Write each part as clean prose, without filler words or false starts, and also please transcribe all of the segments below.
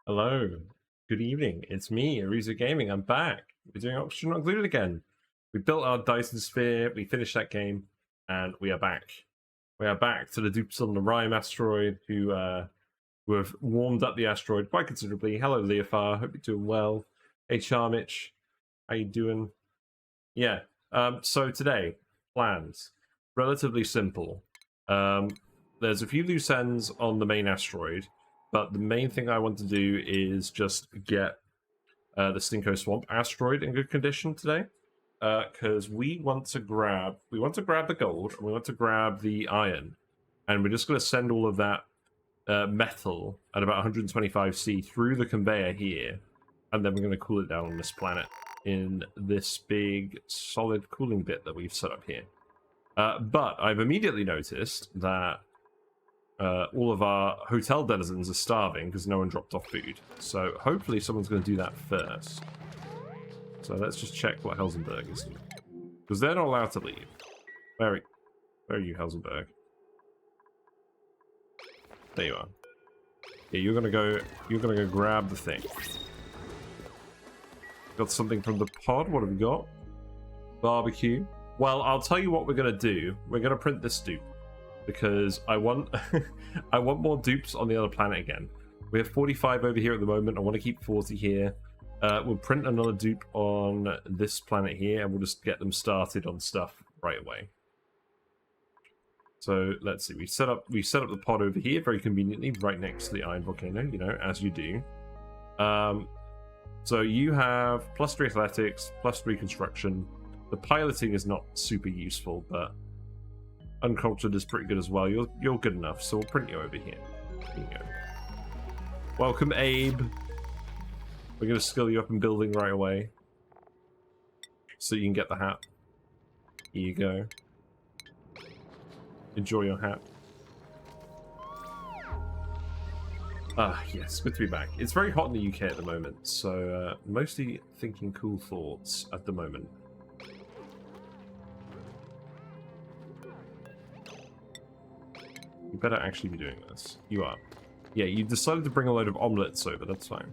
Hello, good evening. It's me, Ariza Gaming. I'm back. We're doing Oxygen Not Included again. We built our Dyson Sphere, we finished that game, and we are back. We are back to the dupes on the Rime asteroid who have warmed up the asteroid quite considerably. Hello, Leofar. Hope you're doing well. Hey, Charmich. How you doing? Yeah. So today, plans. Relatively simple. There's a few loose ends on the main asteroid. But the main thing I want to do is just get the Stinko Swamp asteroid in good condition today, because we want to grab the gold and we want to grab the iron, and we're just going to send all of that metal at about 125C through the conveyor here, and then we're going to cool it down on this planet in this big solid cooling bit that we've set up here. But I've immediately noticed that all of our hotel denizens are starving because no one dropped off food. So hopefully someone's going to do that first. So let's just check what Helsenberg is doing, because they're not allowed to leave. Where are you, Helsenberg? There you are. Yeah, you're gonna go grab the thing. Got something from the pod. What have we got? Barbecue. Well, I'll tell you what we're gonna do. We're gonna print this dupe, because I want I want more dupes on the other planet again. We have 45 over here at the moment. I want to keep 40 here. We'll print another dupe on this planet here, and we'll just get them started on stuff right away. So let's see. We set up the pod over here very conveniently, right next to the iron volcano. You know, as you do. So you have +3 athletics, +3 construction. The piloting is not super useful, but uncultured is pretty good as well. You're good enough, so we'll print you over here. Here you go. Welcome, Abe. We're going to skill you up in building right away, so you can get the hat. Here you go. Enjoy your hat. Ah, yes, good to be back. It's very hot in the UK at the moment, so mostly thinking cool thoughts at the moment. You better actually be doing this. You are. Yeah, you decided to bring a load of omelets over, that's fine.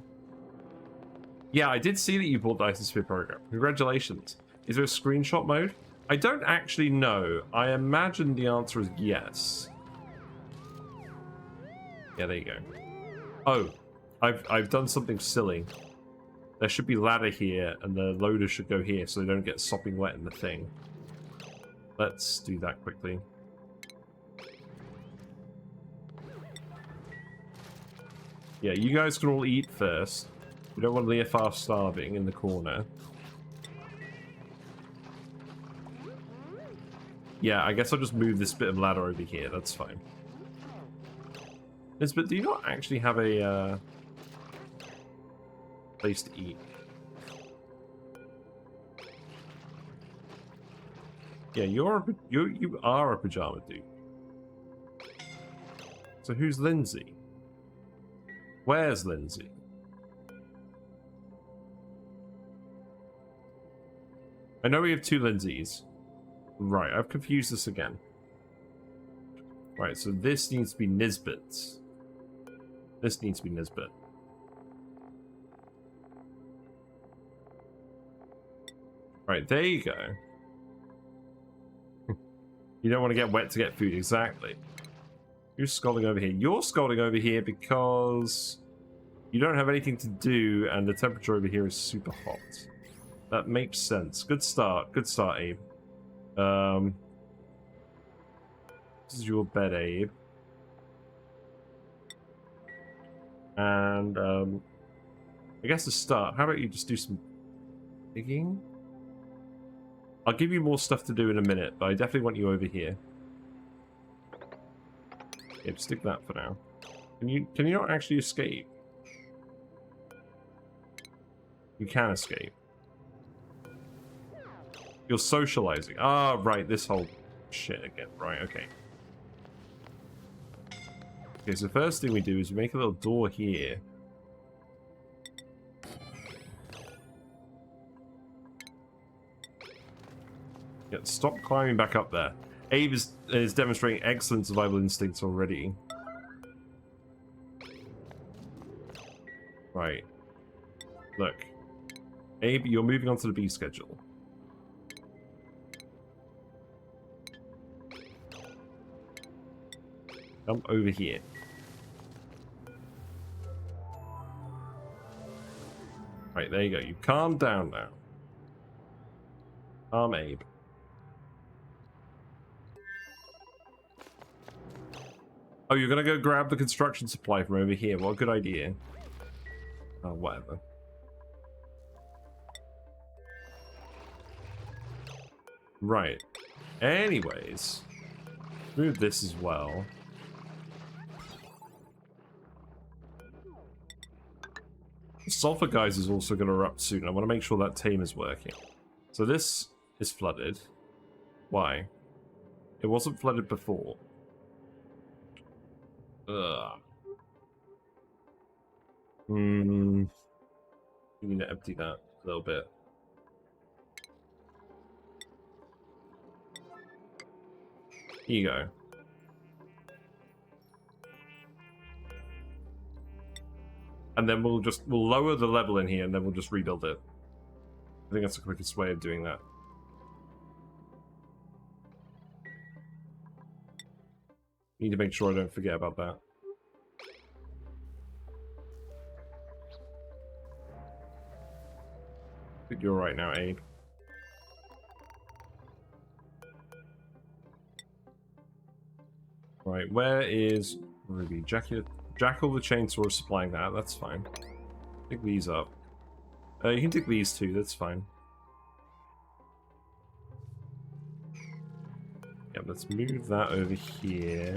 Yeah, I did see that you bought Dyson Sphere program. Congratulations. Is there a screenshot mode? I don't actually know. I imagine the answer is yes. Yeah, there you go. Oh, I've done something silly. There should be ladder here, and the loader should go here, so they don't get sopping wet in the thing. Let's do that quickly. Yeah, you guys can all eat first. We don't want Leofar starving in the corner. Yeah, I guess I'll just move this bit of ladder over here. That's fine. But do you not actually have a place to eat? Yeah, you are a pajama dude. So who's Lindsay? Where's Lindsay? I know we have 2 Lindsays. Right, I've confused this again. Right, so this needs to be Nisbet. This needs to be Nisbet. Right, there you go. You don't want to get wet to get food, exactly. Who's scolding over here? You're scolding over here because you don't have anything to do, and the temperature over here is super hot. That makes sense. Good start, Abe. This is your bed, Abe. And I guess to start, how about you just do some digging? I'll give you more stuff to do in a minute, but I definitely want you over here. Yeah, stick that for now. Can you not actually escape? You can escape. You're socializing. Ah, right, this whole shit again. Right, okay. Okay, so first thing we do is we make a little door here. Yeah, stop climbing back up there. Abe is demonstrating excellent survival instincts already. Right. Look. Abe, you're moving on to the B schedule. Come over here. Right, there you go. You calm down now. Calm, Abe. Oh, you're gonna go grab the construction supply from over here. What a good idea. Oh, whatever. Right. Anyways, move this as well. The Sulfur guys is also going to erupt soon. I want to make sure that tame is working. So this is flooded. Why? It wasn't flooded before. Ugh. We need to empty that a little bit. Here you go. And then we'll lower the level in here and then we'll just rebuild it. I think that's the quickest way of doing that. Need to make sure I don't forget about that. I think you're right now, Abe. Right, where is Ruby? Jackal the chainsaw is supplying that, that's fine. Dig these up. You can dig these too, that's fine. Yep, let's move that over here.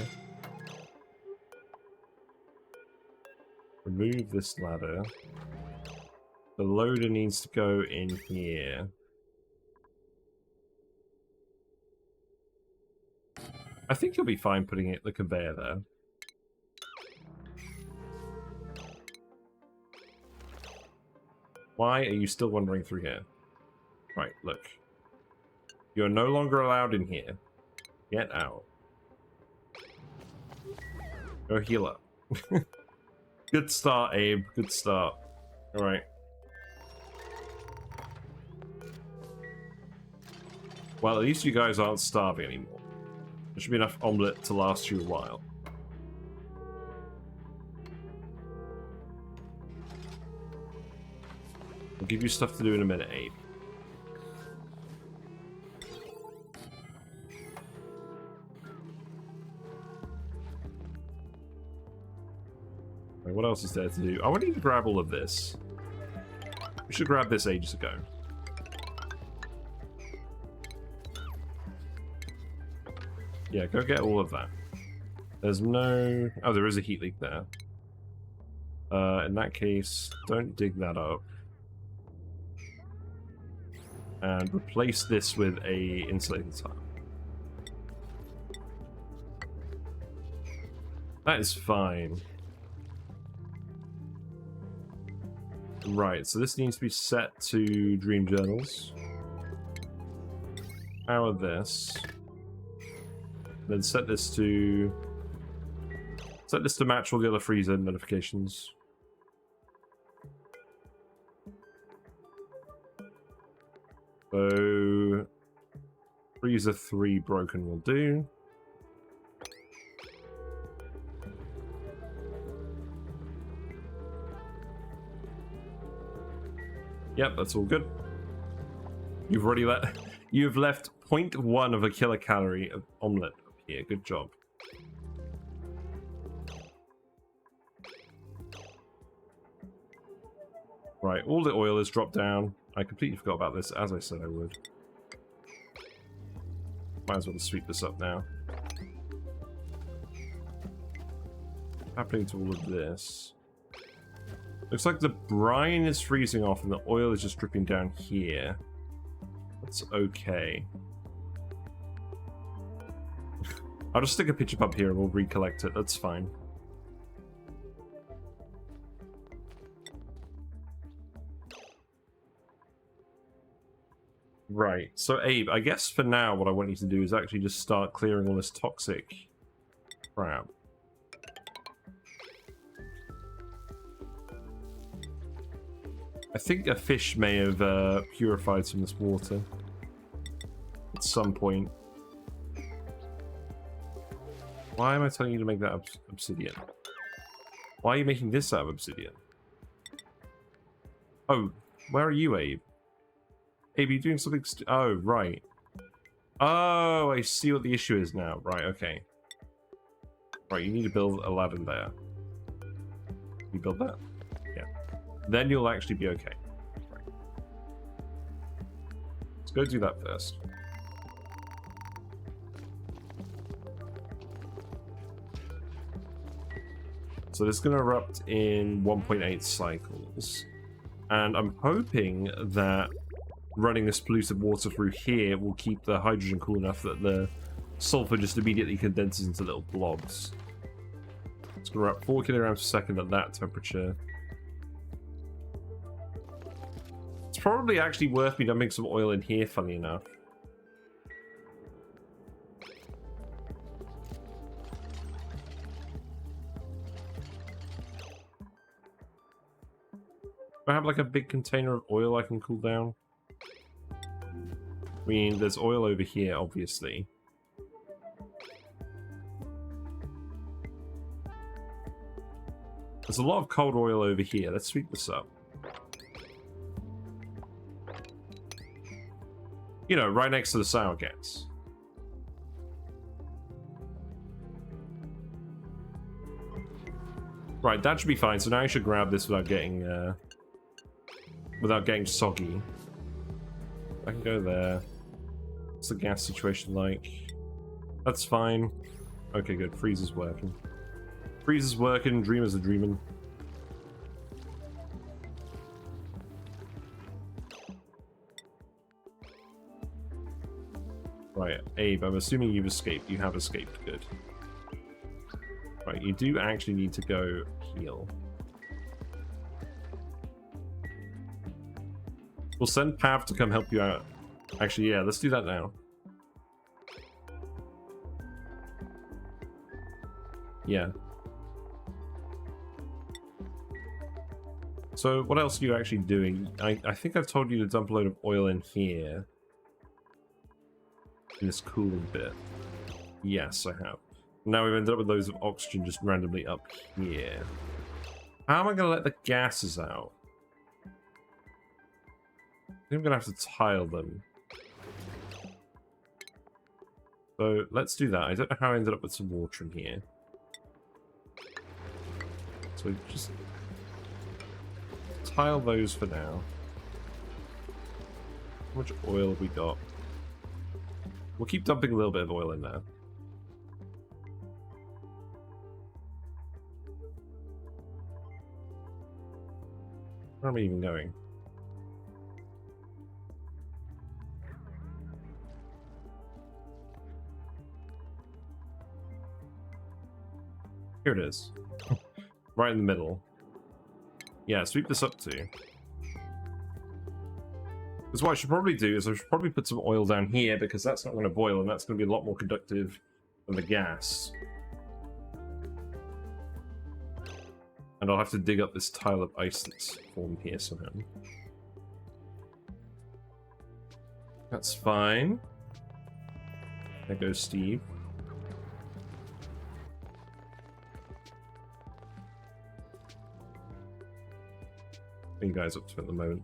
Remove this ladder. The loader needs to go in here. I think you'll be fine putting it the conveyor there. Why are you still wandering through here? Right, look. You're no longer allowed in here. Get out. Go heal up. Good start, Abe. Good start. Alright. Well, at least you guys aren't starving anymore. There should be enough omelette to last you a while. I'll give you stuff to do in a minute, Abe. Right, what else is there to do? I want you to grab all of this. We should grab this ages ago. Yeah, go get all of that. There's no... Oh, there is a heat leak there. In that case, don't dig that up. And replace this with a insulated tile. That is fine. Right, so this needs to be set to Dream Journals. Power this. Then set this to match all the other freezer notifications. So freezer 3 broken will do. Yep, that's all good. You've already you've left 0.1 of a kilocalorie of omelette up here. Good job. Right, all the oil is dropped down. I completely forgot about this, as I said I would. Might as well sweep this up now. What's happening to all of this? Looks like the brine is freezing off and the oil is just dripping down here. That's okay. I'll just stick a pitcher pump here and we'll recollect it. That's fine. Right, so Abe, I guess for now what I want you to do is actually just start clearing all this toxic crap. I think a fish may have purified some of this water at some point. Why am I telling you to make that obsidian? Why are you making this out of obsidian? Oh, where are you, Abe? Abe, you doing something? Oh, right. Oh, I see what the issue is now. Right, okay. Right, you need to build a ladder there. You build that? Yeah. Then you'll actually be okay. Right. Let's go do that first. So this is going to erupt in 1.8 cycles. And I'm hoping that running this polluted water through here will keep the hydrogen cool enough that the sulfur just immediately condenses into little blobs. It's going to erupt 4 kilograms per second at that temperature. It's probably actually worth me dumping some oil in here, funny enough. Do I have like a big container of oil I can cool down? I mean, there's oil over here, obviously. There's a lot of cold oil over here. Let's sweep this up. You know, right next to the sour gas. Right, that should be fine. So now I should grab this without getting soggy. I can go there. What's the gas situation like? That's fine. Okay, good. Freezer's working. Freezer's working. Dreamers are dreaming. Right, Abe, I'm assuming you've escaped. You have escaped. Good. Right, you do actually need to go heal. We'll send Pav to come help you out. Actually, yeah, let's do that now. Yeah. So, what else are you actually doing? I think I've told you to dump a load of oil in here. In this cooling bit. Yes, I have. Now we've ended up with loads of oxygen just randomly up here. How am I going to let the gases out? I think I'm going to have to tile them. So let's do that. I don't know how I ended up with some water in here. So just tile those for now. How much oil have we got? We'll keep dumping a little bit of oil in there. Where am I even going? Here it is. Right in the middle. Yeah, sweep this up too. Because what I should probably do is I should probably put some oil down here, because that's not going to boil and that's going to be a lot more conductive than the gas. And I'll have to dig up this tile of ice that's formed here somehow. That's fine. There goes Steve. What are you guys up to at the moment?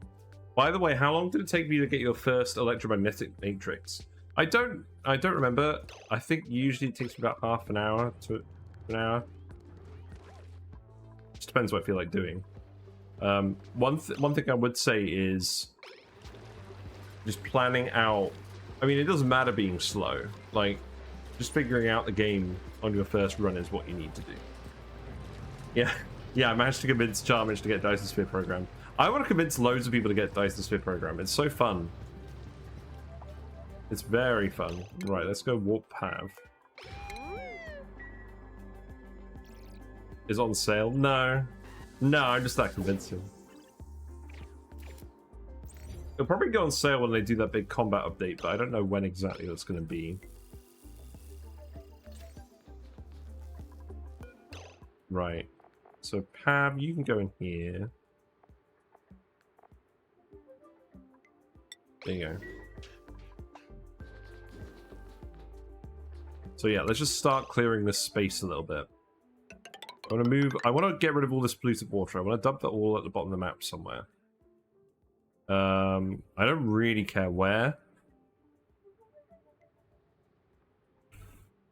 By the way, how long did it take me to get your first electromagnetic matrix? I don't remember. I think usually it takes me about half an hour to an hour. Just depends what I feel like doing. One thing I would say is just planning out. I mean, it doesn't matter being slow. Like, just figuring out the game on your first run is what you need to do. Yeah. I managed to convince Charmage to get Dyson Sphere program. I want to convince loads of people to get Dyson Sphere program. It's so fun. It's very fun. Right, let's go warp Pav. Is it on sale? No. No, I'm just that convincing. It'll probably go on sale when they do that big combat update, but I don't know when exactly that's going to be. Right. So, Pav, you can go in here. There you go. So yeah, let's just start clearing this space a little bit. I want to move. I want to get rid of all this polluted water. I want to dump that all at the bottom of the map somewhere. I don't really care where.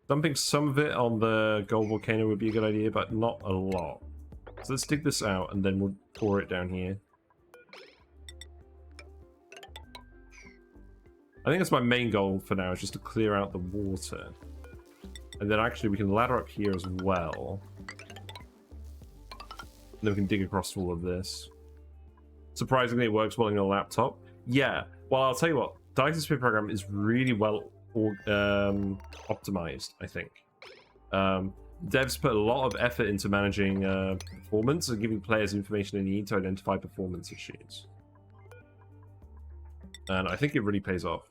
Dumping some of it on the gold volcano would be a good idea, but not a lot. So let's dig this out and then we'll pour it down here. I think that's my main goal for now, is just to clear out the water. And then actually we can ladder up here as well. And then we can dig across all of this. Surprisingly, it works well on your laptop. Yeah, well, I'll tell you what, Dyson Sphere program is really well optimized, I think. Devs put a lot of effort into managing performance and giving players information they need to identify performance issues. And I think it really pays off.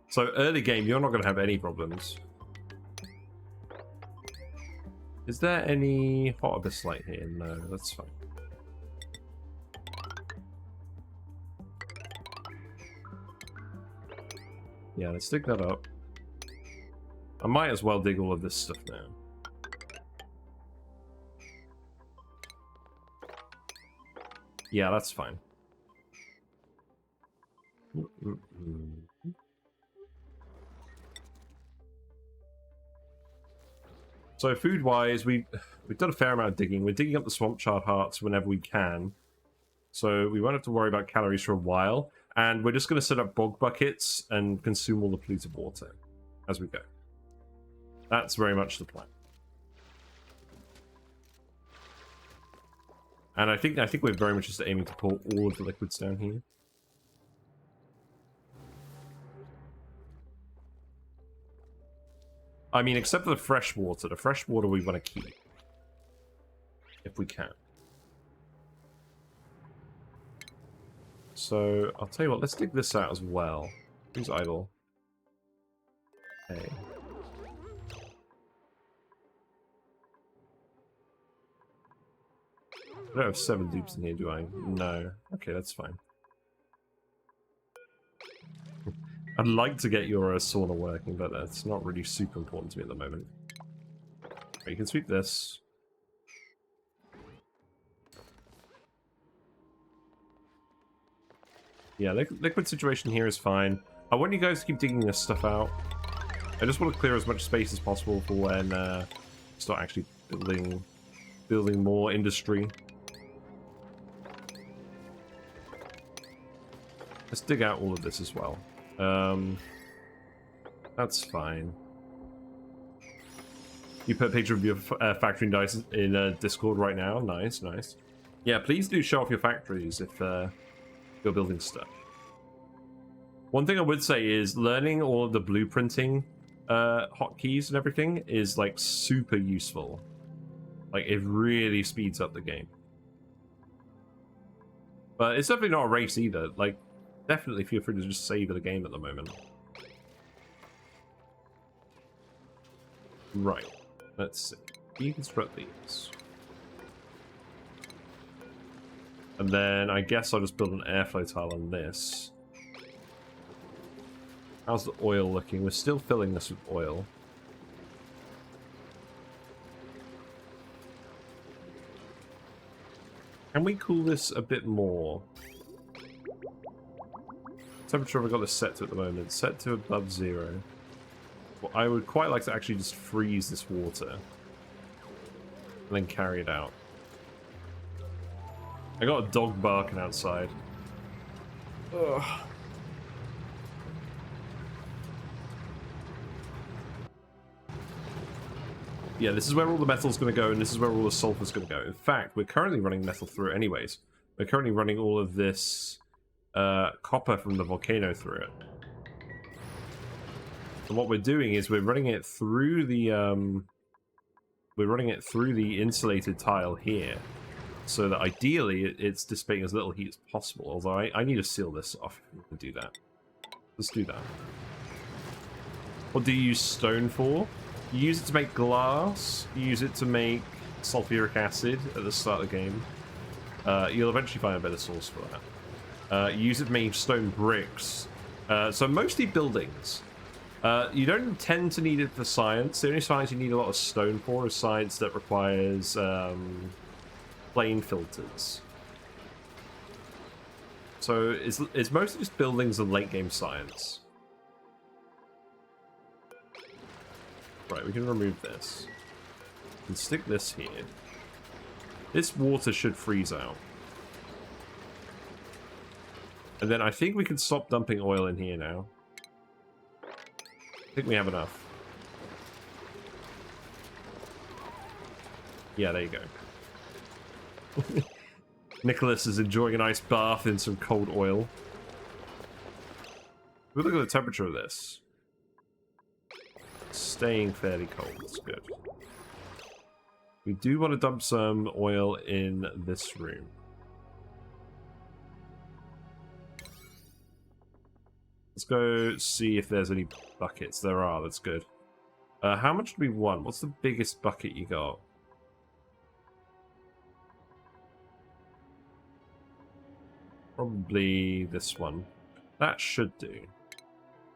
So early game, you're not going to have any problems. Is there any hot abyss light here? No, that's fine. Yeah, let's dig that up. I might as well dig all of this stuff now. Yeah, that's fine. So food-wise, we've done a fair amount of digging. We're digging up the swamp chard hearts whenever we can. So we won't have to worry about calories for a while. And we're just going to set up bog buckets and consume all the polluted water as we go. That's very much the plan. And I think we're very much just aiming to pour all of the liquids down here. I mean, except for the fresh water. The fresh water we want to keep. If we can. So, I'll tell you what, let's dig this out as well. Who's idle? Hey. I don't have 7 dupes in here, do I? No. Okay, that's fine. I'd like to get your sauna working, but that's not really super important to me at the moment. Okay, you can sweep this. Yeah, liquid situation here is fine. I want you guys to keep digging this stuff out. I just want to clear as much space as possible for when start actually building more industry. Let's dig out all of this as well. That's fine. You put a picture of your factory in Dice in Discord right now. Nice, nice. Yeah, please do show off your factories if you're building stuff. One thing I would say is learning all of the blueprinting hotkeys and everything is like super useful. Like it really speeds up the game. But it's definitely not a race either. Like definitely feel free to just savor the game at the moment. Right. Let's see. Deconstruct these. And then I guess I'll just build an airflow tile on this. How's the oil looking? We're still filling this with oil. Can we cool this a bit more? Temperature I've got this set to at the moment. Set to above 0. Well, I would quite like to actually just freeze this water. And then carry it out. I got a dog barking outside. Ugh. Yeah, this is where all the metal's going to go, and this is where all the sulfur's going to go. In fact, we're currently running metal through it anyways. We're currently running all of this copper from the volcano through it. And what we're doing is we're running it through the insulated tile here, so that ideally it's dissipating as little heat as possible. Although I need to seal this off if we can do that. Let's do that. What do you use stone for? You use it to make glass. You use it to make sulfuric acid at the start of the game. You'll eventually find a better source for that. Use it to make stone bricks. So mostly buildings. You don't tend to need it for science. The only science you need a lot of stone for is science that requires plane filters. So it's mostly just buildings and late game science. Right, we can remove this. And stick this here. This water should freeze out. And then I think we can stop dumping oil in here now. I think we have enough. Yeah, there you go. Nicholas is enjoying a nice bath in some cold oil. We'll look at the temperature of this. Staying fairly cold, that's good. We do want to dump some oil in this room. Let's go see if there's any buckets. There are, that's good. How much do we want? What's the biggest bucket you got? Probably this one. That should do.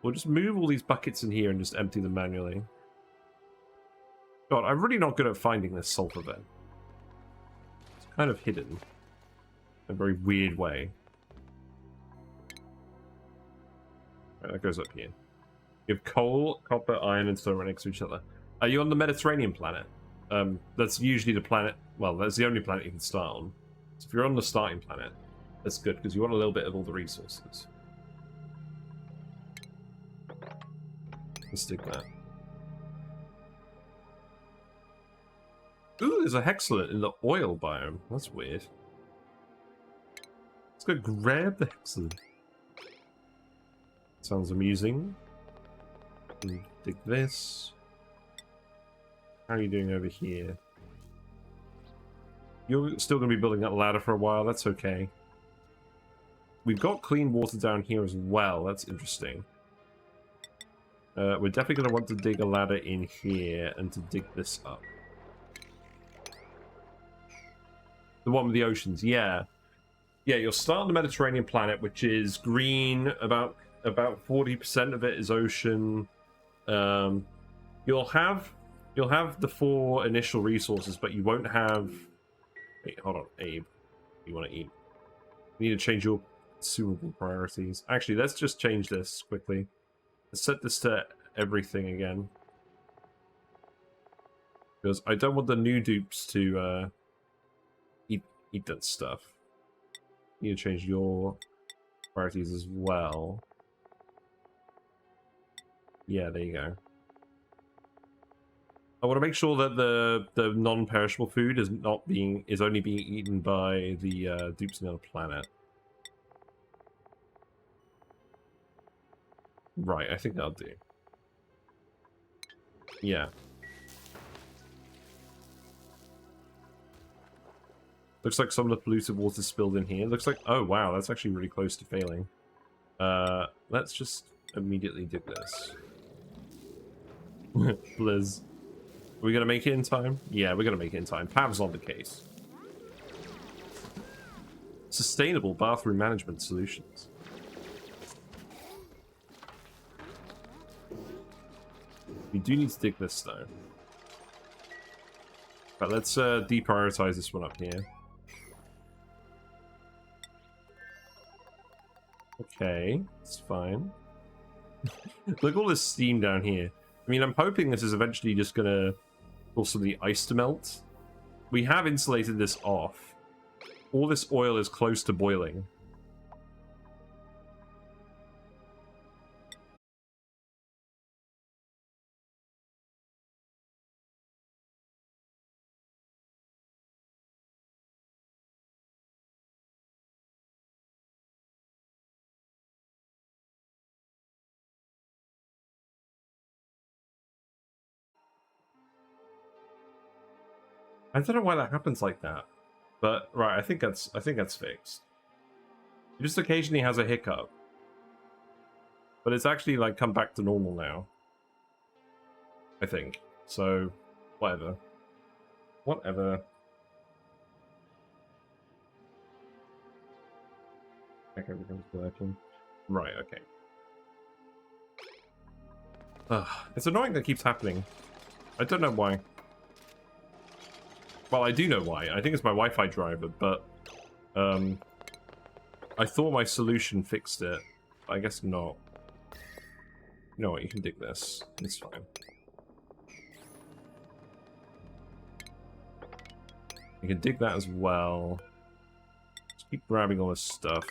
We'll just move all these buckets in here and just empty them manually. God, I'm really not good at finding this sulfur vent. It's kind of hidden. In a very weird way. Right, that goes up here. You have coal, copper, iron, and stone right next to each other. Are you on the Mediterranean planet? That's usually the planet... Well, that's the only planet you can start on. So if you're on the starting planet, that's good, because you want a little bit of all the resources. Let's stick that. Ooh, there's a hexalet in the oil biome. That's weird. Let's go grab the hexalet. Sounds amusing. Dig this. How are you doing over here? You're still going to be building that ladder for a while. That's okay. We've got clean water down here as well. That's interesting. We're definitely going to want to dig a ladder in here and to dig this up. The one with the oceans, yeah. Yeah, you'll start on the Mediterranean planet, which is green. About 40% of it is ocean. You'll have the 4 initial resources, but you won't have... Wait, hold on, Abe. You want to eat? You need to change your consumable priorities. Actually, let's just change this quickly. Let's set this to everything again. Because I don't want the new dupes to eat that stuff. You need to change your priorities as well. Yeah, there you go. I want to make sure that the non-perishable food is only being eaten by the dupes on the other planet. Right, I think that'll do. Yeah. Looks like some of the polluted water spilled in here. Looks like... Oh, wow, that's actually really close to failing. Let's just immediately dig this. Liz. Are we going to make it in time? Yeah, we're going to make it in time. Pav's on the case. Sustainable bathroom management solutions. We do need to dig this, though. But let's deprioritize this one up here. Okay, it's fine. Look at all this steam down here. I mean, I'm hoping this is eventually just gonna cause some of the ice to melt. We have insulated this off. All this oil is close to boiling. I don't know why that happens like that, but right, I think that's fixed. It just occasionally has a hiccup, but it's actually like come back to normal now. I think so. Whatever. Check everything's working. Right, okay. It's annoying that it keeps happening. I don't know why. Well, I do know why. I think it's my Wi-Fi driver, but I thought my solution fixed it. I guess not. You know what? You can dig this. It's fine. You can dig that as well. Just keep grabbing all this stuff.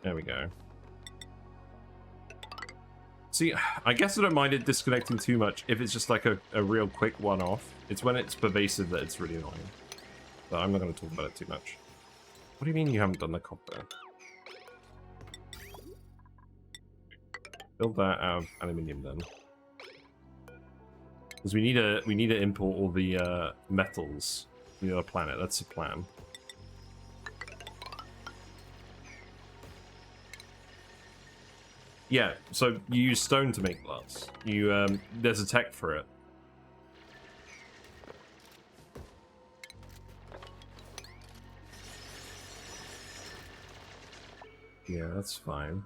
There we go. See, I guess I don't mind it disconnecting too much if it's just like a real quick one-off. It's when it's pervasive that it's really annoying. But I'm not going to talk about it too much. What do you mean you haven't done the copper? Build that out of aluminium then. Because we need to import all the metals from the other planet. That's the plan. Yeah, so you use stone to make glass. You there's a tech for it. Yeah, that's fine.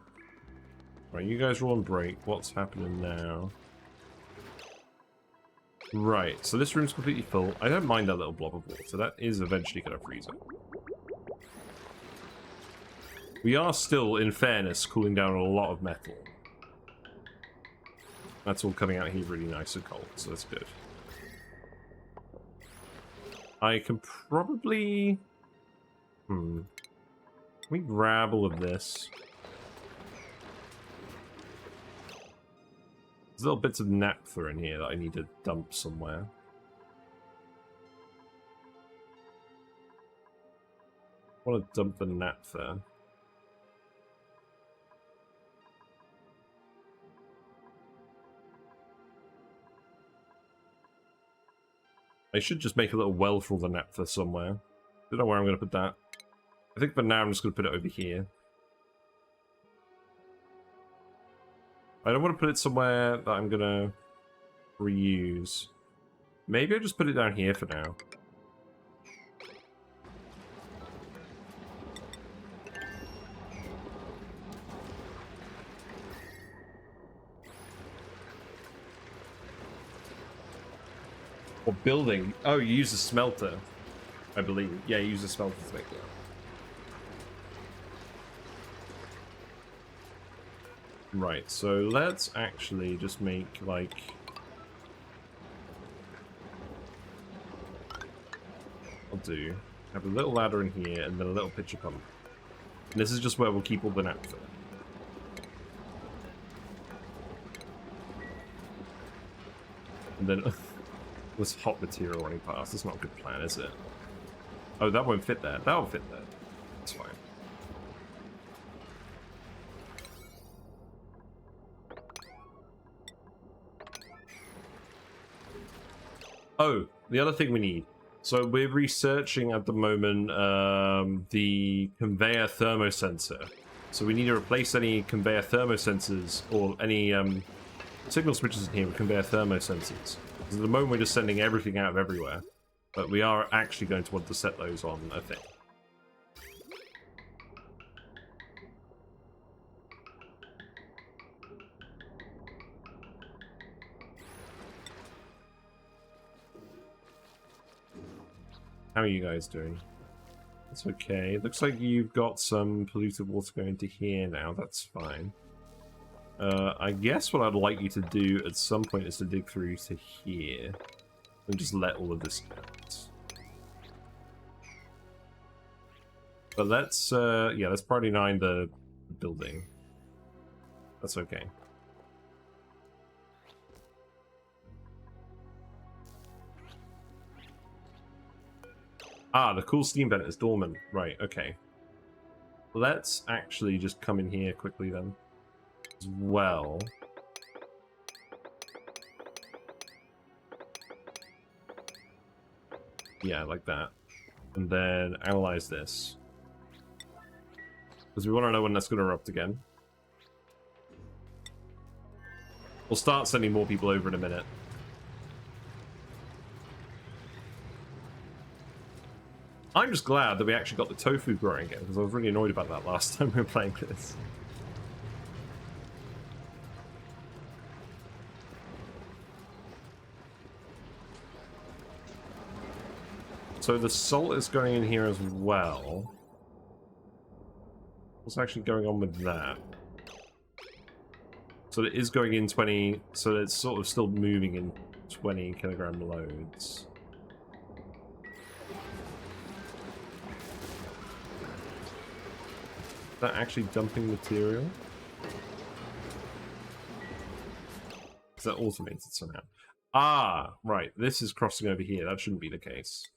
Right, you guys are on break. What's happening now? Right, so this room's completely full. I don't mind that little blob of water. That is eventually going to freeze up. We are still, in fairness, cooling down a lot of metal. That's all coming out here really nice and cold, so that's good. I can probably... Can we grab all of this? There's little bits of naphtha in here that I need to dump somewhere. I want to dump the naphtha. I should just make a little well for all the naphtha somewhere. Don't know where I'm going to put that. I think for now I'm just going to put it over here. I don't want to put it somewhere that I'm going to reuse. Maybe I'll just put it down here for now. Or building. Oh, you use a smelter, I believe. Yeah, you use a smelter to make that. Right, so let's actually just make, like... I'll do. Have a little ladder in here, and then a little pitcher pump. And this is just where we'll keep all the naphtha. And then... this hot material running past. That's not a good plan, is it? Oh, that won't fit there. That'll fit there. That's fine. Oh, the other thing we need. So we're researching at the moment the conveyor thermosensor. So we need to replace any conveyor thermosensors or any signal switches in here with conveyor thermosensors. Because at the moment we're just sending everything out of everywhere. But we are actually going to want to set those on, I think. How are you guys doing? It's okay. It looks like you've got some polluted water going to here now. That's fine. I guess what I'd like you to do at some point is to dig through to here. And just let all of this out. But let's, yeah, let's priority 9 the building. That's okay. Ah, the cool steam vent is dormant. Right, okay. Let's actually just come in here quickly then. As well. Yeah, like that. And then analyze this. Because we want to know when that's going to erupt again. We'll start sending more people over in a minute. I'm just glad that we actually got the tofu growing again, because I was really annoyed about that last time we were playing this. So the salt is going in here as well. What's actually going on with that? So it is going in 20, so it's sort of still moving in 20 kilogram loads. Is that actually dumping material? Is that automated somehow? Ah, right, this is crossing over here. That shouldn't be the case.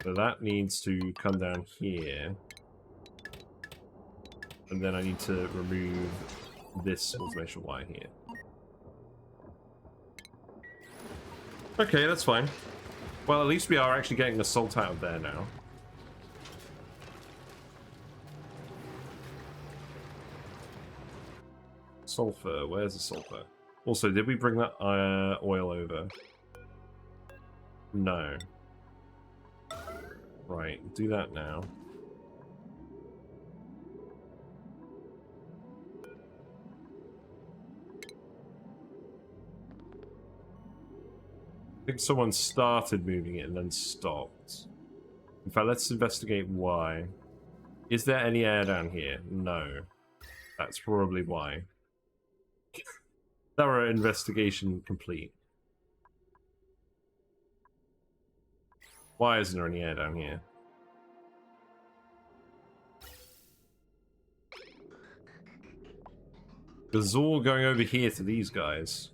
So that needs to come down here. And then I need to remove this automation wire here. Okay, that's fine. Well, at least we are actually getting the salt out of there now. Sulfur, where's the sulfur? Also, did we bring that oil over? No. Right, do that now. I think someone started moving it and then stopped. In fact, let's investigate why. Is there any air down here? No. That's probably why. Thorough investigation complete. Why isn't there any air down here? Because it's all going over here to these guys.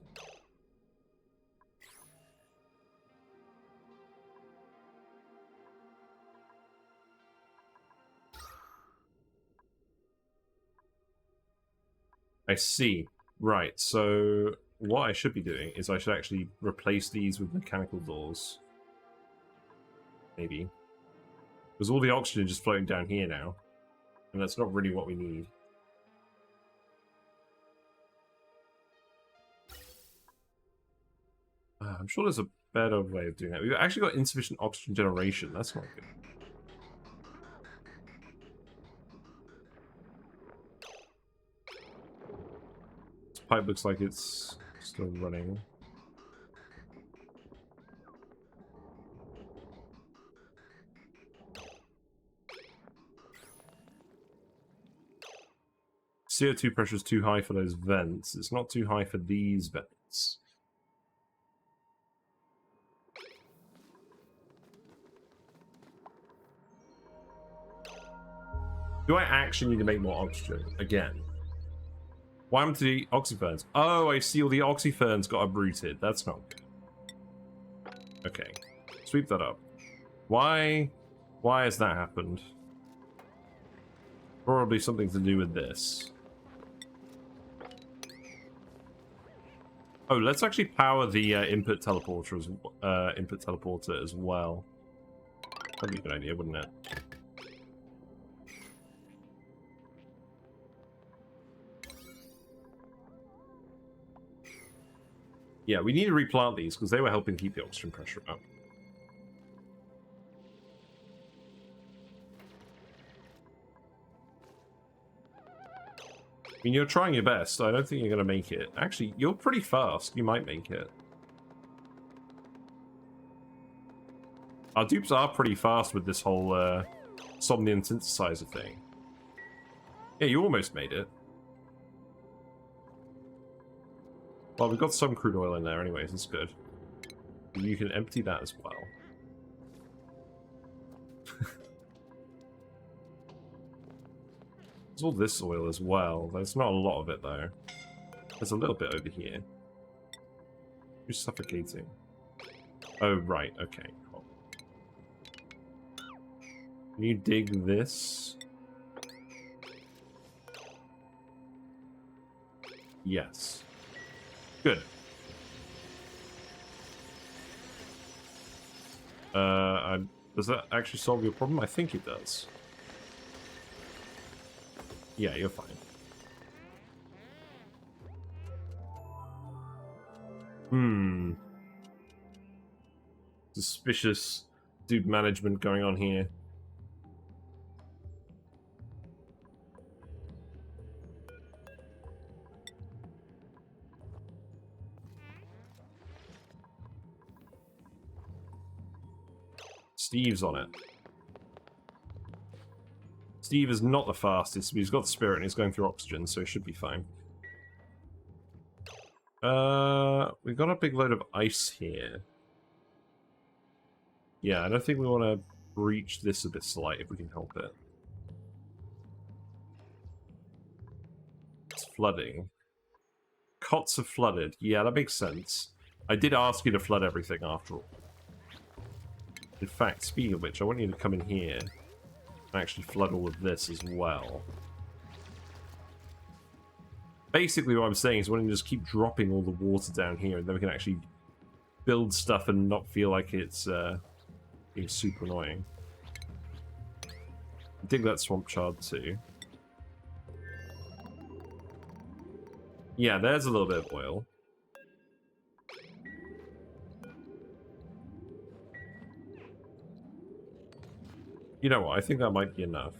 I see. Right, so what I should be doing is I should actually replace these with mechanical doors. Maybe. Because all the oxygen is just floating down here now. And that's not really what we need. I'm sure there's a better way of doing that. We've actually got insufficient oxygen generation. That's not good. This pipe looks like it's still running. CO2 pressure is too high for those vents. It's not too high for these vents. Do I actually need to make more oxygen? Again. Why am I to the oxyferns? Oh, I see all the oxyferns got uprooted. That's not good. Okay. Sweep that up. Why has that happened? Probably something to do with this. Oh, let's actually power the input teleporter as well. That'd be a good idea, wouldn't it? Yeah, we need to replant these because they were helping keep the oxygen pressure up. I mean, you're trying your best. I don't think you're going to make it. Actually, you're pretty fast. You might make it. Our dupes are pretty fast with this whole Somnium synthesizer thing. Yeah, you almost made it. Well, we've got some crude oil in there anyways, that's good. You can empty that as well. There's all this oil as well. There's not a lot of it though. There's a little bit over here. Who's suffocating? Oh, right, okay. Cool. Can you dig this? Yes. Good. Does that actually solve your problem? I think it does. Yeah, you're fine. Suspicious dupe management going on here. Steve's on it. Steve is not the fastest, but he's got the spirit and he's going through oxygen, so he should be fine. We've got a big load of ice here. Yeah, I don't think we want to breach this a bit slight if we can help it. It's flooding. Cots are flooded. Yeah, that makes sense. I did ask you to flood everything after all. In fact, speaking of which, I want you to come in here and actually flood all of this as well. Basically what I'm saying is I want you to just keep dropping all the water down here and then we can actually build stuff and not feel like it's being super annoying. Dig that swamp chard too. Yeah, there's a little bit of oil. You know what, I think that might be enough.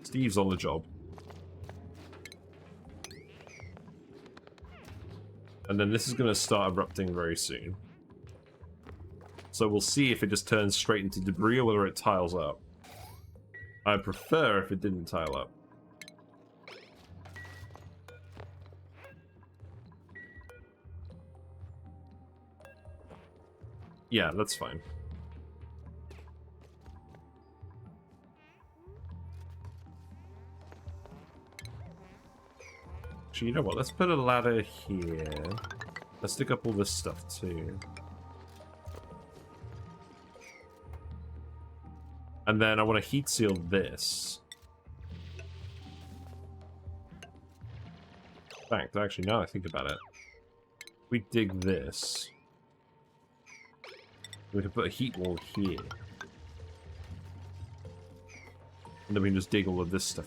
Steve's on the job. And then this is going to start erupting very soon. So we'll see if it just turns straight into debris or whether it tiles up. I'd prefer if it didn't tile up. Yeah, that's fine. Actually, you know what? Let's put a ladder here. Let's dig up all this stuff too. And then I want to heat seal this. In fact, actually, now I think about it, we dig this. We can put a heat wall here. And then we can just dig all of this stuff.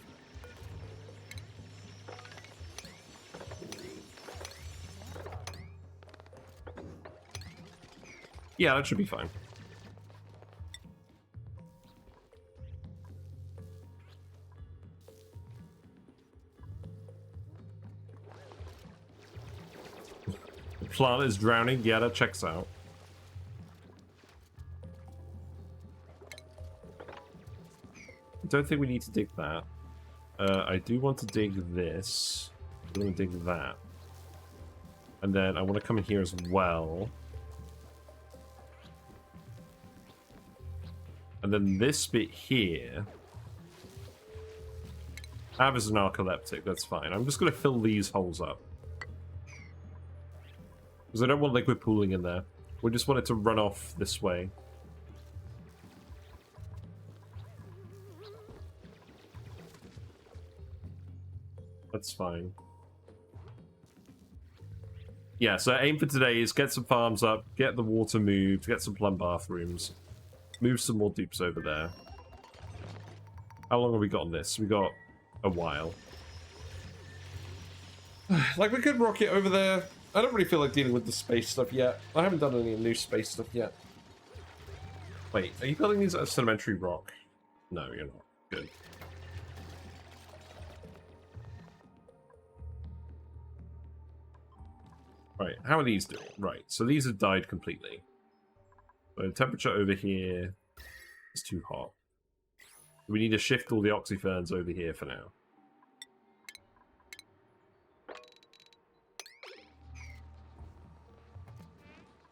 Yeah, that should be fine. The plant is drowning. Yeah, that checks out. I don't think we need to dig that. I do want to dig this. I want to dig that. And then I want to come in here as well. And then this bit here. Have as an narcoleptic, that's fine. I'm just going to fill these holes up. Because I don't want liquid pooling in there. We just want it to run off this way. That's fine. Yeah, so aim for today is get some farms up, get the water moved, get some plum bathrooms, move some more dupes over there. How long have we got on this? We got a while. Like, we could rock it over there. I don't really feel like dealing with the space stuff yet. I haven't done any new space stuff yet. Wait, are you building these at a sedimentary rock? No, you're not. Good. Right, how are these doing? Right, so these have died completely. So the temperature over here is too hot. We need to shift all the oxyferns over here for now.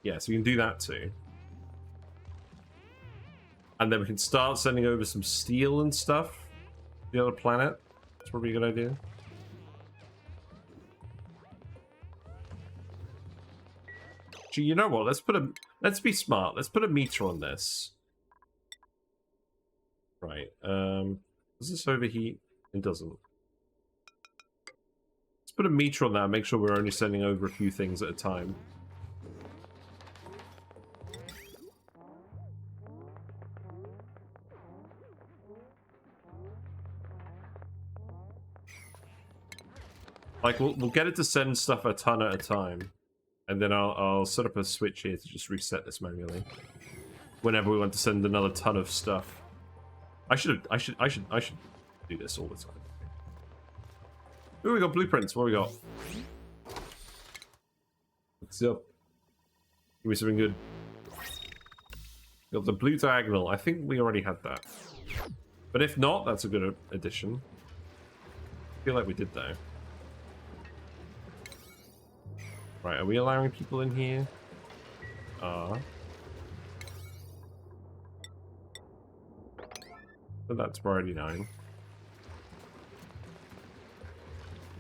Yeah, so we can do that too. And then we can start sending over some steel and stuff to the other planet. That's probably a good idea. Gee, you know what? Let's be smart. Let's put a meter on this. Right. Does this overheat? It doesn't. Let's put a meter on that and make sure we're only sending over a few things at a time. Like, we'll get it to send stuff a ton at a time. And then I'll set up a switch here to just reset this manually. Whenever we want to send another ton of stuff. I should do this all the time. Ooh, we got blueprints. What we got? What's up? Give me something good. Got the blue diagonal. I think we already had that. But if not, that's a good addition. I feel like we did though. Right, are we allowing people in here? But that's priority 9.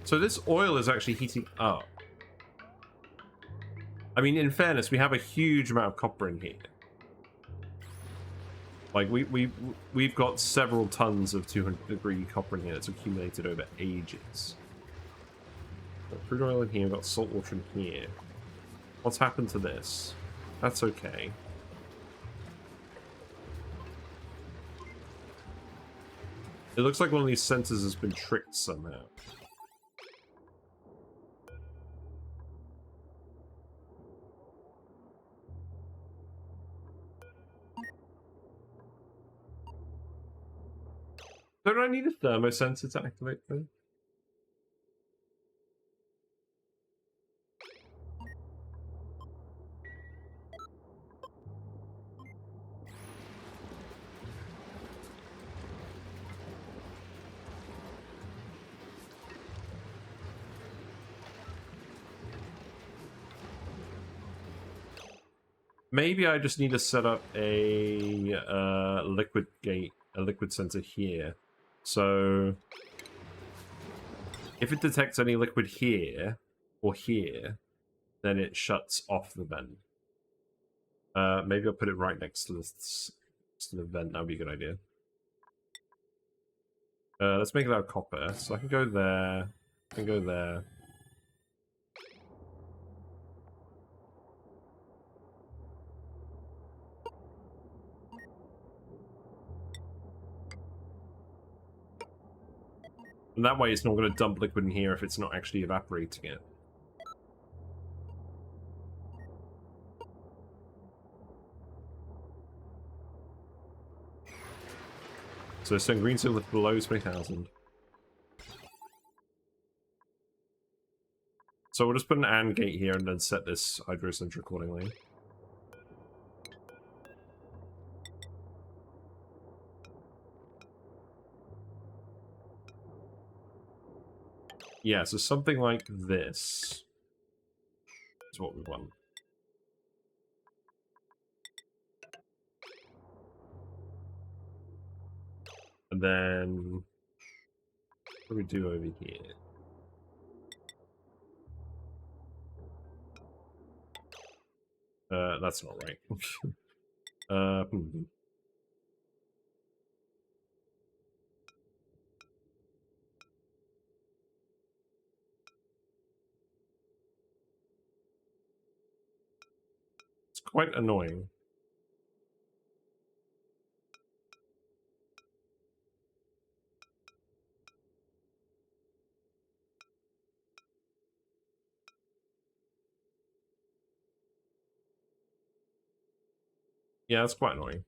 So this oil is actually heating up. I mean, in fairness, we have a huge amount of copper in here. Like, we've got several tons of 200-degree copper in here that's accumulated over ages. Got crude oil in here, we've got salt water in here. What's happened to this? That's okay. It looks like one of these sensors has been tricked somehow. Don't I need a thermosensor to activate them? Maybe I just need to set up a liquid gate, a liquid sensor here. So if it detects any liquid here or here, then it shuts off the vent. Maybe I'll put it right next to the vent. That would be a good idea. Let's make it out of copper. So I can go there. I can go there. And that way it's not going to dump liquid in here if it's not actually evaporating it. So it's saying green seal with below 20,000. So we'll just put an AND gate here and then set this hydro center accordingly. Yeah, so something like this is what we want. And then what do we do over here? That's not right. It's quite annoying. Yeah, that's quite annoying.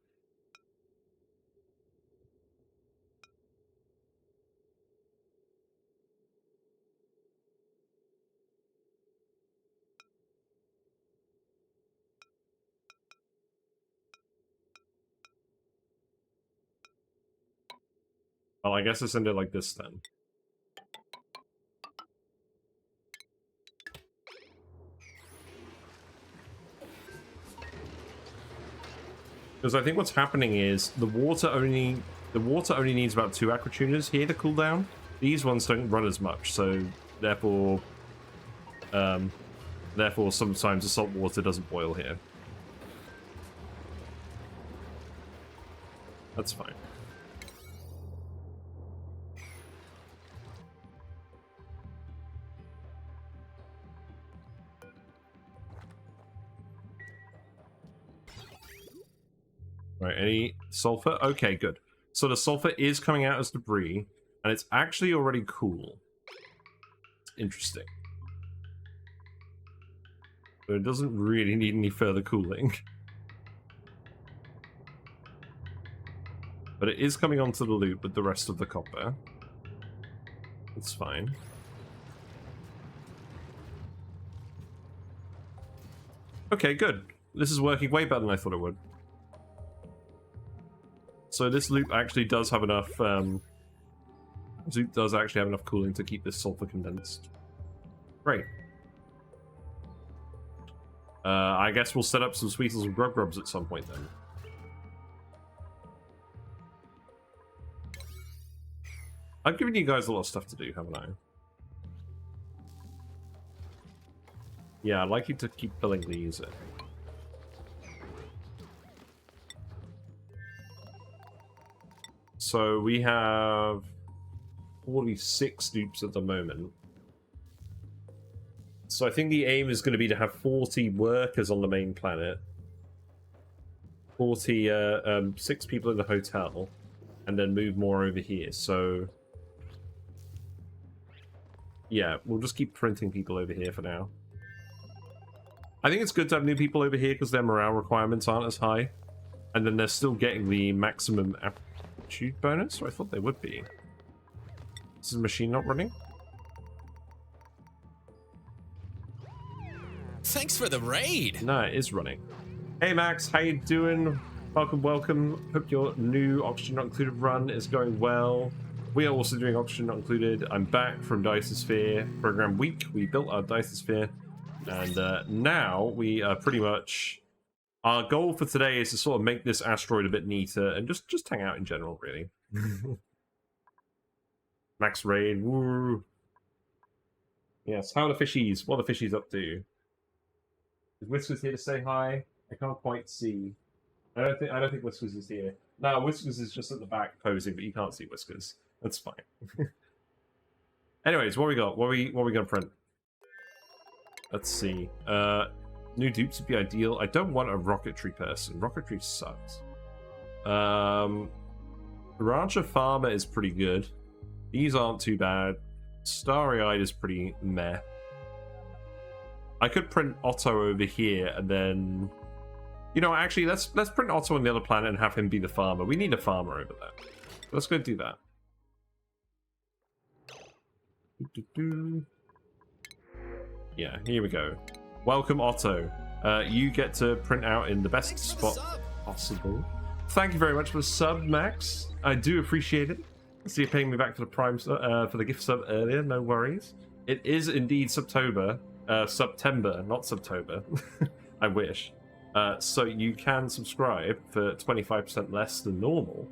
Well, I guess I send it like this then. Because I think what's happening is the water only needs about 2 aqua tuners here to cool down. These ones don't run as much, so therefore sometimes the salt water doesn't boil here. That's fine. Right, any sulfur? Okay, good. So the sulfur is coming out as debris, and it's actually already cool. It's interesting. But it doesn't really need any further cooling. But it is coming onto the loop with the rest of the copper. It's fine. Okay, good. This is working way better than I thought it would. So this loop actually does have enough, Zoop does actually have enough cooling to keep this sulfur condensed. Great. I guess we'll set up some Sweetles and Grubs at some point then. I've given you guys a lot of stuff to do, haven't I? Yeah, I'd like you to keep filling these in. So we have 46 dupes at the moment. So I think the aim is going to be to have 40 workers on the main planet. 6 people in the hotel. And then move more over here. So yeah, we'll just keep printing people over here for now. I think it's good to have new people over here because their morale requirements aren't as high. And then they're still getting the maximum aptitude bonus, or I thought they would be. Is the machine not running? Thanks for the raid! No, it is running. Hey Max, how you doing? Welcome, welcome. Hope your new Oxygen Not Included run is going well. We are also doing Oxygen Not Included. I'm back from Dice-sphere program week. We built our Dice-sphere. And now we are pretty much... Our goal for today is to sort of make this asteroid a bit neater and just hang out in general, really. Max raid, woo! Yes, how are the fishies? What are the fishies up to? Is Whiskers here to say hi? I can't quite see. I don't think Whiskers is here. No, Whiskers is just at the back posing, but you can't see Whiskers. That's fine. Anyways, what we got? What we gonna print? Let's see. New dupes would be ideal. I don't want a rocketry person. Rocketry sucks. Rancher Farmer is pretty good. These aren't too bad. Starry-eyed is pretty meh. I could print Otto over here and then... You know, actually, let's print Otto on the other planet and have him be the farmer. We need a farmer over there. Let's go do that. Yeah, here we go. Welcome, Otto. You get to print out in the best spot possible. Thank you very much for the sub, Max. I do appreciate it. So you're paying me back for the prime for the gift sub earlier. No worries. It is indeed September, not Septober. I wish. So you can subscribe for 25% less than normal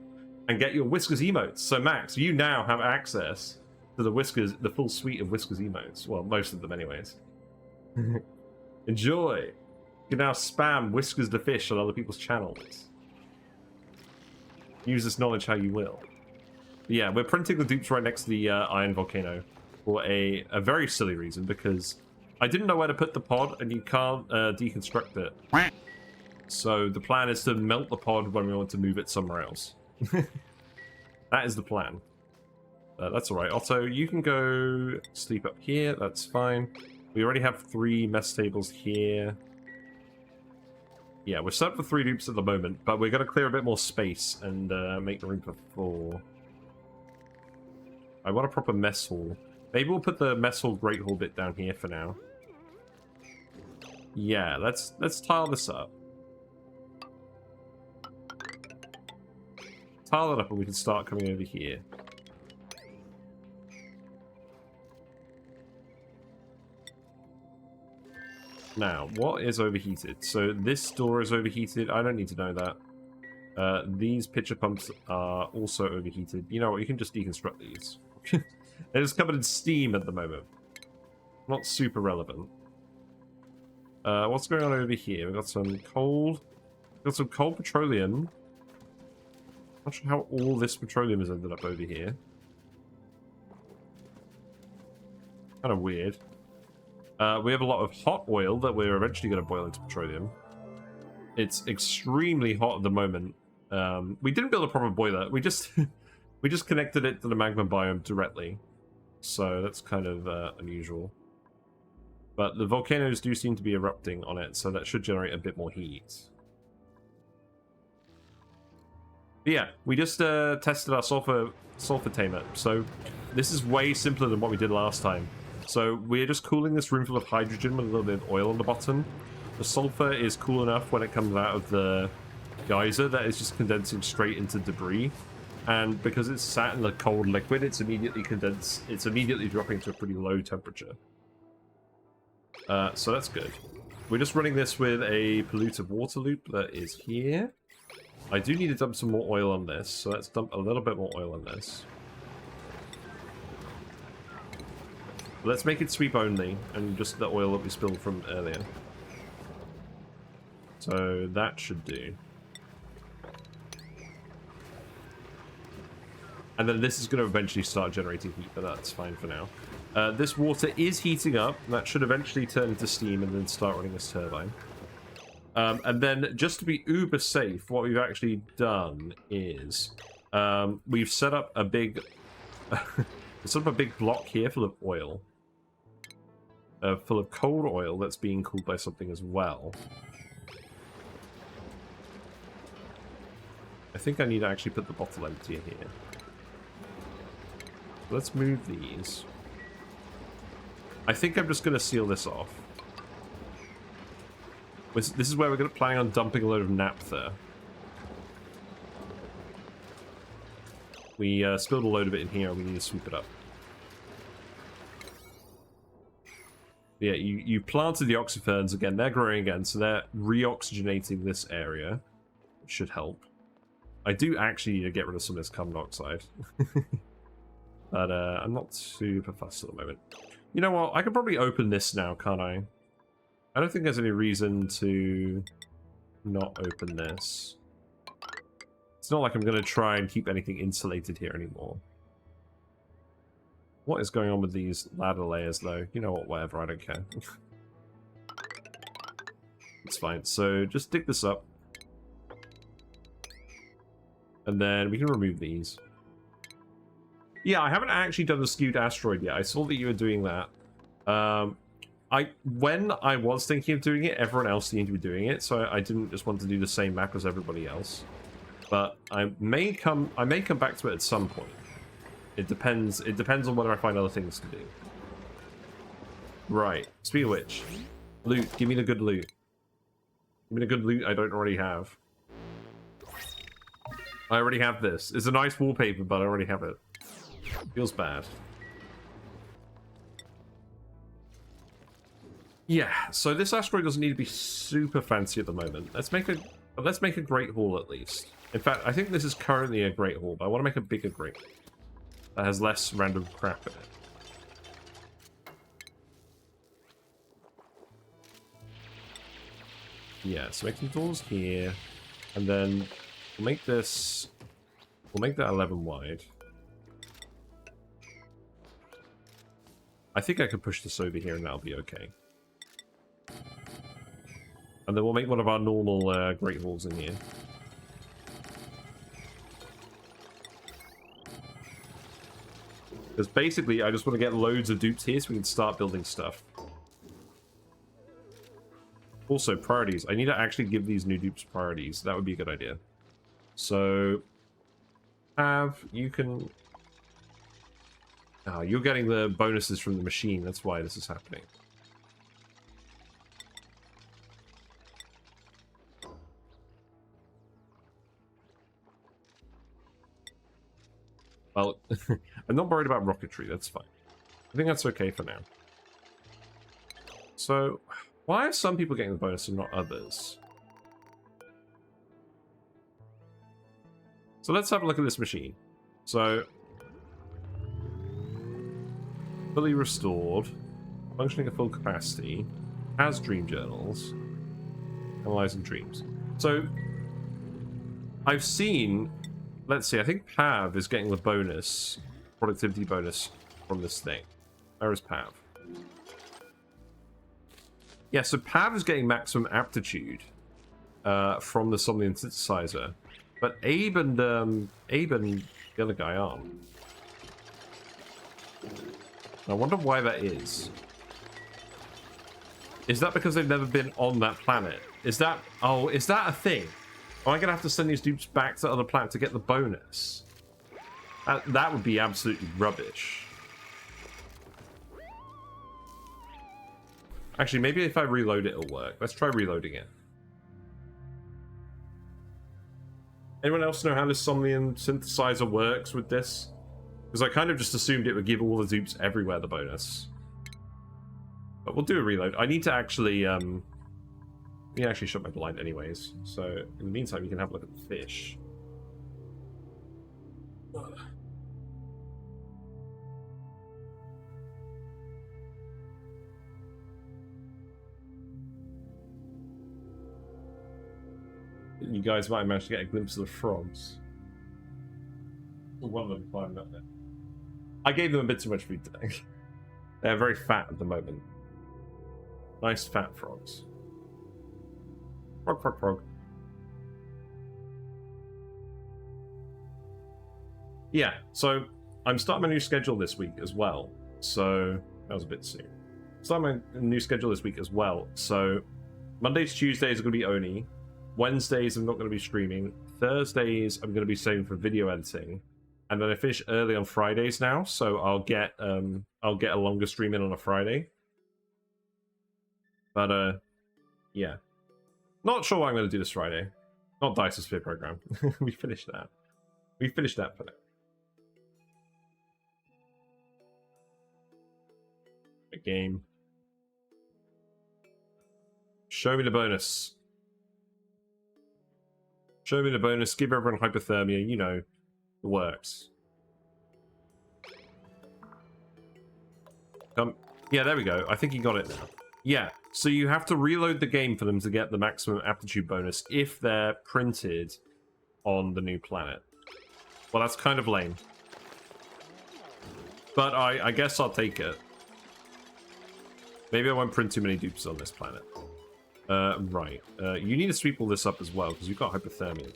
and get your Whiskers emotes. So Max, you now have access to the full suite of Whiskers emotes. Well, most of them anyways. Enjoy. You can now spam Whiskers the Fish on other people's channels. Use this knowledge how you will. But yeah, we're printing the dupes right next to the Iron Volcano for a very silly reason, because I didn't know where to put the pod and you can't deconstruct it. So the plan is to melt the pod when we want to move it somewhere else. That is the plan. That's alright. Otto, you can go sleep up here. That's fine. We already have 3 mess tables here. Yeah, we're set up for 3 dupes at the moment, but we're going to clear a bit more space and make room for 4. I want a proper mess hall. Maybe we'll put the mess hall, great hall bit down here for now. Yeah, let's tile this up. Tile it up and we can start coming over here. Now, what is overheated? So this door is overheated. I don't need to know that. These pitcher pumps are also overheated. You know what? You can just deconstruct these. They're just covered in steam at the moment. Not super relevant. What's going on over here? We've got some cold. We've got some cold petroleum. Not sure how all this petroleum has ended up over here. Kind of weird. We have a lot of hot oil that we're eventually going to boil into petroleum. It's extremely hot at the moment. We didn't build a proper boiler. We just we just connected it to the magma biome directly. So that's kind of unusual. But the volcanoes do seem to be erupting on it, so that should generate a bit more heat. But yeah, we just tested our sulfur tamer. So this is way simpler than what we did last time. So we're just cooling this room full of hydrogen with a little bit of oil on the bottom. The sulfur is cool enough when it comes out of the geyser that it's just condensing straight into debris. And because it's sat in the cold liquid, it's immediately condensed. It's immediately dropping to a pretty low temperature. So that's good. We're just running this with a polluted water loop that is here. I do need to dump some more oil on this, so let's dump a little bit more oil on this. Let's make it sweep only, and just the oil that we spilled from earlier. So that should do. And then this is going to eventually start generating heat, but that's fine for now. This water is heating up. That should eventually turn into steam and then start running this turbine. And then, just to be uber safe, what we've actually done is we've set up a big, sort of a big block here full of oil, full of cold oil that's being cooled by something as well. I think I need to actually put the bottle emptier here. Let's move these. I think I'm just going to seal this off. This is where we're going to plan on dumping a load of naphtha. We spilled a load of it in here. We need to sweep it up. Yeah, you planted the oxyferns again. They're growing again, so they're re-oxygenating this area. Which should help. I do actually need to get rid of some of this carbon dioxide. But I'm not super fussed at the moment. You know what? I could probably open this now, can't I? I don't think there's any reason to not open this. It's not like I'm going to try and keep anything insulated here anymore. What is going on with these ladder layers, though? You know what? Whatever. I don't care. It's fine. So just dig this up. And then we can remove these. Yeah, I haven't actually done the skewed asteroid yet. I saw that you were doing that. When I was thinking of doing it, everyone else seemed to be doing it, so I didn't just want to do the same map as everybody else. But I may come back to it at some point. It depends on whether I find other things to do. Right. Speaking of which, loot. Give me the good loot. Give me the good loot I don't already have. I already have this. It's a nice wallpaper, but I already have it. Feels bad. Yeah, so this asteroid doesn't need to be super fancy at the moment. Let's make a Great Hall at least. In fact, I think this is currently a Great Hall, but I want to make a bigger Great Hall that has less random crap in it. Yeah, so make some doors here, and then we'll make this. We'll make that 11 wide. I think I could push this over here and that'll be okay. And then we'll make one of our normal Great Halls in here. Because basically, I just want to get loads of dupes here so we can start building stuff. Also, priorities. I need to actually give these new dupes priorities. That would be a good idea. So, you can... Oh, you're getting the bonuses from the machine. That's why this is happening. Well, I'm not worried about rocketry. That's fine. I think that's okay for now. So, why are some people getting the bonus and not others? So let's have a look at this machine. So, fully restored, functioning at full capacity, has dream journals, analyzing dreams. So, I've seen, let's see, I think Pav is getting the bonus, productivity bonus from this thing. Where is Pav? Yeah, so Pav is getting maximum aptitude from the Somnium synthesizer, but Abe and the other guy aren't. I wonder why that is. Is that because they've never been on that planet? Is that... Oh, is that a thing? Am I going to have to send these dupes back to the other planet to get the bonus? That would be absolutely rubbish. Actually, maybe if I reload it, it'll work. Let's try reloading it. Anyone else know how this Somnian synthesizer works with this? Because I kind of just assumed it would give all the dupes everywhere the bonus. But we'll do a reload. I need to actually, let me actually shut my blind anyways. So, in the meantime, you can have a look at the fish. You guys might have managed to get a glimpse of the frogs. One of them climbed up there. I gave them a bit too much food today. They're very fat at the moment. Nice fat frogs. Frog, frog, frog. Yeah, so I'm starting my new schedule this week as well. So that was a bit soon. Starting my new schedule this week as well. So Mondays, Tuesdays are going to be ONI. Wednesdays I'm not going to be streaming. Thursdays I'm going to be saving for video editing. And then I finish early on Fridays now, so I'll get a longer stream in on a Friday. But yeah. Not sure what I'm going to do this Friday. Not Dice Sphere program. We finished that. We finished that for now. A game. Show me the bonus. Show me the bonus. Give everyone hypothermia. You know, it works. Yeah, there we go. I think you got it now. Yeah, so you have to reload the game for them to get the maximum aptitude bonus if they're printed on the new planet. Well, that's kind of lame. But I guess I'll take it. Maybe I won't print too many dupes on this planet. Right. You need to sweep all this up as well, because you've got hypothermia.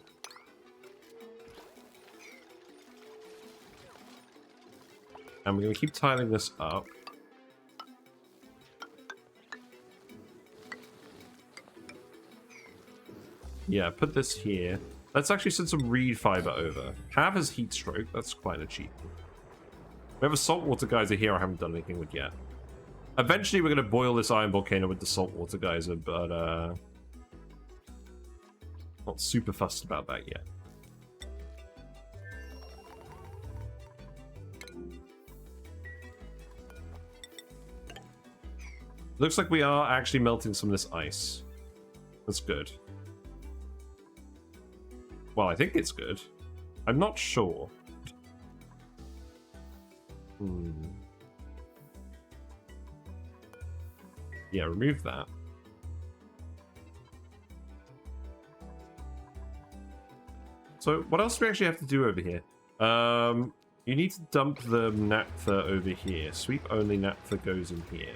And we're going to keep tiling this up. Yeah, put this here. Let's actually send some reed fiber over. Have his heat stroke. That's quite a cheap. We have a saltwater geyser here I haven't done anything with yet. Eventually we're going to boil this iron volcano with the saltwater geyser, but not super fussed about that yet. Looks like we are actually melting some of this ice. That's good. Well, I think it's good. I'm not sure. Yeah, remove that. So, what else do we actually have to do over here? You need to dump the naphtha over here. Sweep only naphtha goes in here.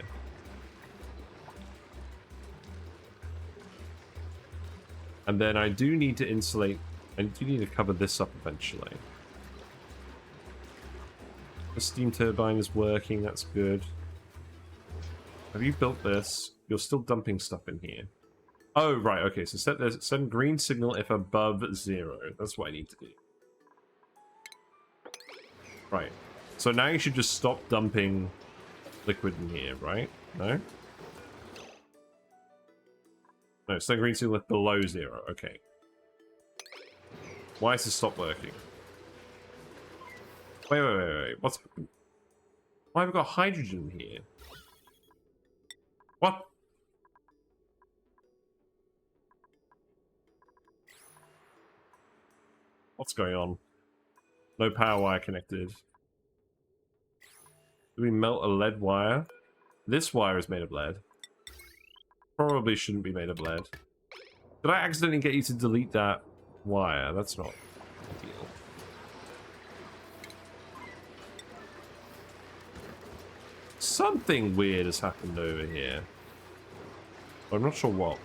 And then I do need to insulate. I do need to cover this up eventually. The steam turbine is working, that's good. Have you built this? You're still dumping stuff in here. Oh, right, okay, so send green signal if above 0. That's what I need to do. Right. So now you should just stop dumping liquid in here, right? No? No, send green signal if below 0, okay. Why has this stopped working? Wait. What's... Why have we got hydrogen here? What? What's going on? No power wire connected. Do we melt a lead wire? This wire is made of lead. Probably shouldn't be made of lead. Did I accidentally get you to delete that wire? That's not ideal. Something weird has happened over here. I'm not sure what.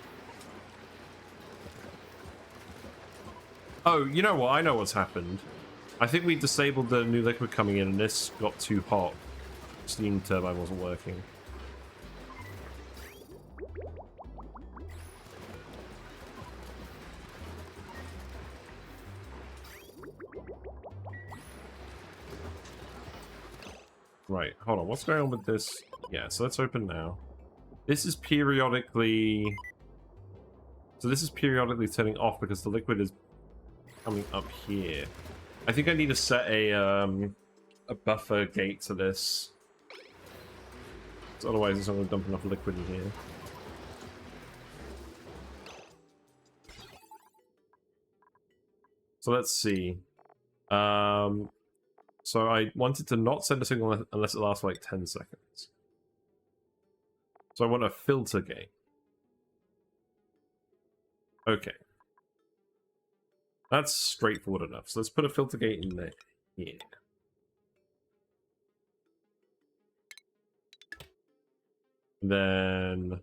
Oh, you know what? I know what's happened. I think we disabled the new liquid coming in and this got too hot. Steam turbine wasn't working. Right, hold on. What's going on with this? Yeah, so let's open now. This is periodically... So this is periodically turning off because the liquid is coming up here. I think I need to set a buffer gate to this. So otherwise it's not going to dump enough liquid in here. So let's see. So I wanted to not send a signal unless it lasts for like 10 seconds. So I want a filter gate. Okay. That's straightforward enough. So let's put a filter gate in there. Here. Then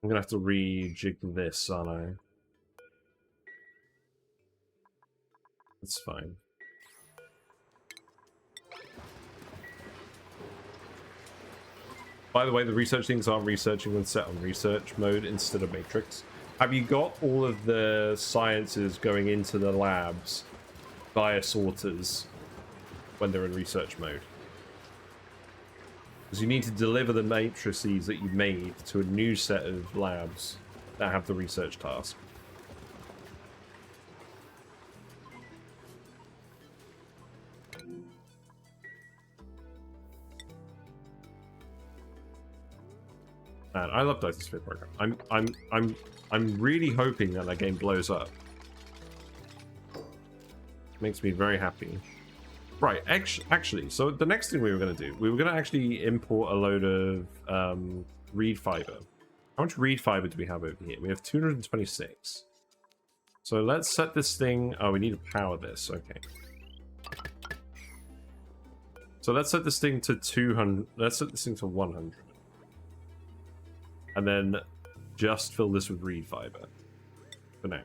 I'm gonna have to rejig this, aren't I? That's fine. By the way, the research things aren't researching when set on research mode instead of matrix. Have you got all of the sciences going into the labs via sorters when they're in research mode? Because you need to deliver the matrices that you've made to a new set of labs that have the research task. Man, I love Dyson Sphere Program. I'm really hoping that game blows up. Makes me very happy. Right, actually, so the next thing we were going to do, we were going to actually import a load of reed fiber. How much reed fiber do we have over here? We have 226. So let's set this thing... Oh, we need to power this. Okay. So let's set this thing to 200. Let's set this thing to 100. And then just fill this with reed fiber for now.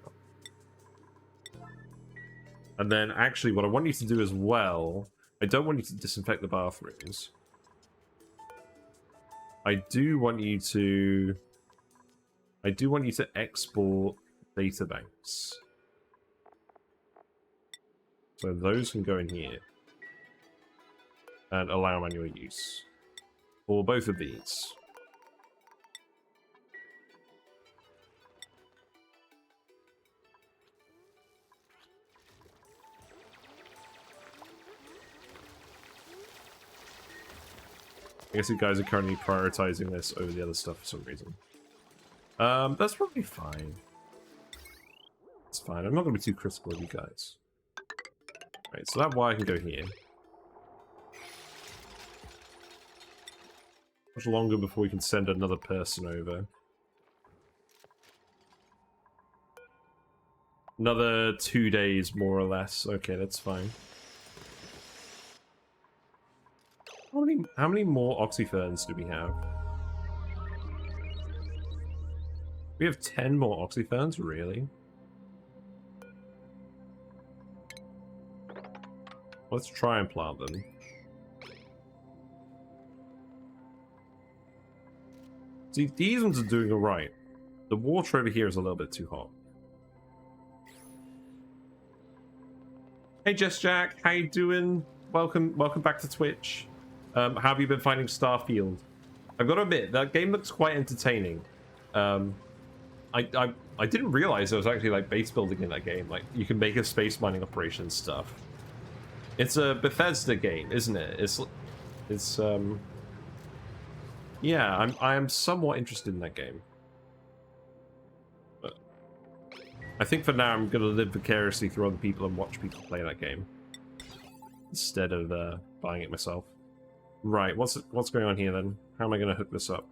And then actually what I want you to do as well, I don't want you to disinfect the bathrooms. I do want you to export data banks. So those can go in here and allow manual use. Or both of these. I guess you guys are currently prioritizing this over the other stuff for some reason. That's probably fine. It's fine. I'm not going to be too critical of you guys. Right, so that wire can go here. Much longer before we can send another person over. Another 2 days, more or less. Okay, that's fine. How many more oxyferns do we have? We have 10 more oxyferns, really? Let's try and plant them. See, these ones are doing alright. The water over here is a little bit too hot. Hey Jess Jack, how you doing? Welcome back to Twitch. How have you been finding Starfield? I've got to admit, that game looks quite entertaining. I didn't realize there was actually like base building in that game. Like you can make a space mining operation stuff. It's a Bethesda game, isn't it? It's yeah, I am somewhat interested in that game. But I think for now I'm gonna live vicariously through other people and watch people play that game instead of buying it myself. Right, what's going on here then? How am I going to hook this up?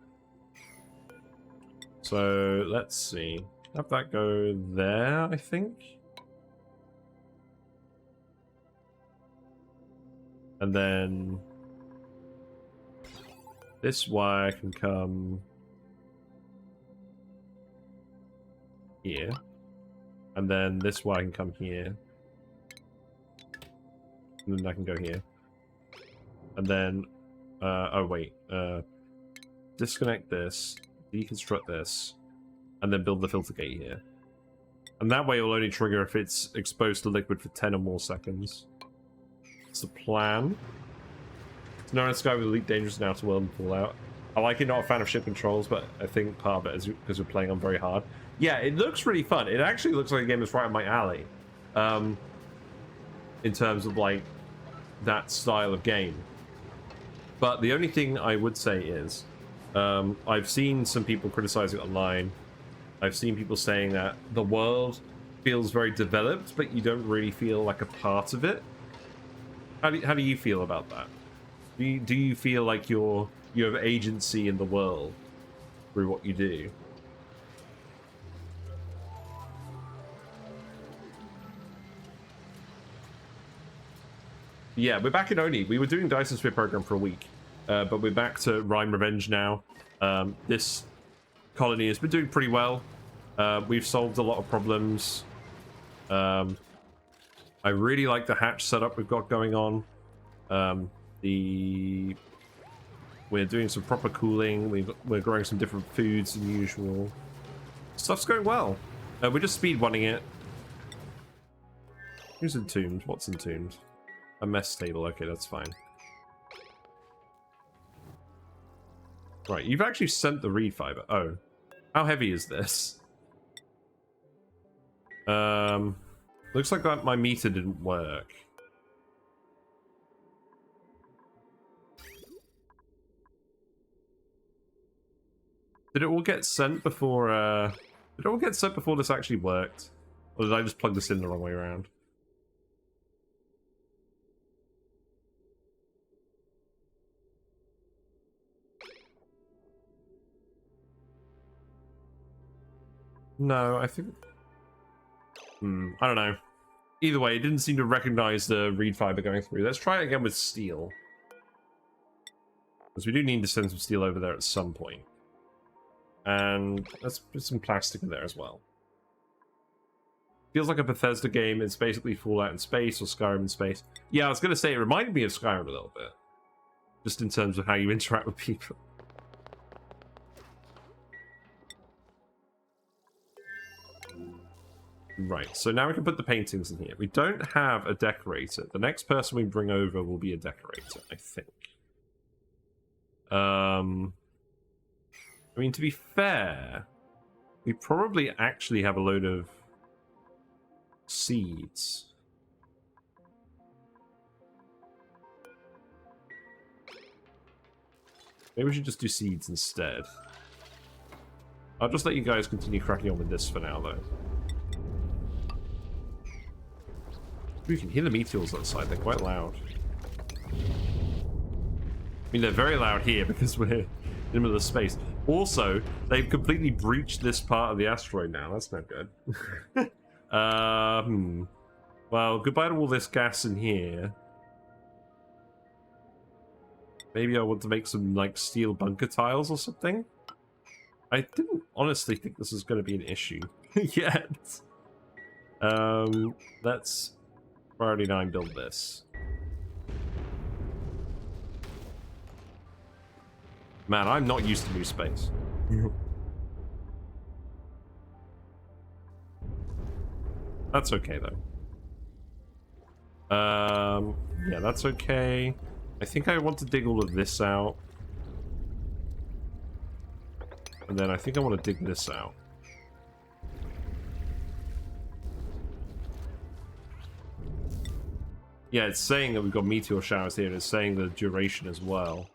So, let's see. Have that go there, I think. And then this wire can come here. And then this wire can come here. And then that can go here. And then oh wait, disconnect this, deconstruct this, and then build the filter gate here. And that way it will only trigger if it's exposed to liquid for 10 or more seconds. That's the plan. Snow and Sky with Elite Dangerous and Outer World and Fallout. I like it, not a fan of ship controls, but I think part of it is because we're playing on very hard. Yeah, it looks really fun. It actually looks like a game that's right up my alley. In terms of, like, that style of game. But the only thing I would say is, I've seen some people criticize it online. I've seen people saying that the world feels very developed, but you don't really feel like a part of it. How do you feel about that? Do you feel like you have agency in the world through what you do? Yeah, we're back in ONI. We were doing Dyson Sphere program for a week, but we're back to Rime Revenge now. This colony has been doing pretty well. We've solved a lot of problems. I really like the hatch setup we've got going on. We're doing some proper cooling. We're growing some different foods than usual. Stuff's going well. We're just speedrunning it. Who's entombed? What's entombed? A mess table. Okay, that's fine. Right, you've actually sent the reed fiber. Oh. How heavy is this? Looks like my meter didn't work. Did it all get sent before, did it all get sent before this actually worked? Or did I just plug this in the wrong way around? No, I think... I don't know. Either way, it didn't seem to recognize the reed fiber going through. Let's try it again with steel. Because we do need to send some steel over there at some point. And let's put some plastic in there as well. Feels like a Bethesda game. It's basically Fallout in space or Skyrim in space. Yeah, I was going to say, it reminded me of Skyrim a little bit. Just in terms of how you interact with people. Right, so now we can put the paintings in here. We don't have a decorator. The next person we bring over will be a decorator, I think. I mean, to be fair, we probably actually have a load of seeds. Maybe we should just do seeds instead. I'll just let you guys continue cracking on with this for now, though. We can hear the meteors outside. They're quite loud. I mean, they're very loud here because we're in the middle of space. Also, they've completely breached this part of the asteroid now. That's not good. Well, goodbye to all this gas in here. Maybe I want to make some, like, steel bunker tiles or something. I didn't honestly think this was going to be an issue yet. Let's priority 9 build this. Man, I'm not used to new space. That's okay, though. Yeah, that's okay. I think I want to dig all of this out. And then I think I want to dig this out. Yeah, it's saying that we've got meteor showers here, and it's saying the duration as well.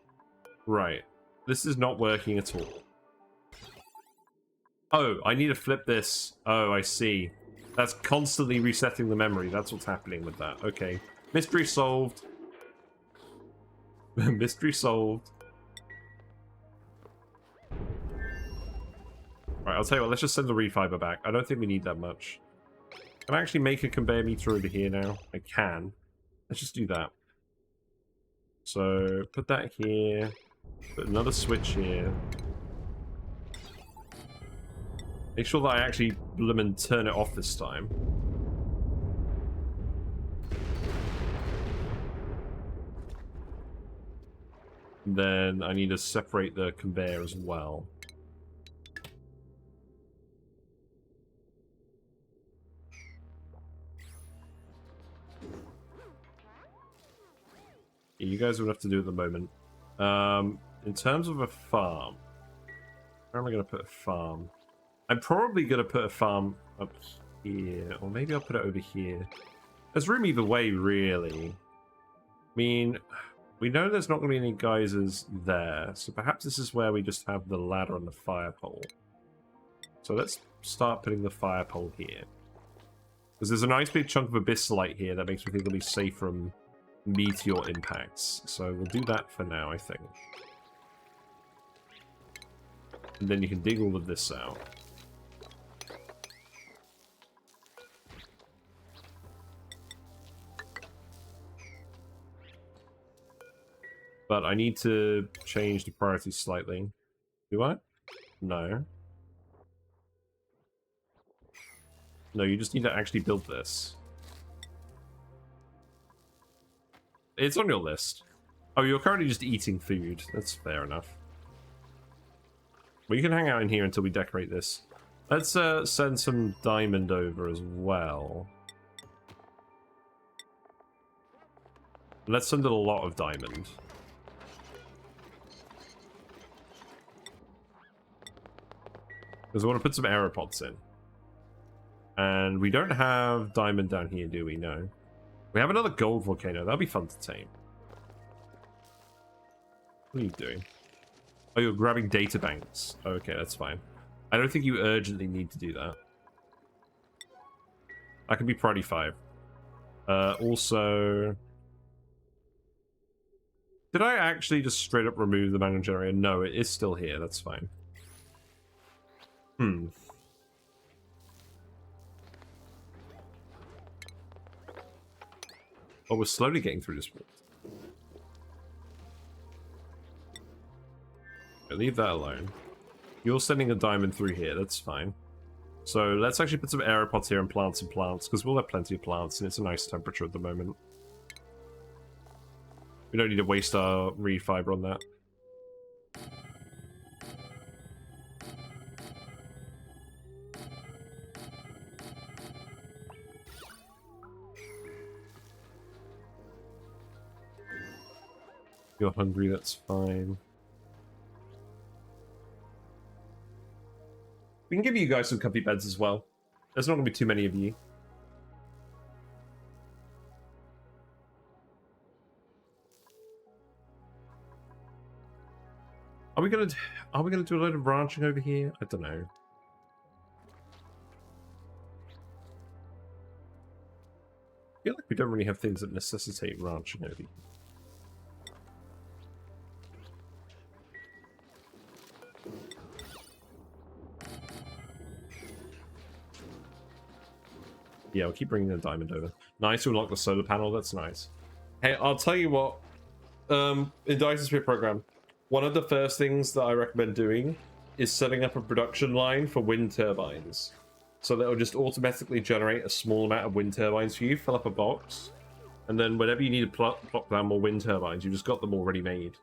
Right. This is not working at all. Oh, I need to flip this. Oh, I see. That's constantly resetting the memory. That's what's happening with that. Okay. Mystery solved. Mystery solved. Right, I'll tell you what, let's just send the reed fiber back. I don't think we need that much. Can I actually make a conveyor meter over here now? I can. Let's just do that. So, put that here. Put another switch here. Make sure that I actually turn it off this time. And then I need to separate the conveyor as well. You guys would have to do at the moment. In terms of a farm, where am I going to put a farm? I'm probably going to put a farm up here, or maybe I'll put it over here. There's room either way, really. I mean, we know there's not going to be any geysers there, so perhaps this is where we just have the ladder and the fire pole. So let's start putting the fire pole here. Because there's a nice big chunk of abyssite here that makes me think it'll be safe from meteor impacts. So we'll do that for now, I think. And then you can dig all of this out. But I need to change the priority slightly. Do I? No. No, you just need to actually build this. It's on your list. Oh, you're currently just eating food. That's fair enough. Well, you can hang out in here until we decorate this. Let's send some diamond over as well. Let's send a lot of diamond. Because I want to put some aeropods in. And we don't have diamond down here, do we? No. We have another gold volcano. That'll be fun to tame. What are you doing? Oh, you're grabbing data banks. Okay, that's fine. I don't think you urgently need to do that. I can be priority 5. Also... Did I actually just straight up remove the manual generator? No, it is still here. That's fine. Oh, we're slowly getting through this. Okay, leave that alone. You're sending a diamond through here. That's fine. So let's actually put some aeropods here and plant some plants, because we'll have plenty of plants, and it's a nice temperature at the moment. We don't need to waste our reed fiber on that. You're hungry, that's fine. We can give you guys some comfy beds as well. There's not going to be too many of you. Are we gonna do a load of ranching over here? I don't know. I feel like we don't really have things that necessitate ranching over here. Yeah, we'll keep bringing the diamond over. Nice to unlock the solar panel. That's nice. Hey, I'll tell you what. In Dyson Sphere program, one of the first things that I recommend doing is setting up a production line for wind turbines. So that will just automatically generate a small amount of wind turbines for you, fill up a box, and then whenever you need to plop down more wind turbines, you've just got them already made.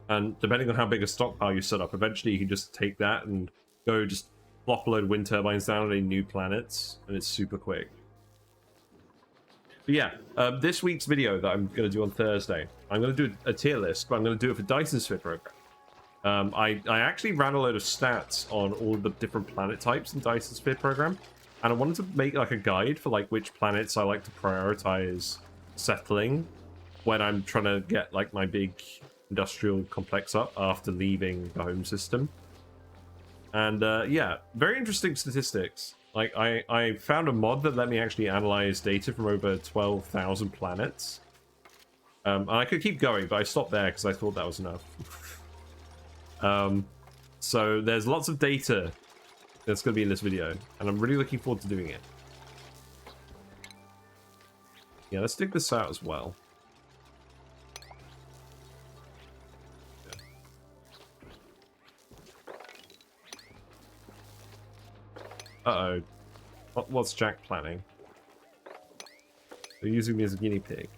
And depending on how big a stockpile you set up, eventually you can just take that and go just plop a load of wind turbines down on any new planets, and it's super quick. But yeah, this week's video that I'm going to do on Thursday, I'm going to do a tier list, but I'm going to do it for Dyson Sphere program. I actually ran a load of stats on all the different planet types in Dyson Sphere program, and I wanted to make like a guide for like which planets I like to prioritize settling when I'm trying to get like my big industrial complex up after leaving the home system. And yeah, very interesting statistics. Like I found a mod that let me actually analyze data from over 12,000 planets. And I could keep going, but I stopped there because I thought that was enough. So there's lots of data that's going to be in this video, and I'm really looking forward to doing it. Yeah, let's dig this out as well. Uh-oh. What's Jack planning? They're using me as a guinea pig.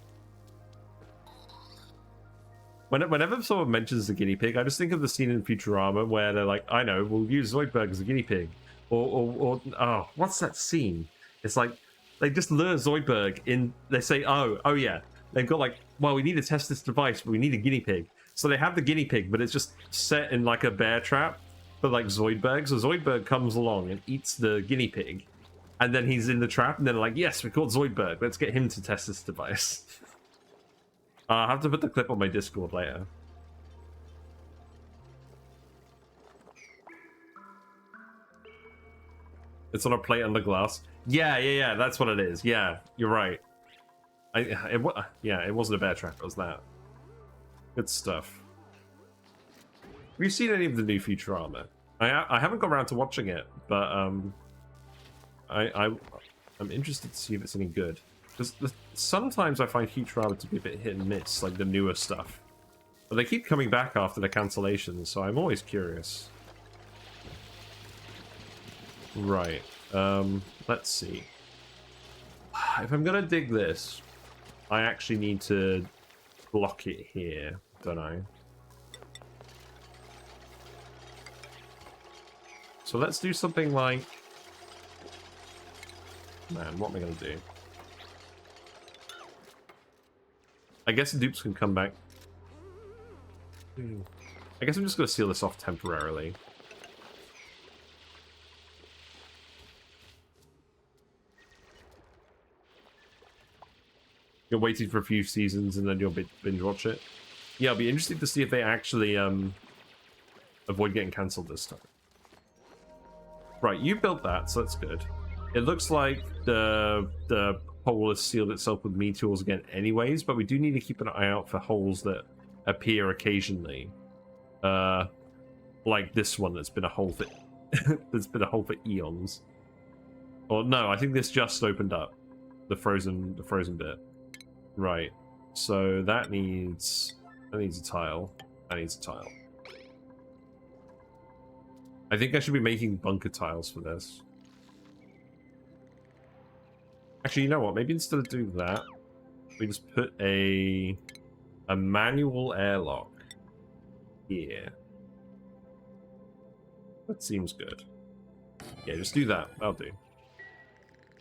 Whenever someone mentions the guinea pig, I just think of the scene in Futurama where they're like, I know, we'll use Zoidberg as a guinea pig. Or oh, what's that scene? It's like They just lure Zoidberg in. They say, oh yeah. They've got like, well, we need to test this device, but we need a guinea pig. So they have the guinea pig, but it's just set in like a bear trap for like Zoidberg. So Zoidberg comes along and eats the guinea pig. And then he's in the trap, and then like, yes, we caught Zoidberg. Let's get him to test this device. I'll have to put the clip on my Discord later. It's on a plate under glass. Yeah, that's what it is. Yeah, you're right. Yeah, it wasn't a bear trap, it was that. Good stuff. Have you seen any of the new Futurama? I haven't got around to watching it, but I'm interested to see if it's any good. Because sometimes I find Futurama to be a bit hit and miss, like the newer stuff. But they keep coming back after the cancellations, so I'm always curious. Right. Let's see. If I'm gonna dig this, I actually need to block it here, don't I? So let's do something like... Man, what am I gonna do? I guess the dupes can come back. I guess I'm just gonna seal this off temporarily. You're waiting for a few seasons and then you'll binge watch it. Yeah, I'll be interested to see if they actually avoid getting cancelled this time. Right, you built that, so that's good. It looks like the hole has sealed itself with meteors again anyways, but we do need to keep an eye out for holes that appear occasionally. Like this one that's been a hole for that's been a hole for eons. Or no, I think this just opened up. The frozen bit. Right. So that needs a tile. That needs a tile. I think I should be making bunker tiles for this. Actually, you know what? Maybe instead of doing that, we just put a manual airlock here. That seems good. Yeah, just do that. That'll do.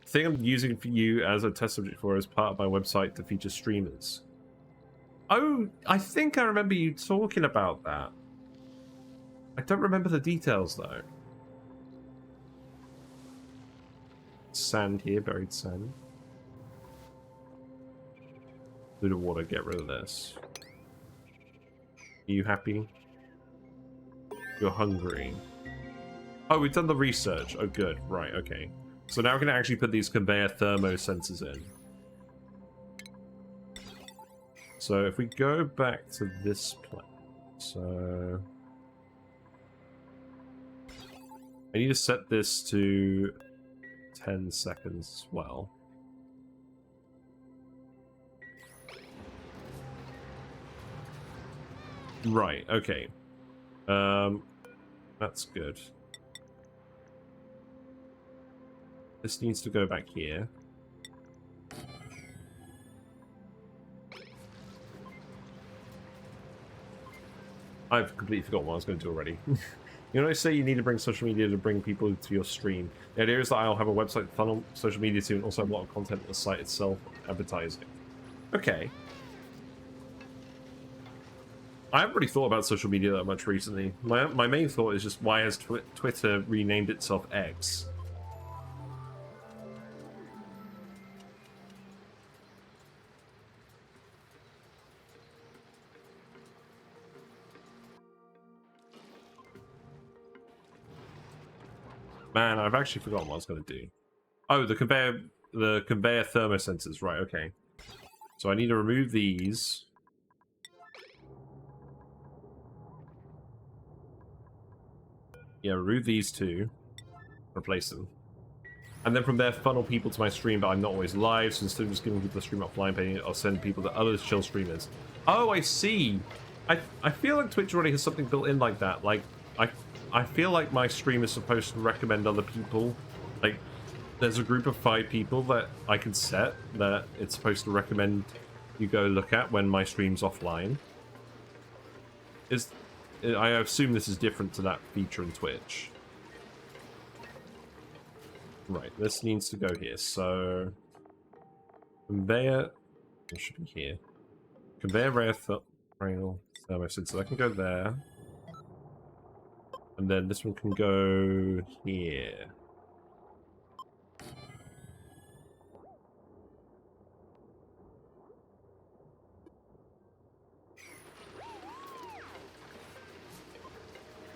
The thing I'm using for you as a test subject for is part of my website to feature streamers. Oh, I think I remember you talking about that. I don't remember the details, though. Sand here, buried sand. Loot of water, get rid of this. Are you happy? You're hungry. Oh, we've done the research. Oh, good. Right, okay. So now we can actually put these conveyor thermo sensors in. So if we go back to this plan, so I need to set this to 10 seconds as well. Right, okay. That's good. This needs to go back here. I've completely forgotten what I was going to do already. You know, I say you need to bring social media to bring people to your stream. The idea is that I'll have a website funnel social media to, and also have a lot of content on the site itself, advertising. Okay. I haven't really thought about social media that much recently. My main thought is just, why has Twitter renamed itself X? Man, I've actually forgotten what I was going to do. Oh, the conveyor thermosensors. Right, okay. So I need to remove these. Yeah, remove these two. Replace them. And then from there, funnel people to my stream, but I'm not always live, so instead of just giving people the stream offline, I'll send people to other chill streamers. Oh, I see! I feel like Twitch already has something built in like that. Like, I feel like my stream is supposed to recommend other people. Like, there's a group of 5 people that I can set that it's supposed to recommend you go look at when my stream's offline. I assume this is different to that feature in Twitch. Right, this needs to go here. So Conveyor. It should be here. Conveyor rail thermosid, so that can go there. And then this one can go here.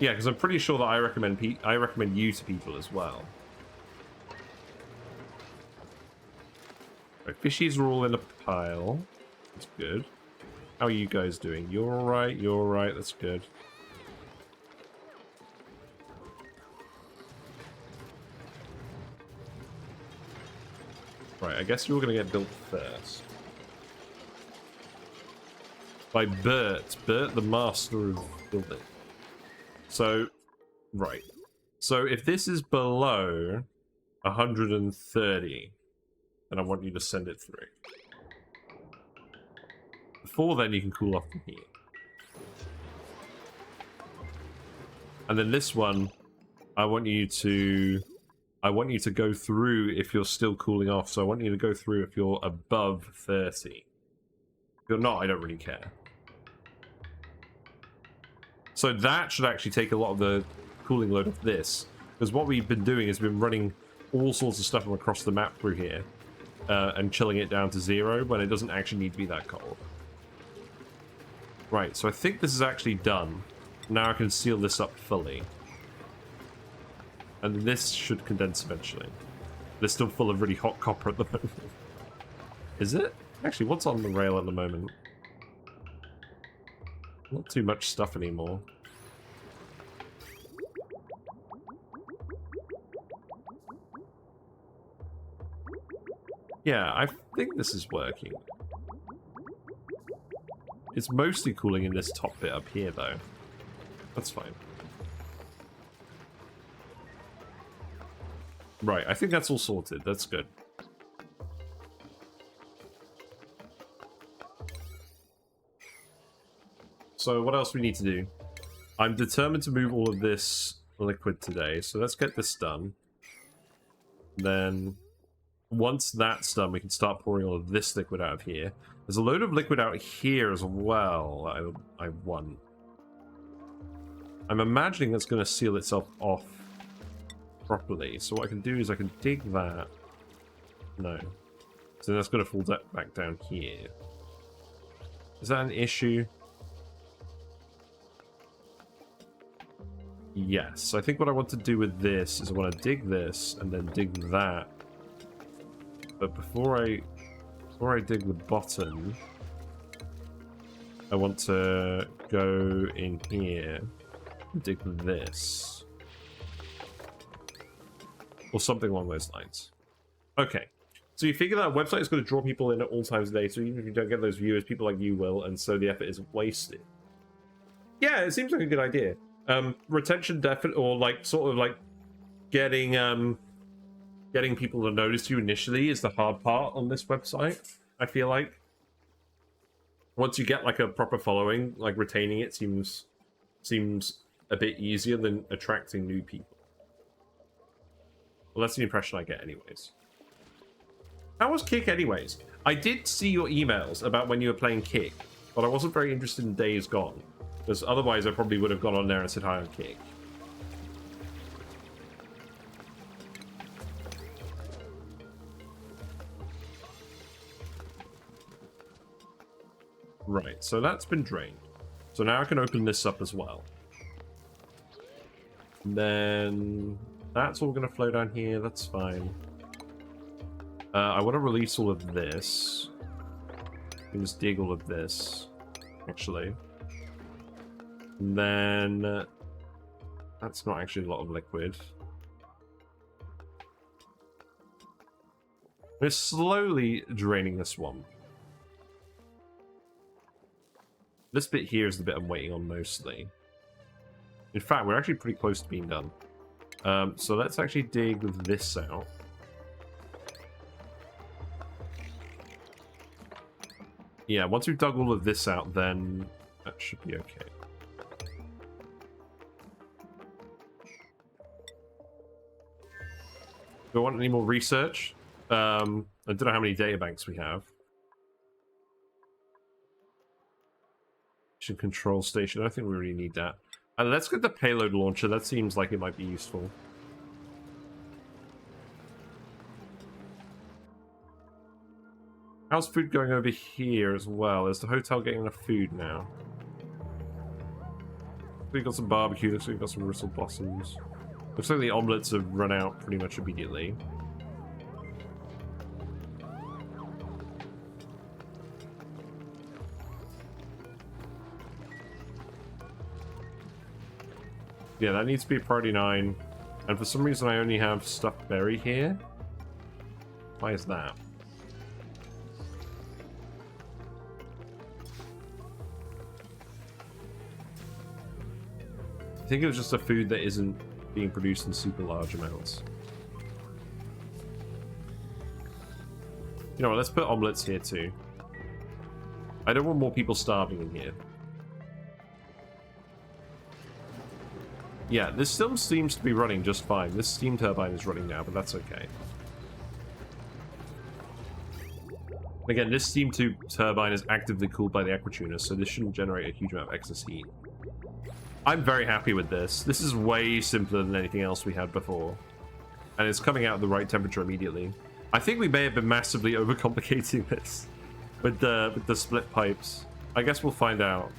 Yeah, because I'm pretty sure that I recommend you to people as well. Right, fishies are all in a pile. That's good. How are you guys doing? You're alright, you're alright, that's good. Right, I guess you're going to get built first. By Bert. Bert, the master of building. So, right. So if this is below 130, then I want you to send it through. Before then, you can cool off from here. And then this one, I want you to go through if you're still cooling off. So I want you to go through if you're above 30. If you're not, I don't really care. So that should actually take a lot of the cooling load of this. Because what we've been doing is been running all sorts of stuff from across the map through here. And chilling it down to 0 when it doesn't actually need to be that cold. Right, so I think this is actually done. Now I can seal this up fully. And this should condense eventually. They're still full of really hot copper at the moment. Is it? Actually, what's on the rail at the moment? Not too much stuff anymore. Yeah, I think this is working. It's mostly cooling in this top bit up here, though. That's fine. Right, I think that's all sorted. That's good. So what else we need to do? I'm determined to move all of this liquid today, so let's get this done. Then, once that's done, we can start pouring all of this liquid out of here. There's a load of liquid out here as well. I want. I'm imagining that's going to seal itself off properly. So what I can do is I can dig that. No. So that's going to fall back down here. Is that an issue? Yes. I think what I want to do with this is I want to dig this and then dig that. But before I dig the bottom, I want to go in here and dig this. Or something along those lines. Okay. So you figure that website is going to draw people in at all times of day, so even if you don't get those viewers, people like you will, and so the effort isn't wasted. Yeah, it seems like a good idea. Retention definitely, or like sort of like getting people to notice you initially is the hard part on this website, I feel like. Once you get like a proper following, like retaining it seems a bit easier than attracting new people. Well, that's the impression I get anyways. How was Kick anyways? I did see your emails about when you were playing Kick, but I wasn't very interested in Days Gone, because otherwise I probably would have gone on there and said hi on Kick. Right, so that's been drained. So now I can open this up as well. And then that's all going to flow down here, that's fine. I want to release all of this. I can just dig all of this, actually. And then that's not actually a lot of liquid. We're slowly draining this one. This bit here is the bit I'm waiting on mostly. In fact, we're actually pretty close to being done. So let's actually dig this out. Yeah, once we've dug all of this out, then that should be okay. Do I want any more research? I don't know how many data banks we have. Mission control station. I don't think we really need that. And let's get the payload launcher. That seems like it might be useful. How's food going over here as well? Is the hotel getting enough food now? We've got some barbecue. Looks like we've got some bristle blossoms. Looks like the omelets have run out pretty much immediately. Yeah, that needs to be priority 9. And for some reason I only have stuffed berry here. Why is that? I think it was just a food that isn't being produced in super large amounts. You know what, let's put omelets here too. I don't want more people starving in here. Yeah, this still seems to be running just fine. This steam turbine is running now, but that's okay. Again, this steam turbine is actively cooled by the aquatuner, so this shouldn't generate a huge amount of excess heat. I'm very happy with this. This is way simpler than anything else we had before. And it's coming out at the right temperature immediately. I think we may have been massively overcomplicating this with the split pipes. I guess we'll find out.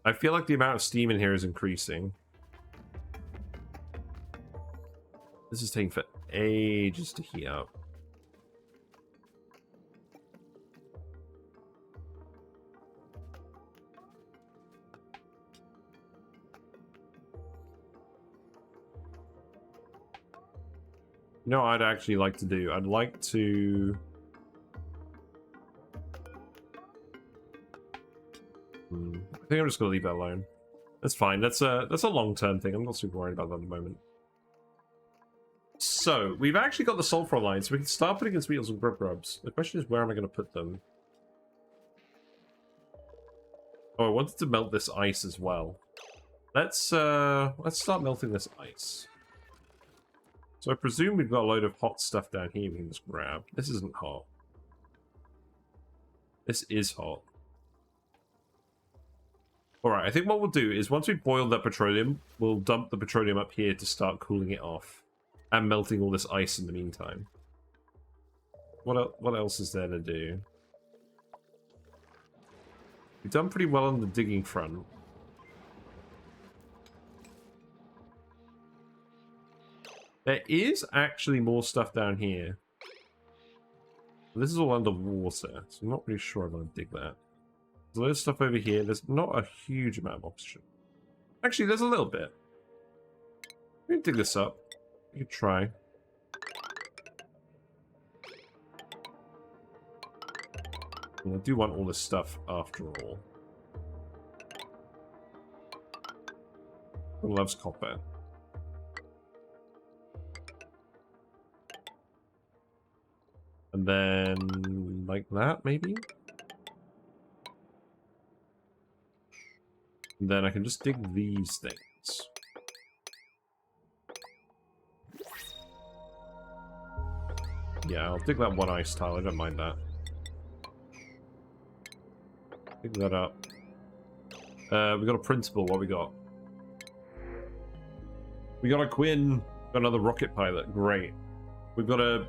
I feel like the amount of steam in here is increasing. This is taking for ages to heat up. You know what I'd actually like to do? I'd like to... I think I'm just gonna leave that alone. That's fine. That's a long-term thing. I'm not super worried about that at the moment. So, we've actually got the sulfur line, so we can start putting in sweetles and grub grubs. The question is, where am I going to put them? Oh, I wanted to melt this ice as well. Let's start melting this ice. So I presume we've got a load of hot stuff down here we can just grab. This isn't hot. This is hot. Alright, I think what we'll do is once we've boiled that petroleum, we'll dump the petroleum up here to start cooling it off. And melting all this ice in the meantime. What else is there to do? We've done pretty well on the digging front. There is actually more stuff down here. This is all underwater, so I'm not really sure I'm going to dig that. There's a lot of stuff over here. There's not a huge amount of oxygen. Actually, there's a little bit. We can dig this up. We could try. And I do want all this stuff after all. Who loves copper? And then like that, maybe? And then I can just dig these things. Yeah, I'll dig that one ice tile, I don't mind that. Dig that up. We got a principal, what we got? We got a Quinn, got another rocket pilot, great. We've got a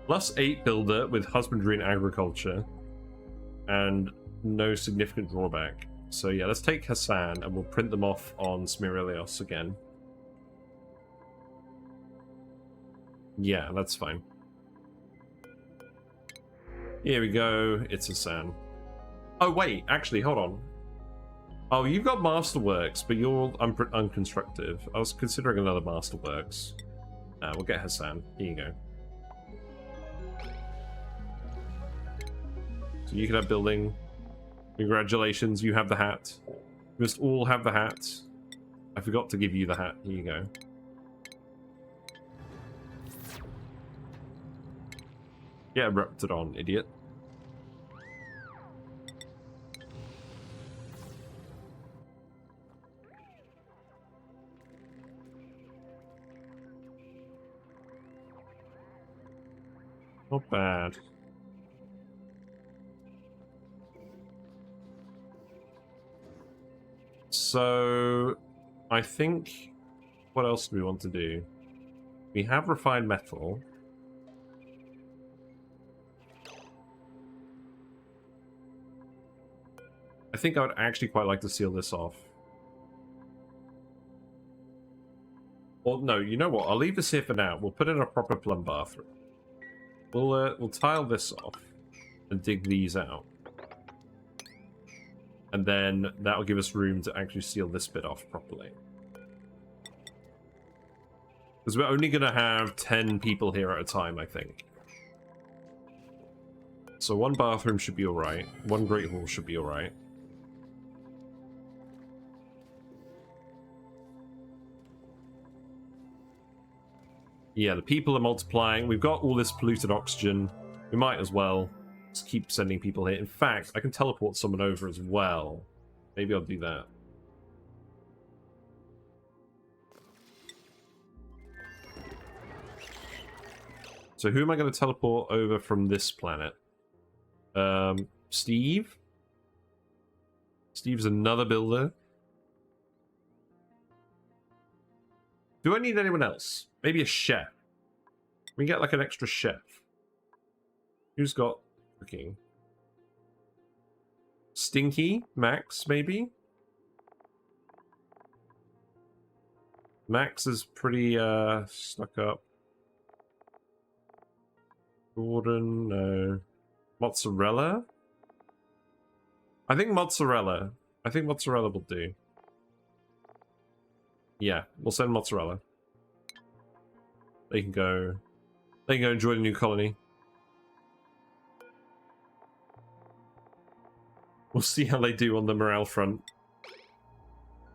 +8 builder with husbandry and agriculture. And no significant drawback. So yeah, let's take Hassan and we'll print them off on Smirelios again. Yeah, that's fine. Here we go, it's Hassan. Oh wait, actually, hold on. Oh, you've got Masterworks, but you're unconstructive. I was considering another Masterworks. We'll get Hassan. Here you go. So you can have building. Congratulations, you have the hat. You must all have the hat. I forgot to give you the hat. Here you go. Yeah, Reptodon, idiot. Not bad. So, I think, what else do we want to do? We have refined metal. I think I would actually quite like to seal this off. Well, no, you know what? I'll leave this here for now. We'll put in a proper plumb bathroom. We'll tile this off and dig these out. And then that'll give us room to actually seal this bit off properly. Because we're only going to have 10 people here at a time, I think. So one bathroom should be alright. One great hall should be alright. Yeah, the people are multiplying. We've got all this polluted oxygen. We might as well just keep sending people here. In fact, I can teleport someone over as well. Maybe I'll do that. So who am I going to teleport over from this planet? Steve? Steve's another builder. Do I need anyone else? Maybe a chef. We get like an extra chef. Who's got cooking? Stinky? Max, maybe? Max is pretty stuck up. Gordon, no. Mozzarella? I think mozzarella. I think mozzarella will do. Yeah, we'll send mozzarella. They can go enjoy the new colony. We'll see how they do on the morale front.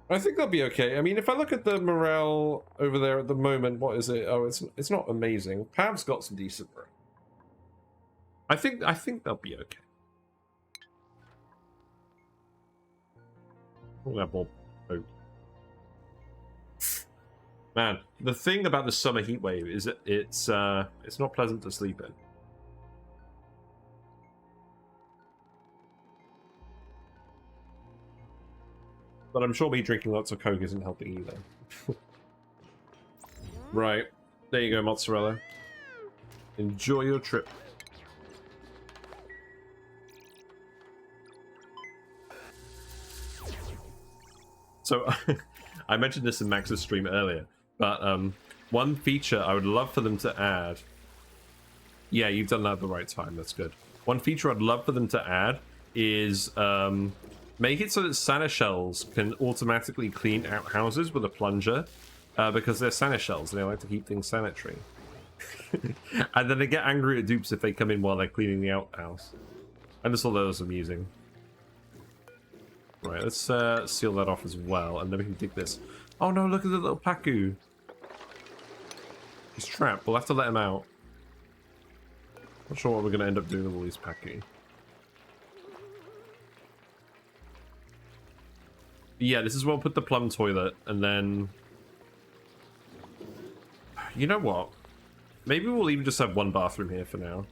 I think they'll be okay. I mean, if I look at the morale over there at the moment, what is it? Oh, it's not amazing. Pam's got some decent morale. I think they'll be okay. We'll have more hope. Man, the thing about the summer heat wave is that it's not pleasant to sleep in. But I'm sure me drinking lots of Coke isn't helping either. Right. There you go, mozzarella. Enjoy your trip. So, I mentioned this in Max's stream earlier, but one feature I would love for them to add... Yeah, you've done that at the right time, that's good. One feature I'd love for them to add is make it so that seneshells can automatically clean outhouses with a plunger, because they're seneshells and they like to keep things sanitary. And then they get angry at dupes if they come in while they're cleaning the outhouse. I just thought that was amusing. Right, let's seal that off as well, and then we can dig this. Oh no, look at the little Pacu. He's trapped. We'll have to let him out. Not sure what we're going to end up doing with all these Pacu. Yeah, this is where we'll put the plum toilet, and then... You know what? Maybe we'll even just have one bathroom here for now.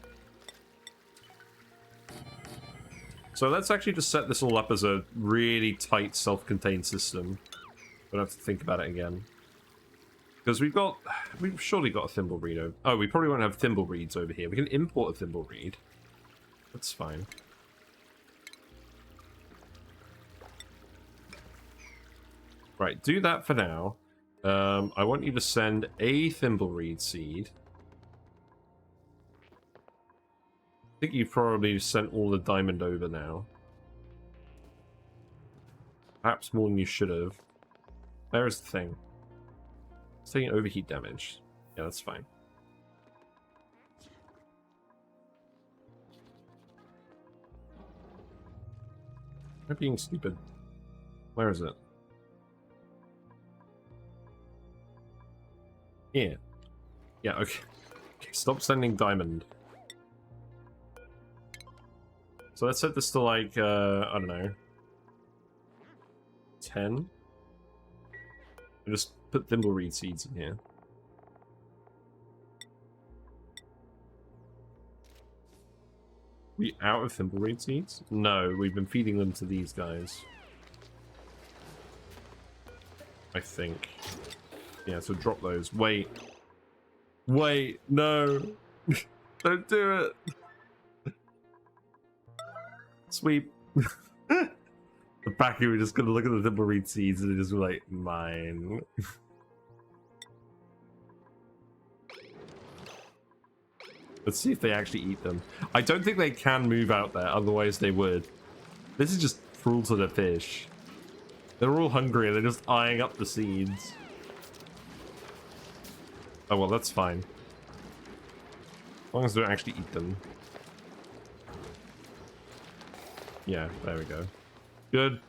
So let's actually just set this all up as a really tight, self-contained system. Don't have to think about it again. Because we've surely got a thimble reed over... Oh, we probably won't have thimble reeds over here. We can import a thimble reed. That's fine. Right, do that for now. I want you to send a thimbleweed seed. I think you've probably sent all the diamond over now. Perhaps more than you should have. There's the thing. It's taking overheat damage. Yeah, that's fine. I'm being stupid. Where is it? Here. Yeah, okay. Okay, stop sending diamond. So let's set this to like, I don't know, 10? And just put thimbleweed seeds in here. We out of thimbleweed seeds? No, we've been feeding them to these guys. I think. Yeah, so drop those. Wait. Wait, no. Don't do it. Sweep. The backer, we're just gonna look at the thimbleweed seeds and just be like, mine. Let's see if they actually eat them. I don't think they can move out there, otherwise they would. This is just cruel to the fish. They're all hungry and they're just eyeing up the seeds. Oh well, that's fine. As long as they don't actually eat them. Yeah, there we go. Good.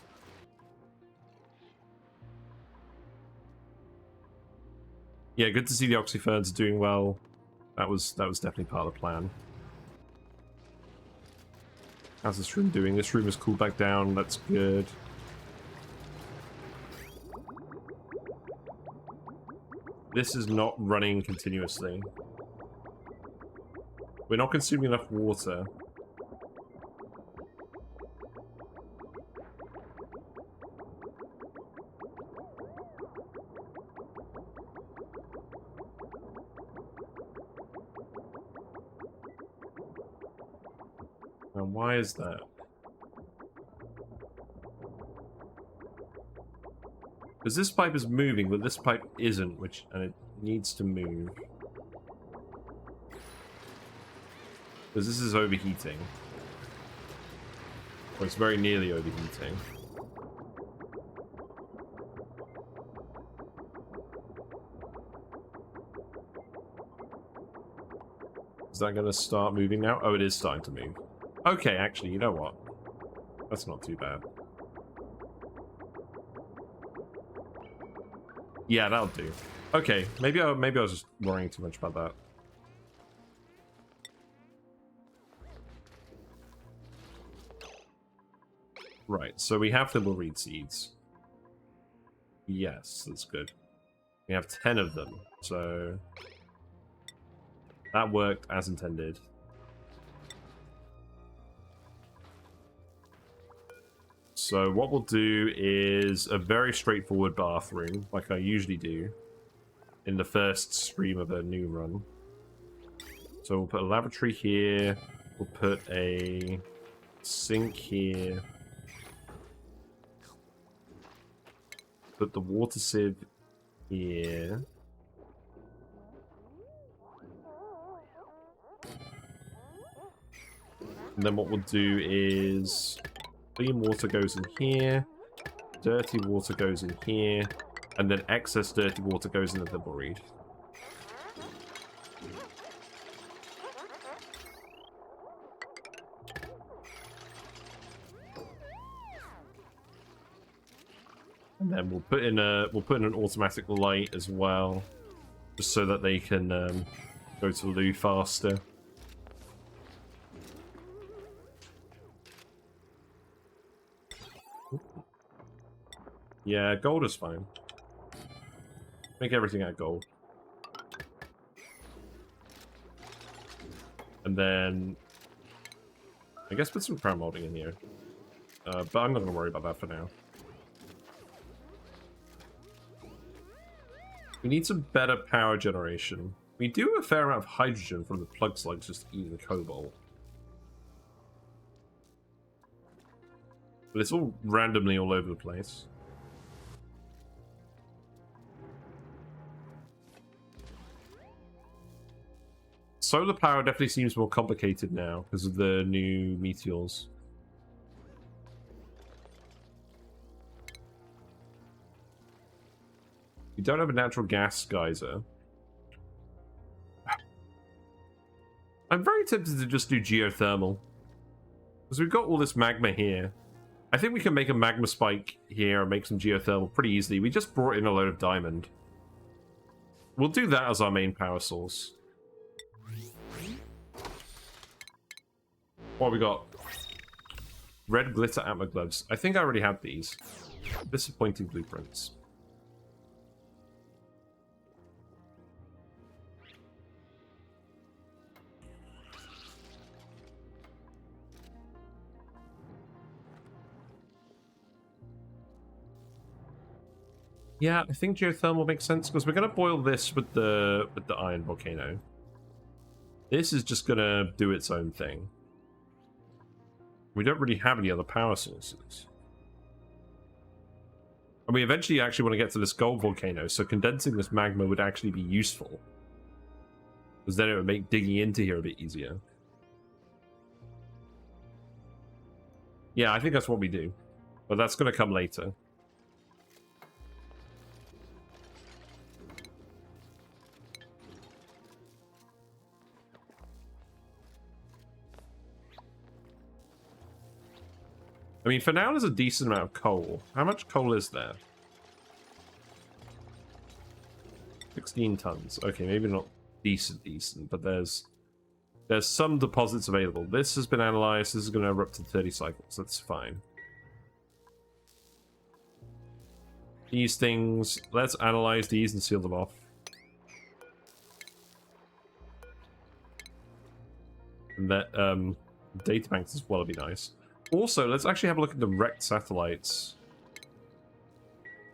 Yeah, good to see the oxyferns doing well. That was definitely part of the plan. How's this room doing? This room is cooled back down. That's good. This is not running continuously. We're not consuming enough water. Now, why is that? Because this pipe is moving, but this pipe isn't, and it needs to move. Because this is overheating. Or it's very nearly overheating. Is that going to start moving now? Oh, it is starting to move. Okay, actually, you know what? That's not too bad. Yeah, that'll do. Okay, maybe I was just worrying too much about that. Right, so we have thimbleweed seeds. Yes, that's good. We have 10 of them, so that worked as intended. So what we'll do is a very straightforward bathroom, like I usually do in the first stream of a new run. So we'll put a lavatory here, we'll put a sink here, put the water sieve here. And then what we'll do is clean water goes in here, dirty water goes in here, and then excess dirty water goes in the thimbleweed. And then we'll put in an automatic light as well, just so that they can go to the loo faster. Yeah, gold is fine. Make everything out of gold. And then I guess put some crown molding in here. But I'm not going to worry about that for now. We need some better power generation. We do have a fair amount of hydrogen from the plug slugs just eating cobalt. But it's all randomly all over the place. Solar power definitely seems more complicated now because of the new meteors. We don't have a natural gas geyser. I'm very tempted to just do geothermal. Because we've got all this magma here. I think we can make a magma spike here and make some geothermal pretty easily. We just brought in a load of diamond. We'll do that as our main power source. What have we got? Red glitter atma gloves. I think I already have these. Disappointing blueprints. Yeah, I think geothermal makes sense because we're gonna boil this with the iron volcano. This is just gonna do its own thing. We don't really have any other power sources. And we eventually actually want to get to this gold volcano, so condensing this magma would actually be useful. Because then it would make digging into here a bit easier. Yeah, I think that's what we do. But that's going to come later. I mean, for now, there's a decent amount of coal. How much coal is there? 16 tons. Okay, maybe not decent, but there's some deposits available. This has been analyzed. This is going to erupt to 30 cycles. That's fine. These things, let's analyze these and seal them off. And that data banks as well would be nice. Also, let's actually have a look at the wrecked satellites.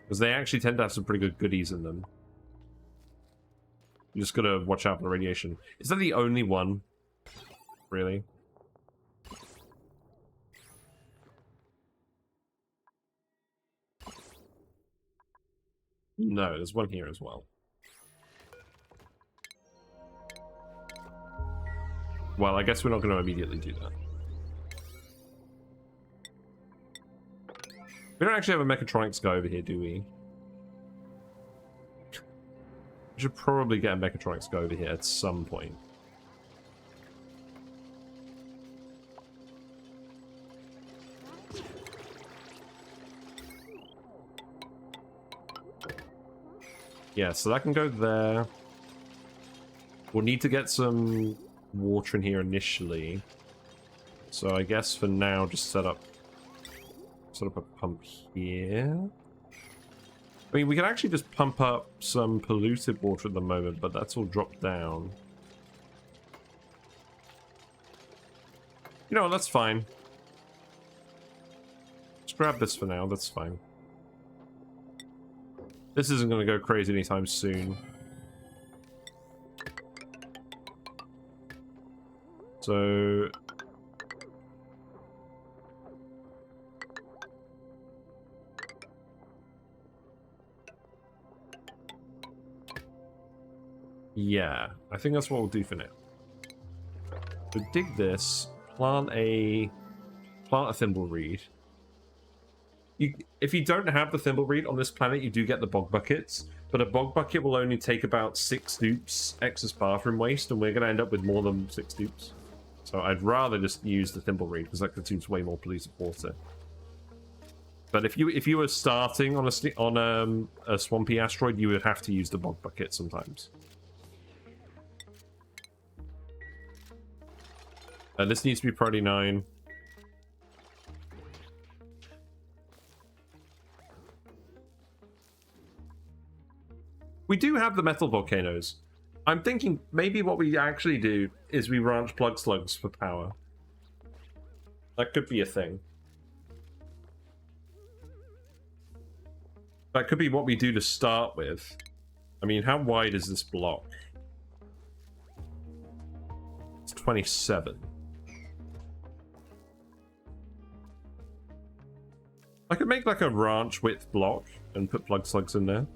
Because they actually tend to have some pretty good goodies in them. You just gotta watch out for the radiation. Is that the only one? Really? No, there's one here as well. Well, I guess we're not going to immediately do that. We don't actually have a mechatronics guy over here, do we? We should probably get a mechatronics guy over here at some point. Yeah, so that can go there. We'll need to get some water in here initially. So I guess for now, just set up a pump here. I mean, we can actually just pump up some polluted water at the moment, but that's all dropped down. You know what, that's fine. Just grab this for now, that's fine. This isn't going to go crazy anytime soon. So... yeah, I think that's what we'll do for now. So dig this, plant a thimble reed. If you don't have the thimble reed on this planet, you do get the bog buckets, but a bog bucket will only take about 6 dupes excess bathroom waste, and we're going to end up with more than 6 dupes. So I'd rather just use the thimble reed because that consumes way more polluted water. But if you were starting on a swampy asteroid, you would have to use the bog bucket sometimes. This needs to be priority 9. We do have the metal volcanoes. I'm thinking maybe what we actually do is we ranch plug slugs for power. That could be a thing. That could be what we do to start with. I mean, how wide is this block? It's 27. I could make like a ranch width block and put plug slugs in there.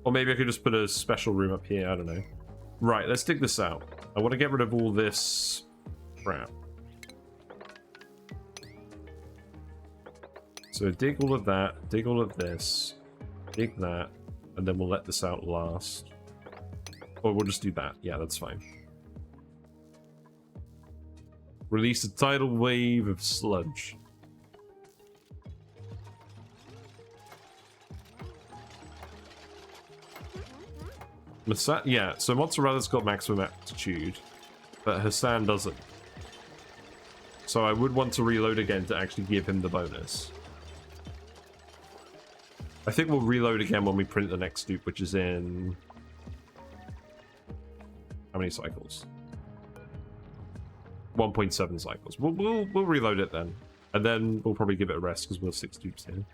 Or maybe I could just put a special room up here, I don't know. Right, let's dig this out. I want to get rid of all this crap. So dig all of that, dig all of this, dig that, and then we'll let this out last. Or we'll just do that. Yeah, that's fine. Release a tidal wave of sludge. Yeah, so Mozzarella's got maximum aptitude, but Hassan doesn't. So I would want to reload again to actually give him the bonus. I think we'll reload again when we print the next dupe, which is in... how many cycles? 1.7 cycles. We'll reload it then. And then we'll probably give it a rest because we'll have 6 dupes here.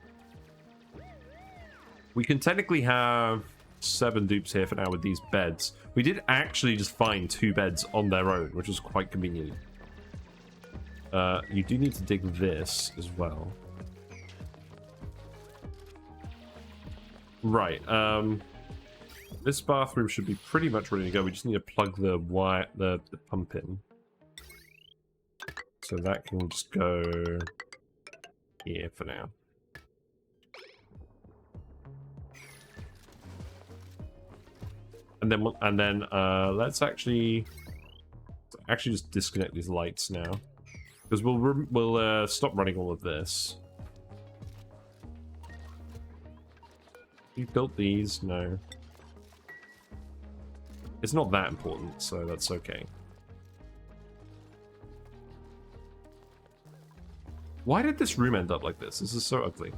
We can technically have 7 dupes here for now with these beds. We did actually just find 2 beds on their own, which was quite convenient. You do need to dig this as well. Right. This bathroom should be pretty much ready to go. We just need to plug the wire, the pump in. So that can just go here for now. And then let's actually just disconnect these lights now, because we'll stop running all of this. You built these? No. It's not that important, so that's okay. Why did this room end up like this? This is so ugly.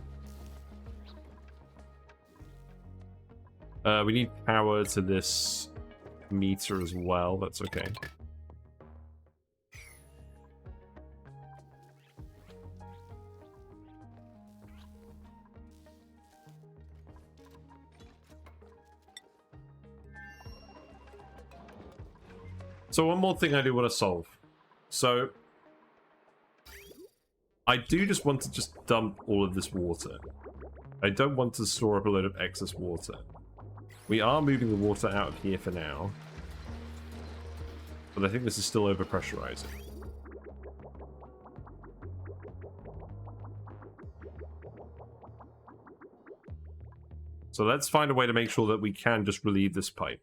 We need power to this meter as well. That's okay. So one more thing I do want to solve. So I do just want to just dump all of this water. I don't want to store up a load of excess water. We are moving the water out of here for now. But I think this is still overpressurizing. So let's find a way to make sure that we can just relieve this pipe.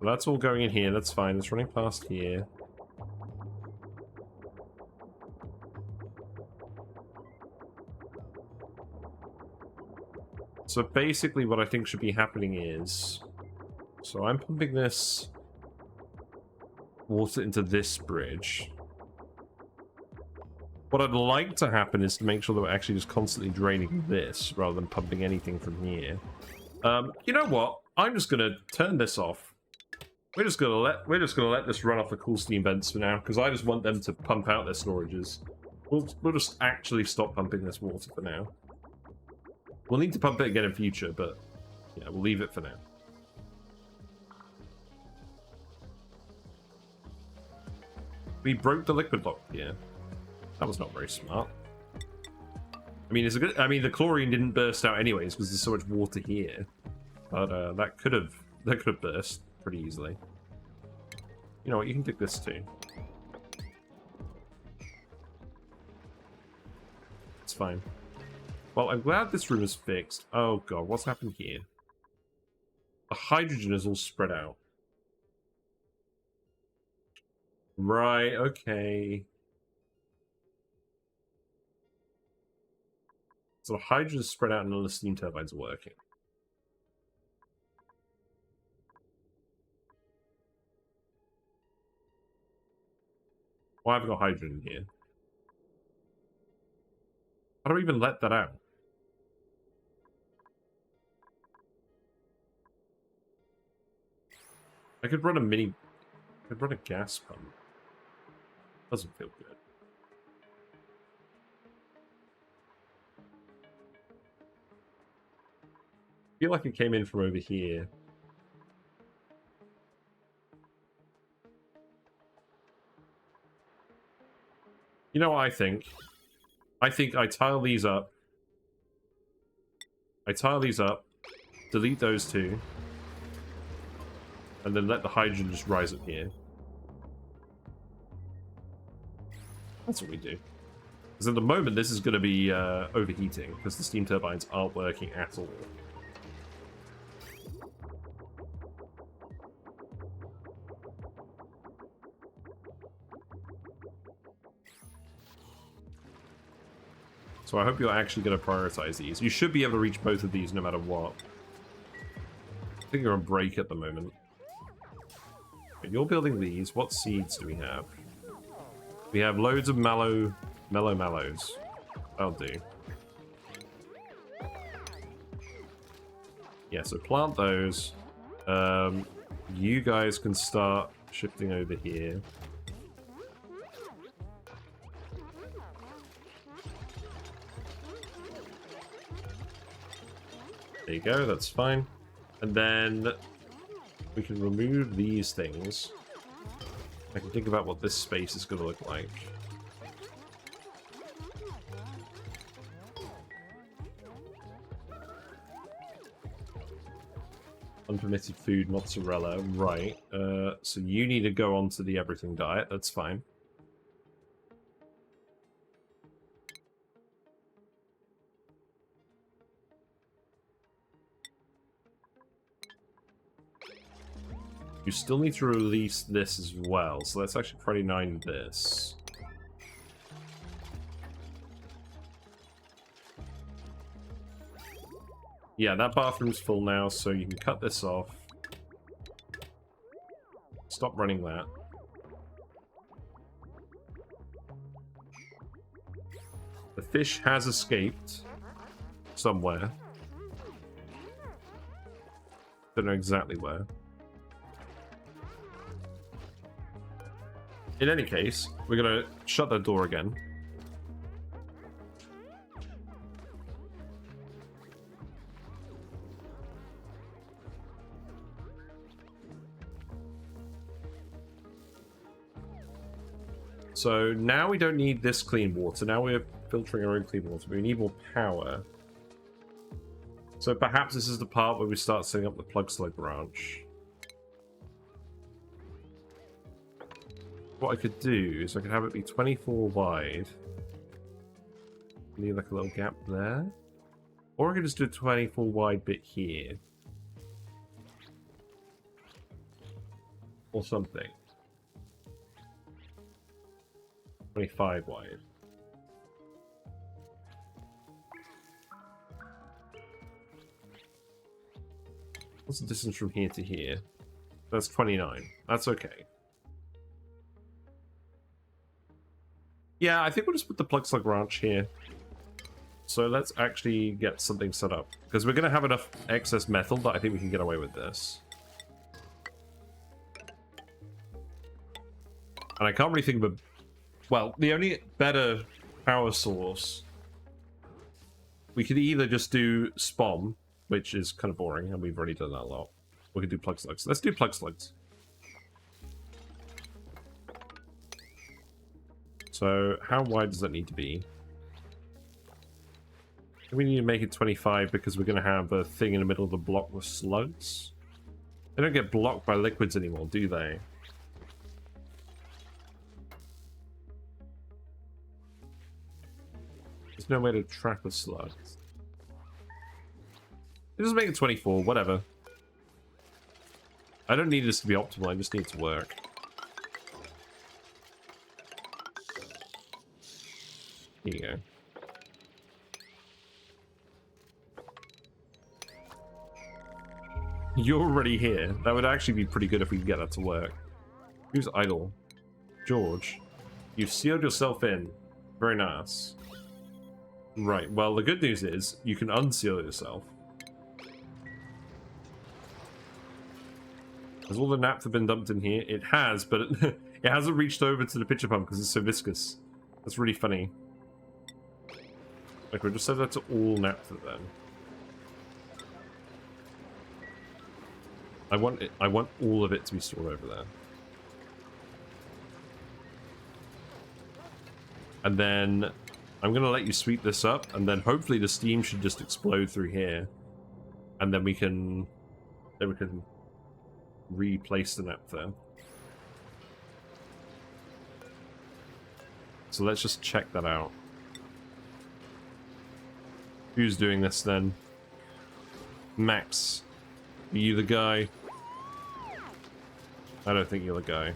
Well, that's all going in here, that's fine. It's running past here. So basically what I think should be happening is... So I'm pumping this water into this bridge. What I'd like to happen is to make sure that we're actually just constantly draining this rather than pumping anything from here. You know what? I'm just gonna turn this off. We're just gonna let this run off the cool steam vents for now, because I just want them to pump out their storages. We'll just actually stop pumping this water for now. We'll need to pump it again in future, but yeah, we'll leave it for now. We broke the liquid lock here. That was not very smart. I mean, the chlorine didn't burst out anyways because there's so much water here. But that could have burst pretty easily. You know what? You can dig this too. It's fine. Well, I'm glad this room is fixed. Oh god, what's happened here? The hydrogen is all spread out. Right, okay. So the hydrogen is spread out and all the steam turbines are working. Why have I got hydrogen here? How do I even let that out? I could run a gas pump. Doesn't feel good. I feel like it came in from over here. You know what I think? I think I tile these up. Delete those two. And then let the hydrogen just rise up here. That's what we do. Because at the moment, this is going to be overheating, because the steam turbines aren't working at all. So I hope you're actually going to prioritize these. You should be able to reach both of these no matter what. I think you're on break at the moment. Okay, you're building these. What seeds do we have? We have loads of mellow mallows. That'll do. Yeah, so plant those. You guys can start shifting over here. There you go, that's fine. And then we can remove these things. I can think about what this space is going to look like. Unpermitted food, mozzarella, right. So you need to go onto the everything diet, that's fine. You still need to release this as well, so let's actually priority 9 this. Yeah, that bathroom's full now, so you can cut this off. Stop running that. The fish has escaped somewhere. Don't know exactly where. In any case, we're gonna shut that door again. So now we don't need this clean water. Now we're filtering our own clean water. We need more power. So perhaps this is the part where we start setting up the plug slug branch. What I could do is I could have it be 24 wide. Need like a little gap there. Or I could just do a 24 wide bit here. Or something. 25 wide. What's the distance from here to here? That's 29. That's okay. Yeah, I think we'll just put the plug slug branch here. So let's actually get something set up. Because we're going to have enough excess metal that I think we can get away with this. And I can't really think of a... Well, the only better power source... We could either just do SPOM, which is kind of boring, and we've already done that a lot. We could do plug slugs. Let's do plug slugs. So, how wide does that need to be? We need to make it 25 because we're going to have a thing in the middle of the block with slugs. They don't get blocked by liquids anymore, do they? There's no way to trap a slug. Just make it 24, whatever. I don't need this to be optimal, I just need it to work. Here you go. You're already here. That would actually be pretty good if we could get that to work. Who's idle? George. You've sealed yourself in. Very nice. Right, well, the good news is you can unseal yourself. Has all the naphtha been dumped in here? It has, but it hasn't reached over to the pitcher pump because it's so viscous. That's really funny. Like, we'll just set that to all naphtha then. I want all of it to be stored over there. And then I'm gonna let you sweep this up, and then hopefully the steam should just explode through here. And then we can replace the naphtha. So let's just check that out. Who's doing this then? Max. Are you the guy? I don't think you're the guy.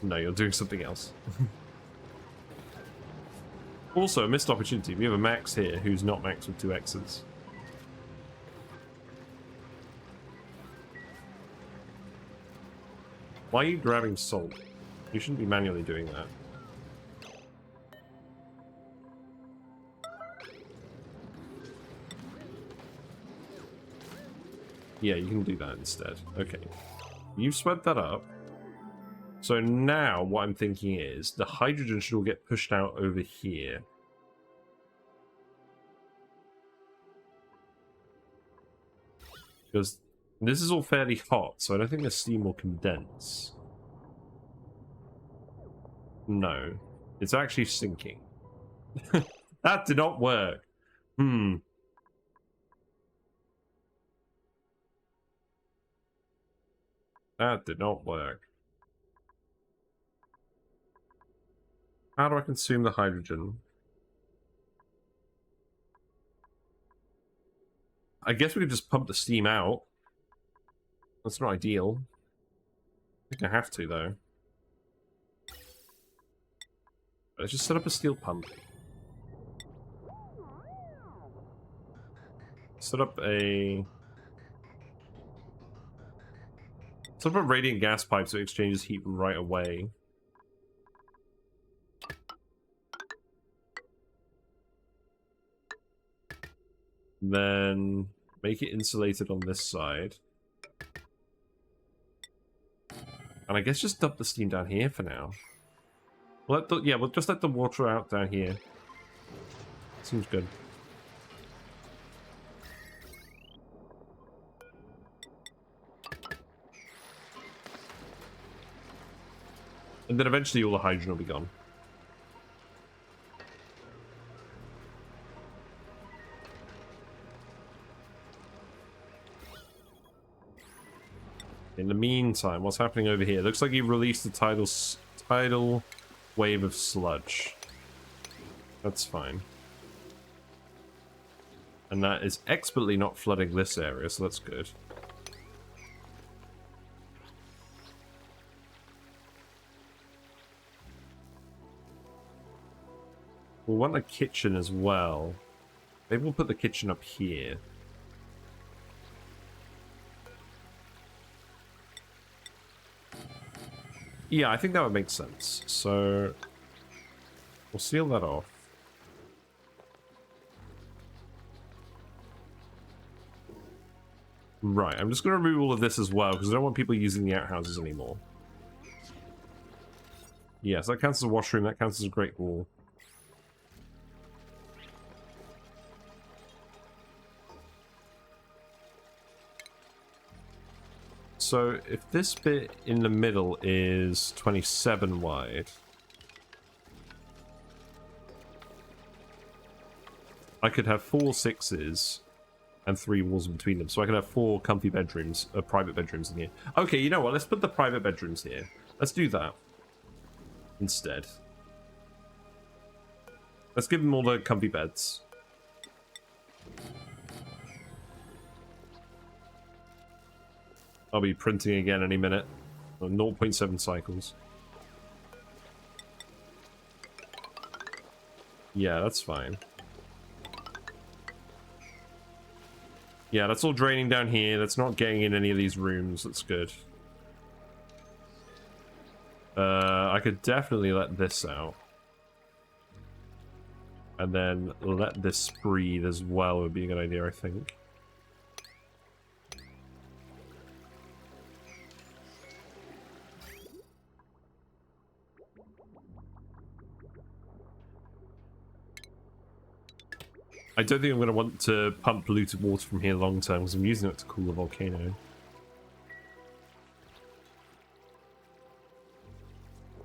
No, you're doing something else. Also, a missed opportunity. We have a Max here who's not Max with 2 X's. Why are you grabbing salt? You shouldn't be manually doing that. Yeah, you can do that instead. Okay. You sped that up. So now what I'm thinking is the hydrogen should all get pushed out over here. Because this is all fairly hot, so I don't think the steam will condense. No. It's actually sinking. That did not work. That did not work. How do I consume the hydrogen? I guess we could just pump the steam out. That's not ideal. I think I have to, though. Let's just set up a steel pump. Set up a radiant gas pipe so it exchanges heat right away. Then make it insulated on this side. And I guess just dump the steam down here for now. We'll just let the water out down here. Seems good. And then eventually all the hydrogen will be gone. In the meantime, what's happening over here? Looks like you released the tidal wave of sludge. That's fine. And that is expertly not flooding this area, so that's good. We'll want a kitchen as well. Maybe we'll put the kitchen up here. Yeah, I think that would make sense. So we'll seal that off. Right, I'm just going to remove all of this as well, because I don't want people using the outhouses anymore. Yes, that counts as a washroom, that counts as a Great Wall. So, if this bit in the middle is 27 wide... I could have 4 6s and 3 walls in between them. So I could have 4 comfy bedrooms, private bedrooms in here. Okay, you know what? Let's put the private bedrooms here. Let's do that instead. Let's give them all the comfy beds. I'll be printing again any minute. 0.7 cycles. Yeah, that's fine. Yeah, that's all draining down here. That's not getting in any of these rooms. That's good. I could definitely let this out. And then let this breathe as well would be a good idea, I think. I don't think I'm going to want to pump polluted water from here long term because I'm using it to cool the volcano.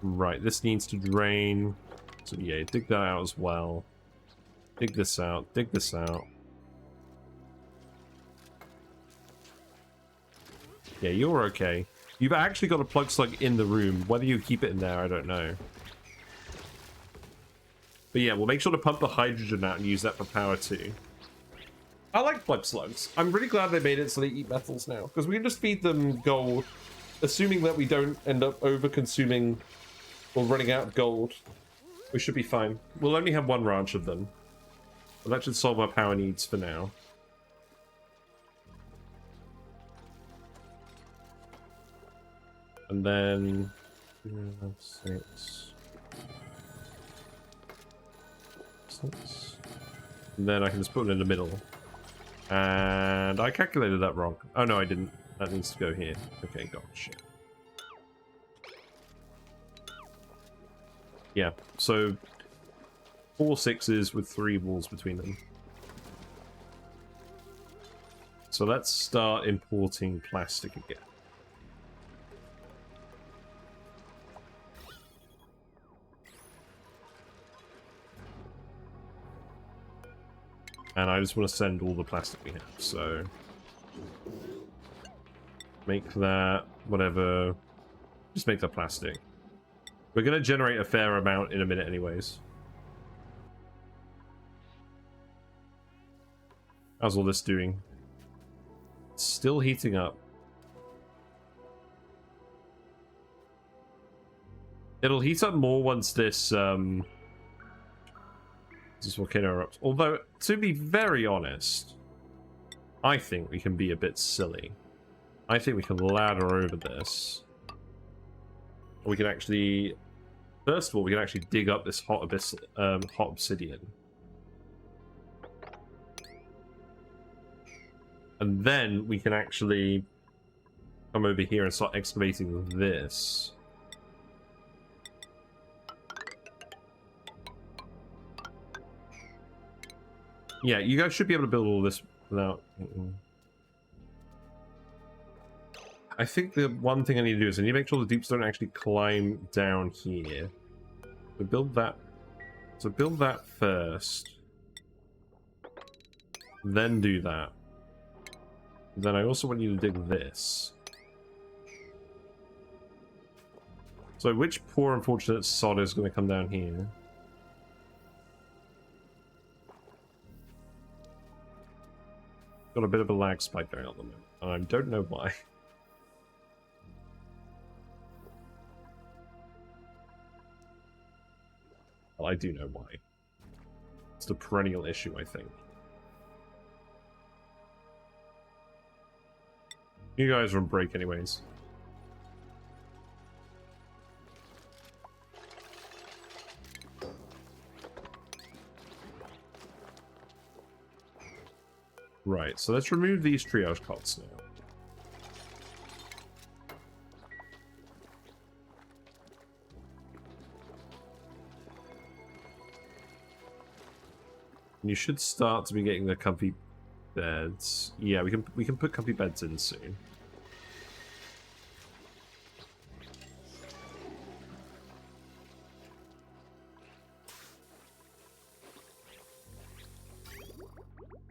Right, this needs to drain. So yeah, dig that out as well. Dig this out, dig this out. Yeah, you're okay. You've actually got a plug slug in the room. Whether you keep it in there, I don't know. But yeah, we'll make sure to pump the hydrogen out and use that for power too. I like plug slugs. I'm really glad they made it so they eat metals now. Because we can just feed them gold, assuming that we don't end up over-consuming or running out of gold. We should be fine. We'll only have 1 ranch of them. But that should solve our power needs for now. And then... 6... And then I can just put it in the middle. And I calculated that wrong. Oh no, I didn't. That needs to go here. Okay, gotcha. Yeah, so 4 6s with 3 walls between them. So let's start importing plastic again. And I just want to send all the plastic we have, so make that whatever, just make that plastic. We're going to generate a fair amount in a minute anyways. How's all this doing? It's still heating up. It'll heat up more once this volcano erupts. Although, to be very honest, I think we can be a bit silly. I think we can ladder over this. We can actually, first of all, we can actually dig up this hot obsidian. And then we can actually come over here and start excavating this. Yeah, you guys should be able to build all this without... I think the one thing I need to do is I need to make sure the dupes don't actually climb down here. So build that. So build that first. Then do that. Then I also want you to dig this. So which poor unfortunate sod is going to come down here? Got a bit of a lag spike going on at the moment. I don't know why. Well, I do know why. It's the perennial issue, I think. You guys are on break anyways. Right, so let's remove these triage cots now. You should start to be getting the comfy beds. Yeah, we can put comfy beds in soon.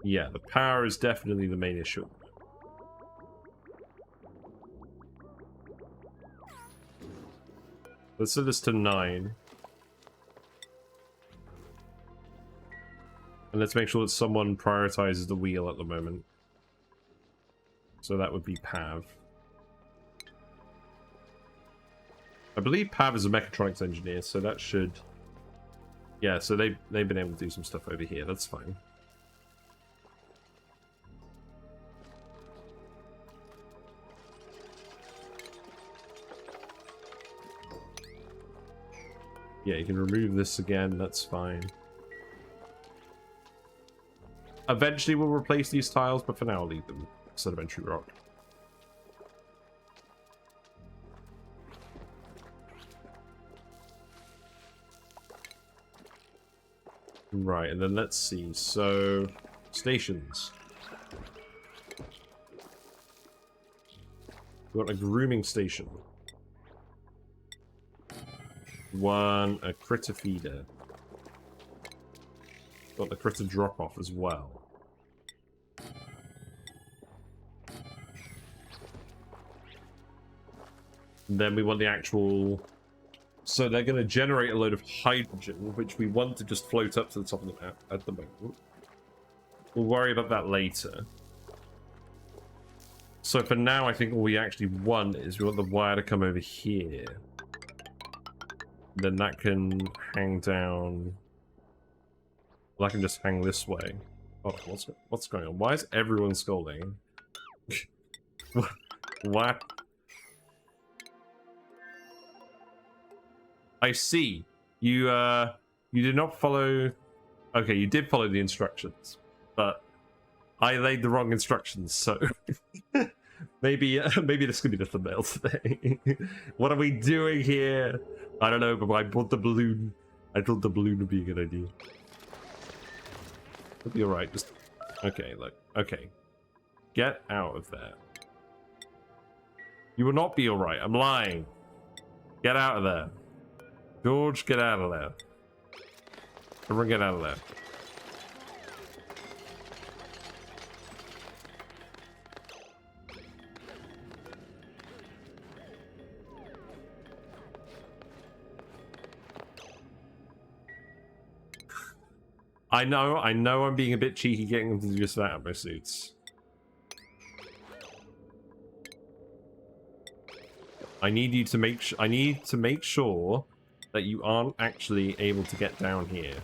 Yeah, the power is definitely the main issue. Let's set this to 9. And let's make sure that someone prioritizes the wheel at the moment. So that would be Pav. I believe Pav is a mechatronics engineer, so that should... Yeah, so they've been able to do some stuff over here. That's fine. Yeah, you can remove this again, that's fine. Eventually we'll replace these tiles, but for now I'll leave them sedimentary rock. Right, and then let's see, so... Stations. We've got a grooming station. A critter feeder. Got the critter drop off as well. And then we want the actual... So they're going to generate a load of hydrogen, which we want to just float up to the top of the map at the moment. We'll worry about that later. So for now, I think all we actually want is we want the wire to come over here. Then that can hang down. Well, I can just hang this way. Oh, what's going on? Why is everyone scolding? What? I see. You did not follow. Okay, you did follow the instructions, but I laid the wrong instructions, so maybe this could be the thumbnail today. What are we doing here? I don't know, but I bought the balloon. I thought the balloon would be a good idea. It'll be alright. Just okay. Look, okay. Get out of there. You will not be alright. I'm lying. Get out of there. George, get out of there. Everyone get out of there. I know I'm being a bit cheeky getting them to do just that at my suits. I need you to make I need to make sure that you aren't actually able to get down here.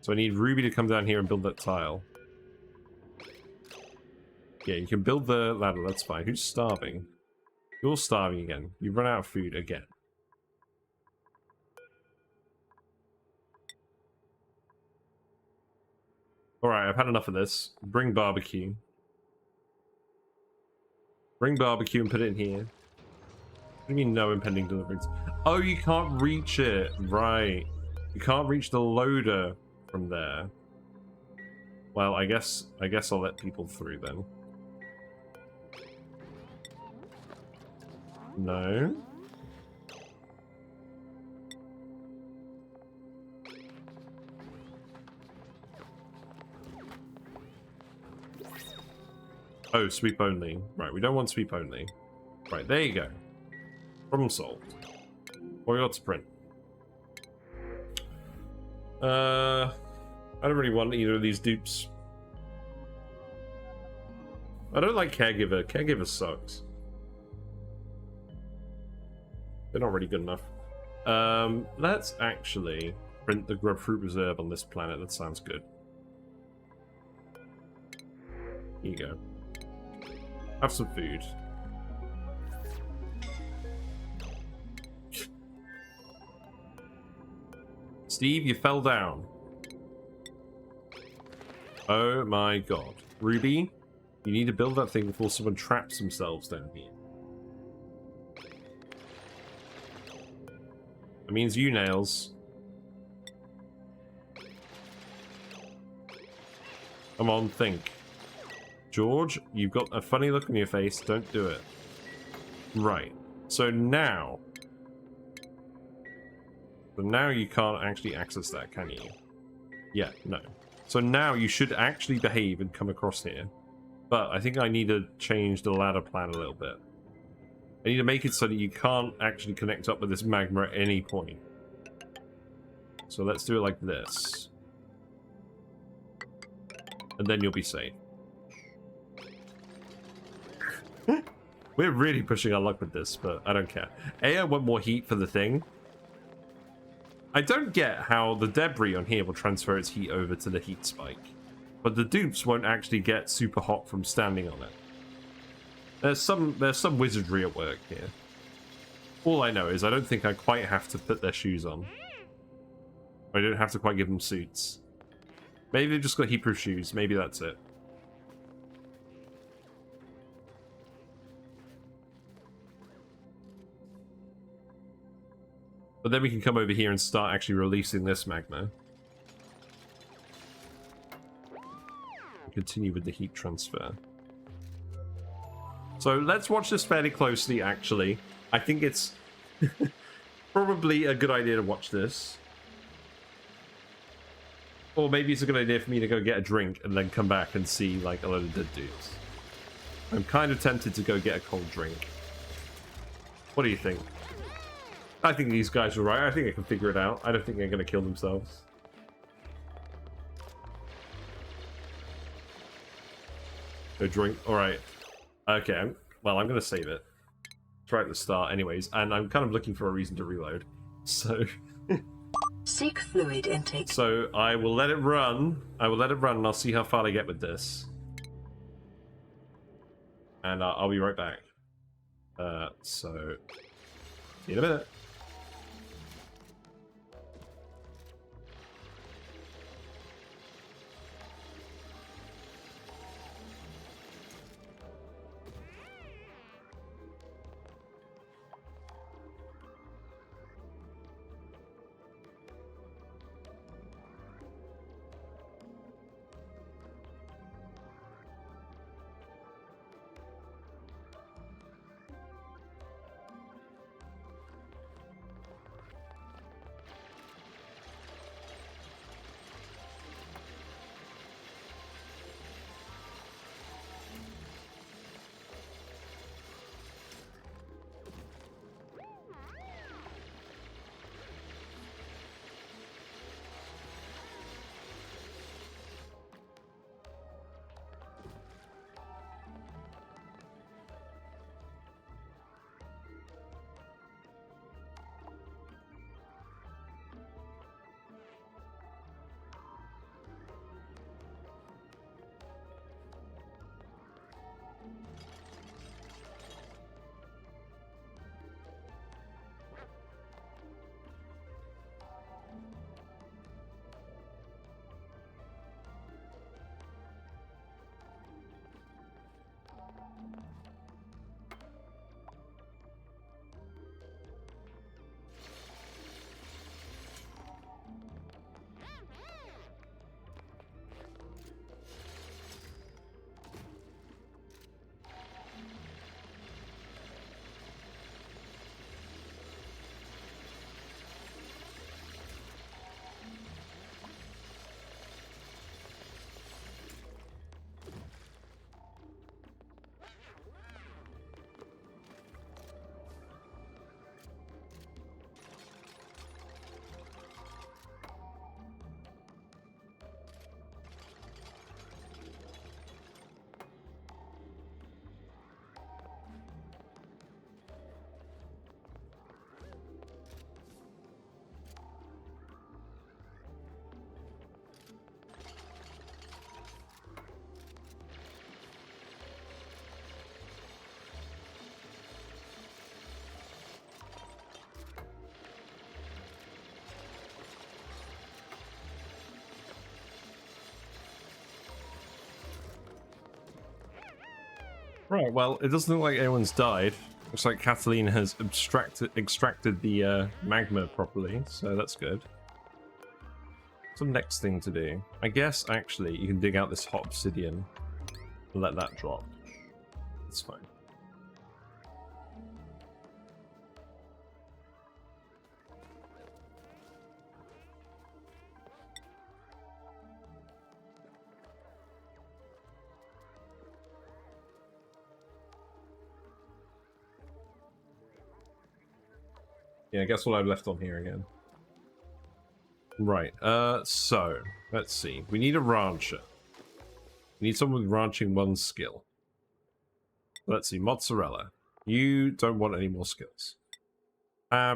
So I need Ruby to come down here and build that tile. Yeah, you can build the ladder, that's fine. Who's starving? You're starving again. You've run out of food again. Alright, I've had enough of this. Bring barbecue. Bring barbecue and put it in here. What do you mean no impending deliveries? Oh, you can't reach it. Right. You can't reach the loader from there. Well, I guess I'll let people through then. No. Oh, sweep only. Right, we don't want sweep only. Right, there you go. Problem solved. What we got to print? I don't really want either of these dupes. I don't like Caregiver. Caregiver sucks. They're not really good enough. Let's actually print the Grubfruit Reserve on this planet. That sounds good. Here you go. Have some food. Steve, you fell down. Oh my god. Ruby, you need to build that thing before someone traps themselves down here. That means you, Nails. Come on, think. George, you've got a funny look on your face. Don't do it. Right. So now... But now you can't actually access that, can you? Yeah, no. So now you should actually behave and come across here. But I think I need to change the ladder plan a little bit. I need to make it so that you can't actually connect up with this magma at any point. So let's do it like this. And then you'll be safe. We're really pushing our luck with this, but I don't care. I want more heat for the thing. I don't get how the debris on here will transfer its heat over to the heat spike. But the dupes won't actually get super hot from standing on it. There's some wizardry at work here. All I know is I don't think I quite have to put their shoes on. I don't have to quite give them suits. Maybe they've just got heat-proof shoes. Maybe that's it. But then we can come over here and start actually releasing this magma. Continue with the heat transfer. So let's watch this fairly closely, actually. I think it's probably a good idea to watch this. Or maybe it's a good idea for me to go get a drink and then come back and see like a load of dead dudes. I'm kind of tempted to go get a cold drink. What do you think? I think these guys are right. I think I can figure it out. I don't think they're going to kill themselves. Go drink. Alright. Okay, well, I'm going to save it. It's right at the start anyways. And I'm kind of looking for a reason to reload. So... Seek fluid intake. So I will let it run. I will let it run and I'll see how far I get with this. And I'll be right back. So... See you in a minute. Right, well, it doesn't look like anyone's died. Looks like Kathleen has extracted the magma properly, so that's good. What's the next thing to do? I guess, actually, you can dig out this hot obsidian and let that drop. It's fine. Yeah, guess what I've left on here again. Right, so, let's see. We need a rancher. We need someone with ranching 1 skill. Let's see, mozzarella. You don't want any more skills.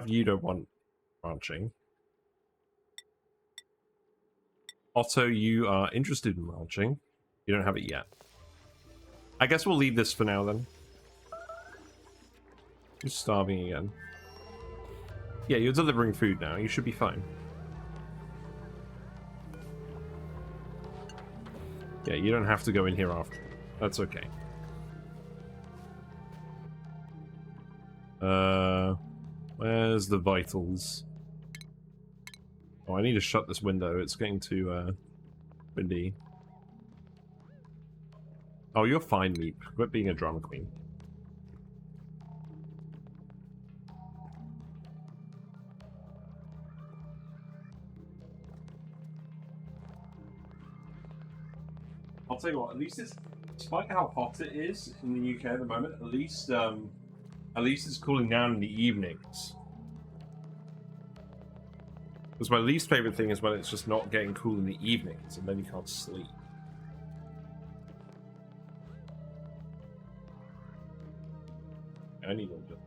You don't want ranching. Otto, you are interested in ranching. You don't have it yet. I guess we'll leave this for now then. You're starving again. Yeah, you're delivering food now. You should be fine. Yeah, you don't have to go in here after. That's okay. Where's the vitals? Oh, I need to shut this window. It's getting too, windy. Oh, you're fine, Meep. Quit being a drama queen. I'll tell you what, at least it's, despite how hot it is in the UK at the moment, at least it's cooling down in the evenings. Because my least favorite thing is when it's just not getting cool in the evenings, and then you can't sleep. I need a little bit.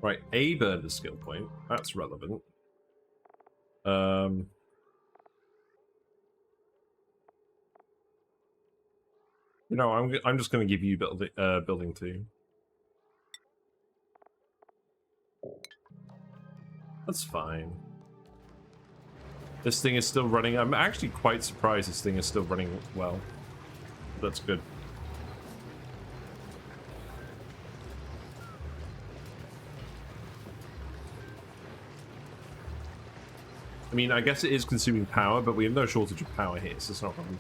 Right, a burner skill point. That's relevant. You know, I'm just going to give you building 2. That's fine. This thing is still running. I'm actually quite surprised this thing is still running well. That's good. I mean, I guess it is consuming power, but we have no shortage of power here, so it's not a problem.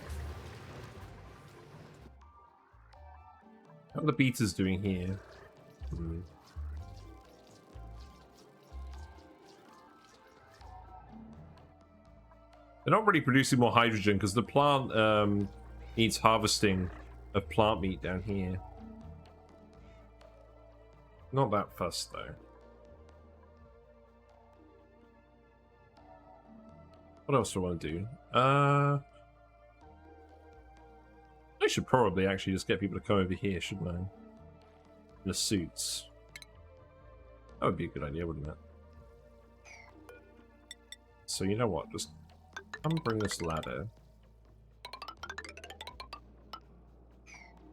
What are the beaters doing here? They're not really producing more hydrogen because the plant needs harvesting of plant meat down here. Not that fussed though. What else do I want to do? I should probably actually just get people to come over here, shouldn't I? In the suits. That would be a good idea, wouldn't it? So you know what? Just come bring this ladder.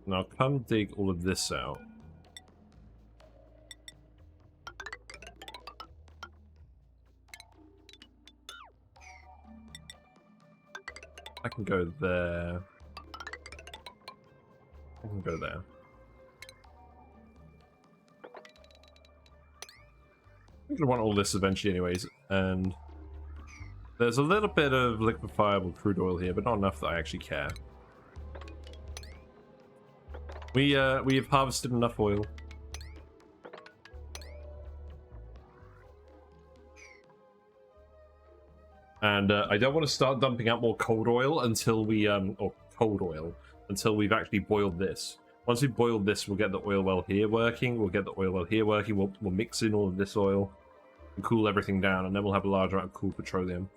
Now come dig all of this out. I can go there. I can go there. I'm gonna want all this eventually anyways, and there's a little bit of liquefiable crude oil here, but not enough that I actually care. We have harvested enough oil. And I don't want to start dumping out more cold oil until we until we've actually boiled this. Once we've boiled this, we'll get the oil well here working. We'll get the oil well here working. We'll mix in all of this oil and cool everything down, and then we'll have a large amount of cool petroleum.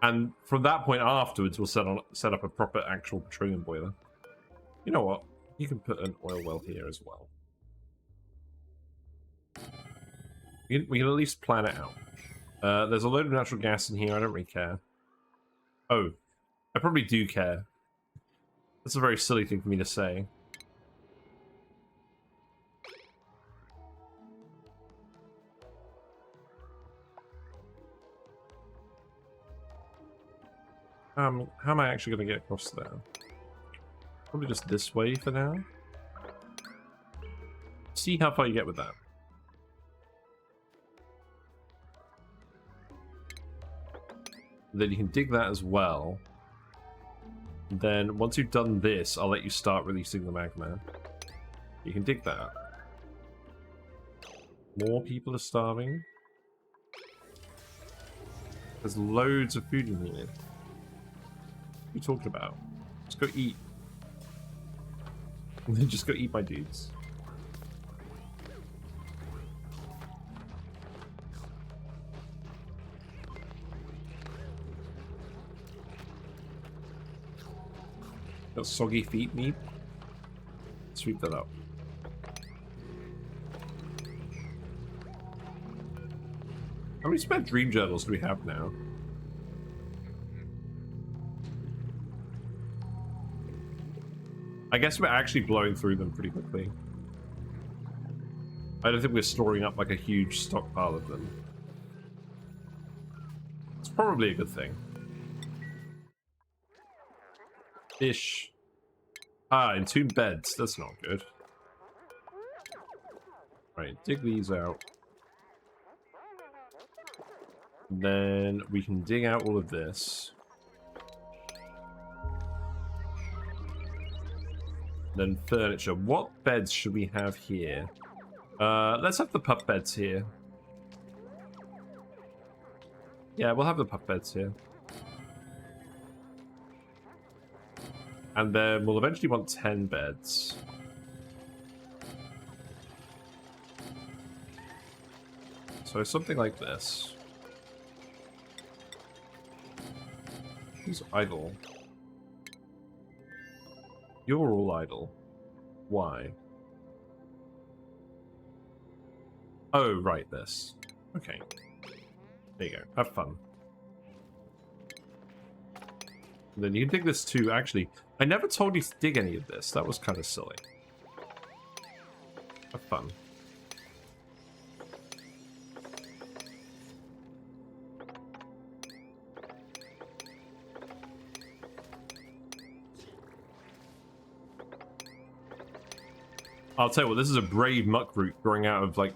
And from that point afterwards, we'll set up a proper actual petroleum boiler. You know what? You can put an oil well here as well. We can at least plan it out. There's a load of natural gas in here. I don't really care. Oh, I probably do care. That's a very silly thing for me to say. how am I actually going to get across there? Probably just this way for now. See how far you get with that. Then you can dig that as well. Then once you've done this, I'll let you start releasing the magma. You can dig that. More people are starving. There's loads of food in here. What are you talking about? Just go eat. And then just go eat my dudes. Got soggy feet meat. Sweep that up. How many spare dream journals do we have now? I guess we're actually blowing through them pretty quickly. I don't think we're storing up like a huge stockpile of them. It's probably a good thing. Ish. Ah, entombed beds. That's not good. Right, dig these out. Then we can dig out all of this. Then furniture. What beds should we have here? Let's have the pup beds here. Yeah, we'll have the pup beds here. And then we'll eventually want 10 beds. So something like this. Who's idle? You're all idle. Why? Oh, right, this. Okay. There you go. Have fun. And then you can dig this too. Actually, I never told you to dig any of this. That was kind of silly. Have fun. I'll tell you what, this is a brave muck root growing out of like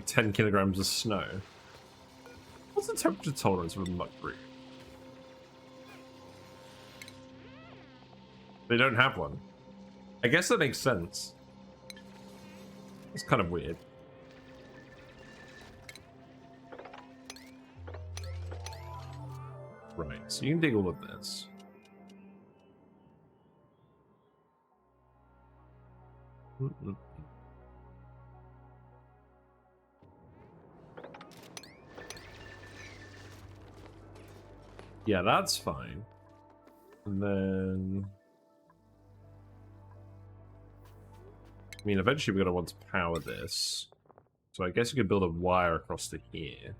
10 kilograms of snow. What's the temperature tolerance of a muck root? They don't have one. I guess that makes sense. It's kind of weird. Right, so you can dig all of this. Yeah, that's fine. And then... I mean, eventually we're going to want to power this. So I guess you could build a wire across to here.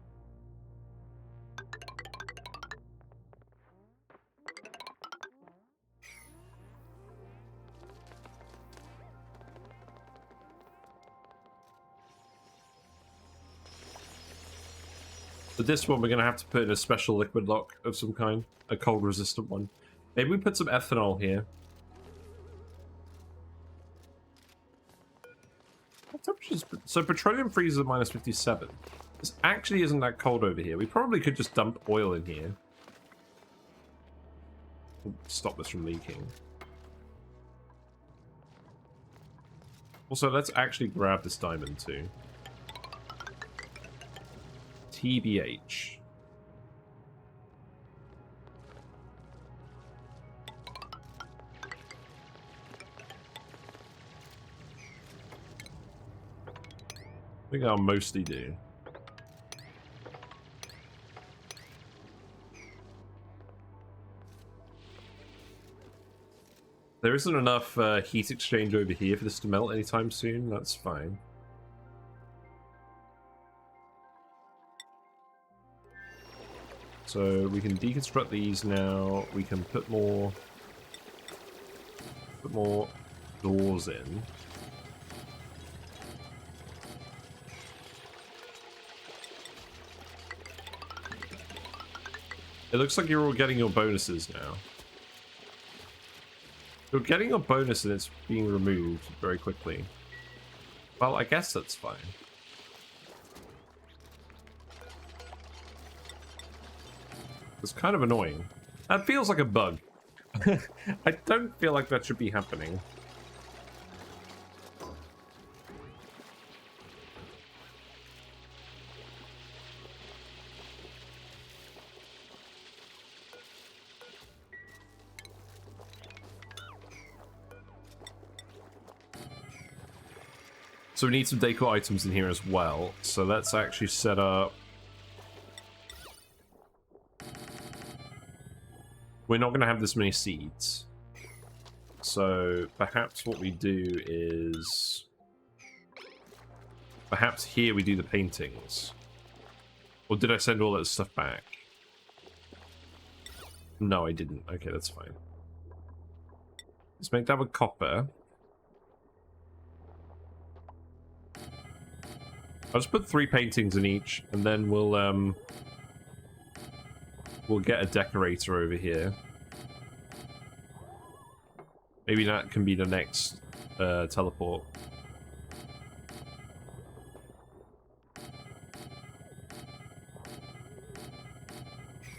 But this one we're going to have to put in a special liquid lock of some kind. A cold resistant one. Maybe we put some ethanol here. What temperatures? So petroleum freezes at minus 57. This actually isn't that cold over here. We probably could just dump oil in here. Stop this from leaking. Also, let's actually grab this diamond too. TBH. I think I'll mostly do. There isn't enough heat exchange over here for this to melt anytime soon. That's fine. So we can deconstruct these now. We can put more doors in. It looks like you're all getting your bonuses now. You're getting your bonus and it's being removed very quickly. Well, I guess that's fine. It's kind of annoying. That feels like a bug. I don't feel like that should be happening. So we need some decor items in here as well. So let's actually set up... We're not going to have this many seeds. So perhaps what we do is... Perhaps here we do the paintings. Or did I send all that stuff back? No, I didn't. Okay, that's fine. Let's make that with copper. I'll just put 3 paintings in each, and then we'll get a decorator over here. Maybe that can be the next teleport.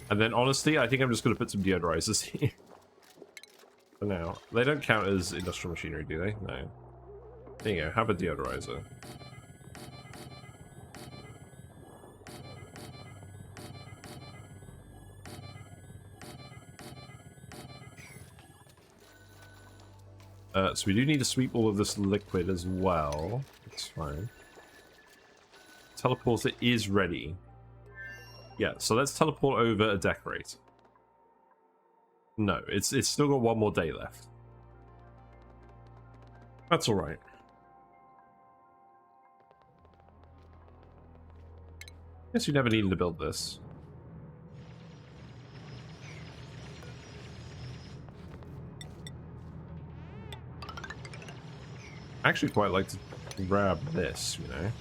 And then, honestly, I think I'm just going to put some deodorizers here. For now. They don't count as industrial machinery, do they? No. There you go. Have a deodorizer. So we do need to sweep all of this liquid as well. That's fine. Teleporter is ready. Yeah, so let's teleport over a decorator. No, it's still got one more day left. That's alright. Guess you never needed to build this. I actually quite like to grab this, you know.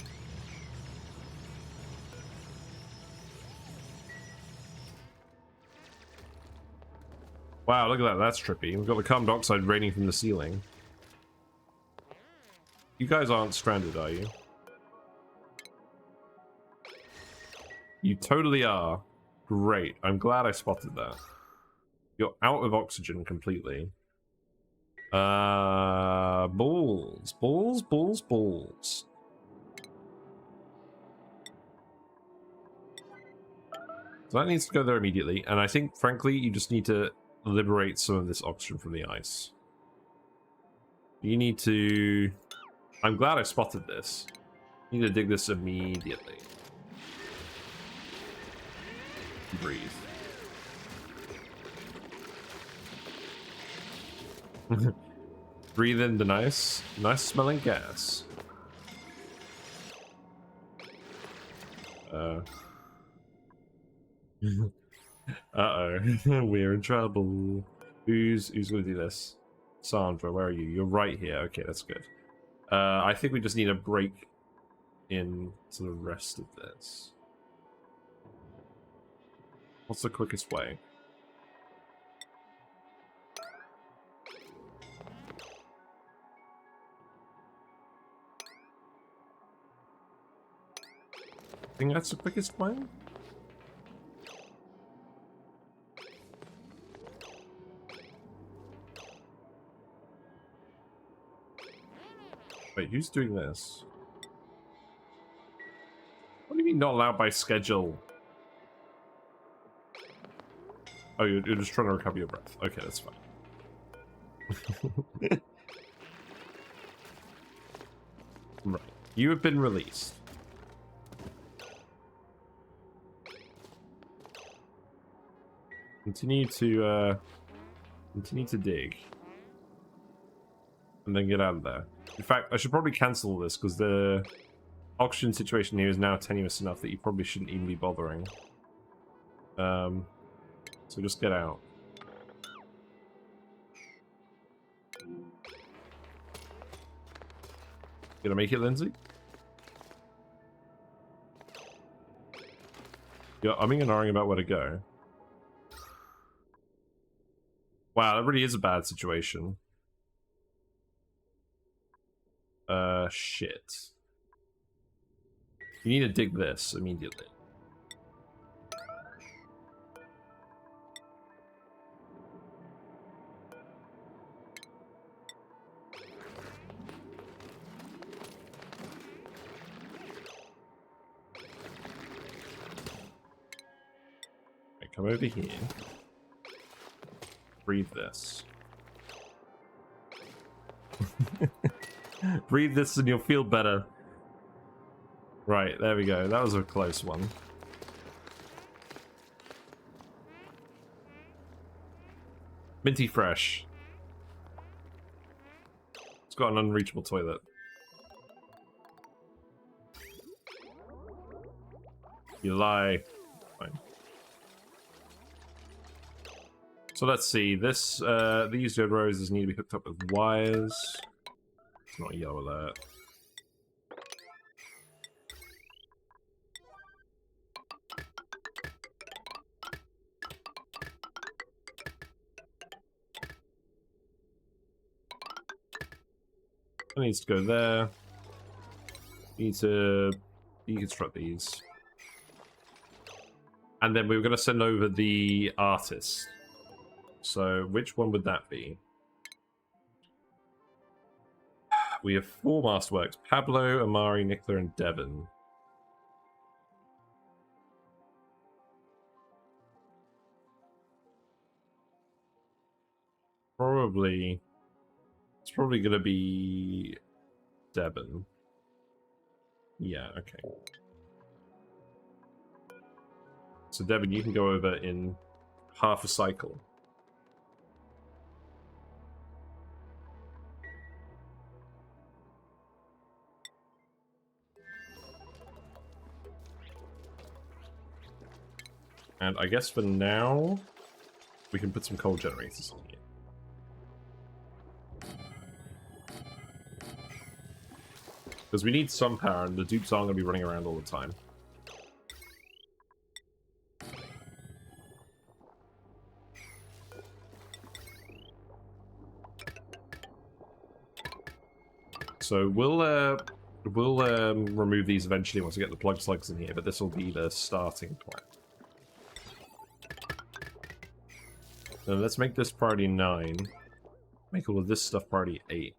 Wow, look at that. That's trippy. We've got the carbon dioxide raining from the ceiling. You guys aren't stranded, are you? You totally are. Great. I'm glad I spotted that. You're out of oxygen completely. Balls. Balls, balls, balls. So that needs to go there immediately, and I think, frankly, you just need to liberate some of this oxygen from the ice. You need to... I'm glad I spotted this. You need to dig this immediately. Breathe. Breathe in the nice smelling gas. Uh-oh. We're in trouble. Who's gonna do this? Sandra, where are you? You're right here. Okay, that's good. I think we just need a break into the rest of this. What's the quickest way? I think that's the quickest way? Wait, who's doing this? What do you mean not allowed by schedule? Oh, you're just trying to recover your breath. Okay, that's fine. Right. You have been released. Continue to dig. And then get out of there. In fact, I should probably cancel all this because the oxygen situation here is now tenuous enough that you probably shouldn't even be bothering. So just get out. Gonna make it, Lindsay? You're umming and ahhing about where to go. Wow, that really is a bad situation. Shit. You need to dig this immediately. Right, come over here. Breathe this. Breathe this and you'll feel better. Right, there we go. That was a close one. Minty fresh. It's got an unreachable toilet. You lie. Fine. So let's see. This these dead roses need to be hooked up with wires. It's not a yellow alert. That needs to go there. Need to deconstruct these. And then we were going to send over the artist. So which one would that be? We have 4 masterworks. Pablo, Amari, Nicola, and Devon. Probably... It's probably going to be Devon. Yeah, okay. So Devon, you can go over in half a cycle. And I guess for now, we can put some coal generators on here. Because we need some power, and the dupes aren't going to be running around all the time. So we'll remove these eventually once we get the plug slugs in here, but this will be the starting point. So let's make this priority 9. Make all of this stuff priority 8.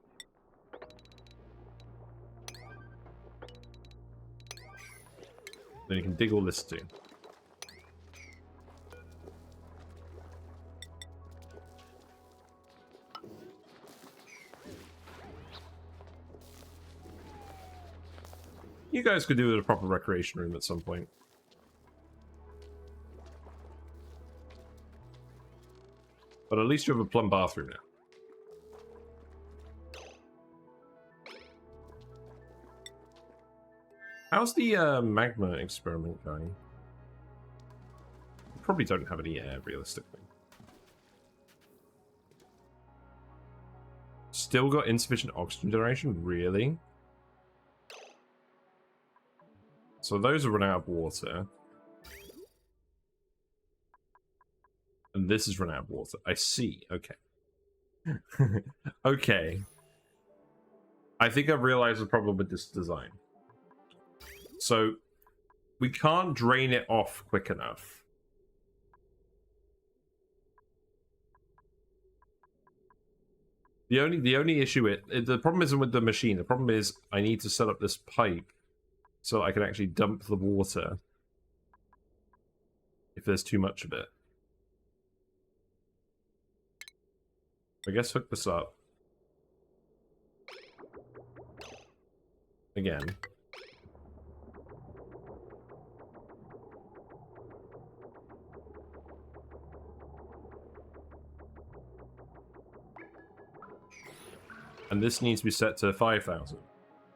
Then you can dig all this too. You guys could do a proper recreation room at some point. But at least you have a plumb bathroom now. How's the magma experiment going? We probably don't have any air, realistically. Still got insufficient oxygen generation? Really? So those are run out of water. And this is run out of water. I see. Okay. Okay. I think I've realized the problem with this design. So, we can't drain it off quick enough. The only issue the problem isn't with the machine. The problem is I need to set up this pipe so I can actually dump the water if there's too much of it. I guess hook this up. Again. And this needs to be set to 5,000.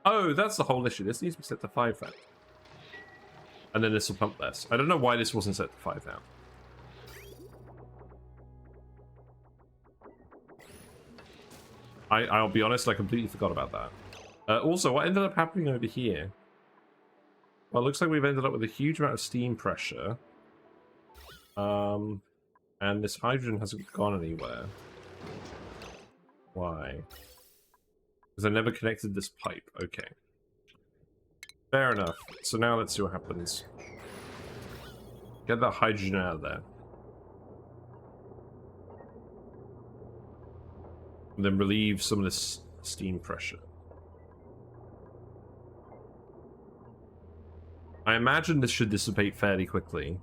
Oh, that's the whole issue. This needs to be set to 5,000. And then this will pump less. I don't know why this wasn't set to 5,000. I'll be honest, I completely forgot about that. Also, what ended up happening over here? Well, it looks like we've ended up with a huge amount of steam pressure. And this hydrogen hasn't gone anywhere. Why? Because I never connected this pipe. Okay. Fair enough. So now let's see what happens. Get that hydrogen out of there. And then relieve some of this steam pressure. I imagine this should dissipate fairly quickly.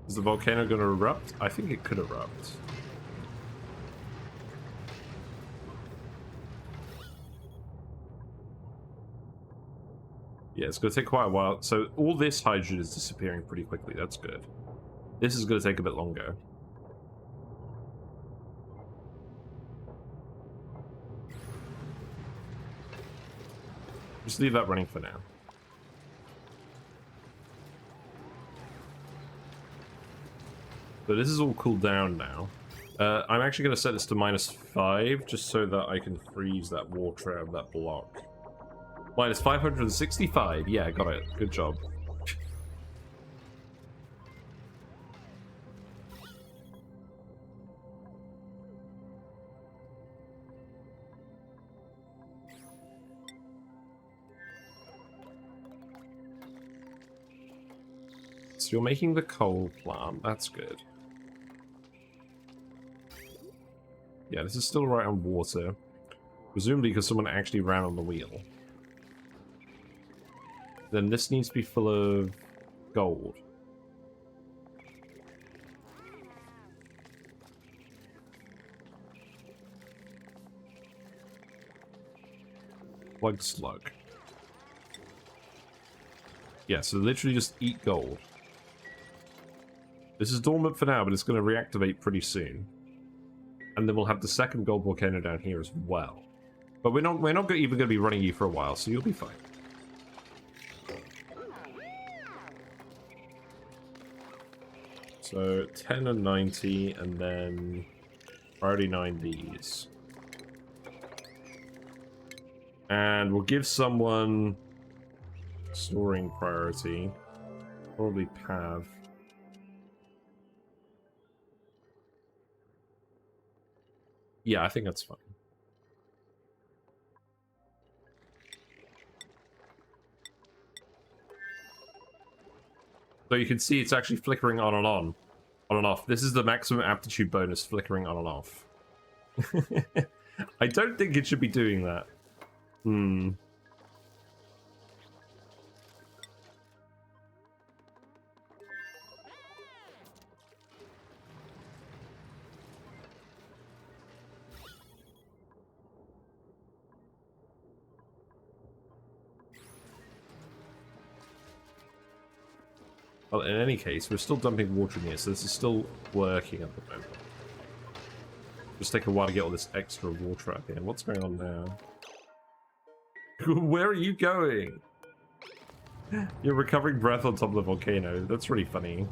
Is the volcano going to erupt? I think it could erupt. Yeah, it's going to take quite a while. So all this hydrogen is disappearing pretty quickly. That's good. This is going to take a bit longer. Just leave that running for now. So this is all cooled down now. I'm actually going to set this to -5, just so that I can freeze that water out of that block. Minus 565. Yeah, got it. Good job. So you're making the coal plant. That's good. Yeah, this is still right on water. Presumably because someone actually ran on the wheel. Then this needs to be full of gold. Plug slug. Yeah, so literally just eat gold. This is dormant for now, but it's going to reactivate pretty soon. And then we'll have the second gold volcano down here as well. But we're not even going to be running you for a while, so you'll be fine. So 10 and 90, and then priority 9 these. And we'll give someone storing priority. Probably Pav. Yeah, I think that's fine. So you can see it's actually flickering on and on. On and off. This is the maximum aptitude bonus, flickering on and off. I don't think it should be doing that. Well, in any case, we're still dumping water in here, so this is still working at the moment. Just take a while to get all this extra water out here. What's going on now? Where are you going? You're recovering breath on top of the volcano. That's really funny.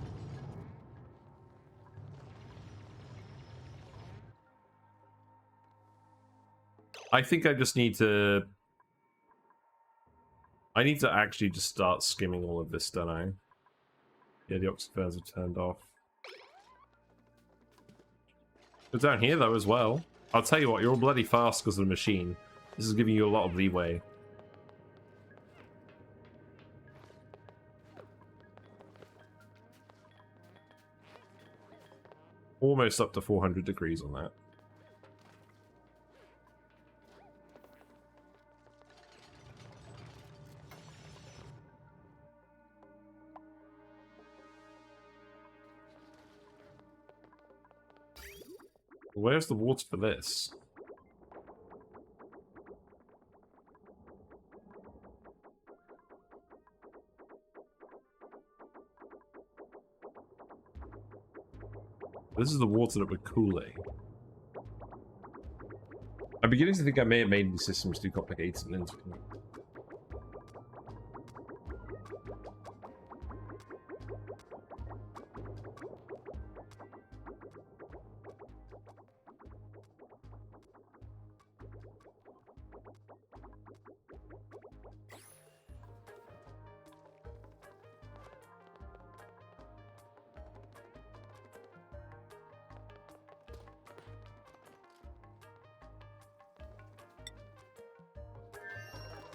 I think I just need to... I need to actually just start skimming all of this, don't I? Yeah, the oxygens are turned off. But down here, though, as well. I'll tell you what, you're all bloody fast because of the machine. This is giving you a lot of leeway. Almost up to 400 degrees on that. Where's the water for this? This is the water that we're cooling. I'm beginning to think I may have made these systems too complicated and interconnected.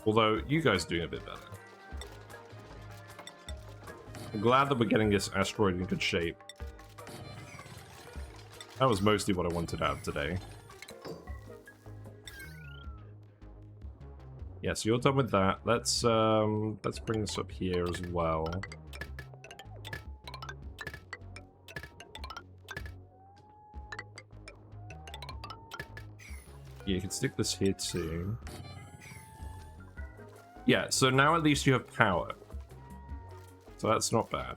Although, you guys are doing a bit better. I'm glad that we're getting this asteroid in good shape. That was mostly what I wanted out of today. Yeah, so you're done with that. Let's bring this up here as well. Yeah, you can stick this here too. Yeah, so now at least you have power. So that's not bad.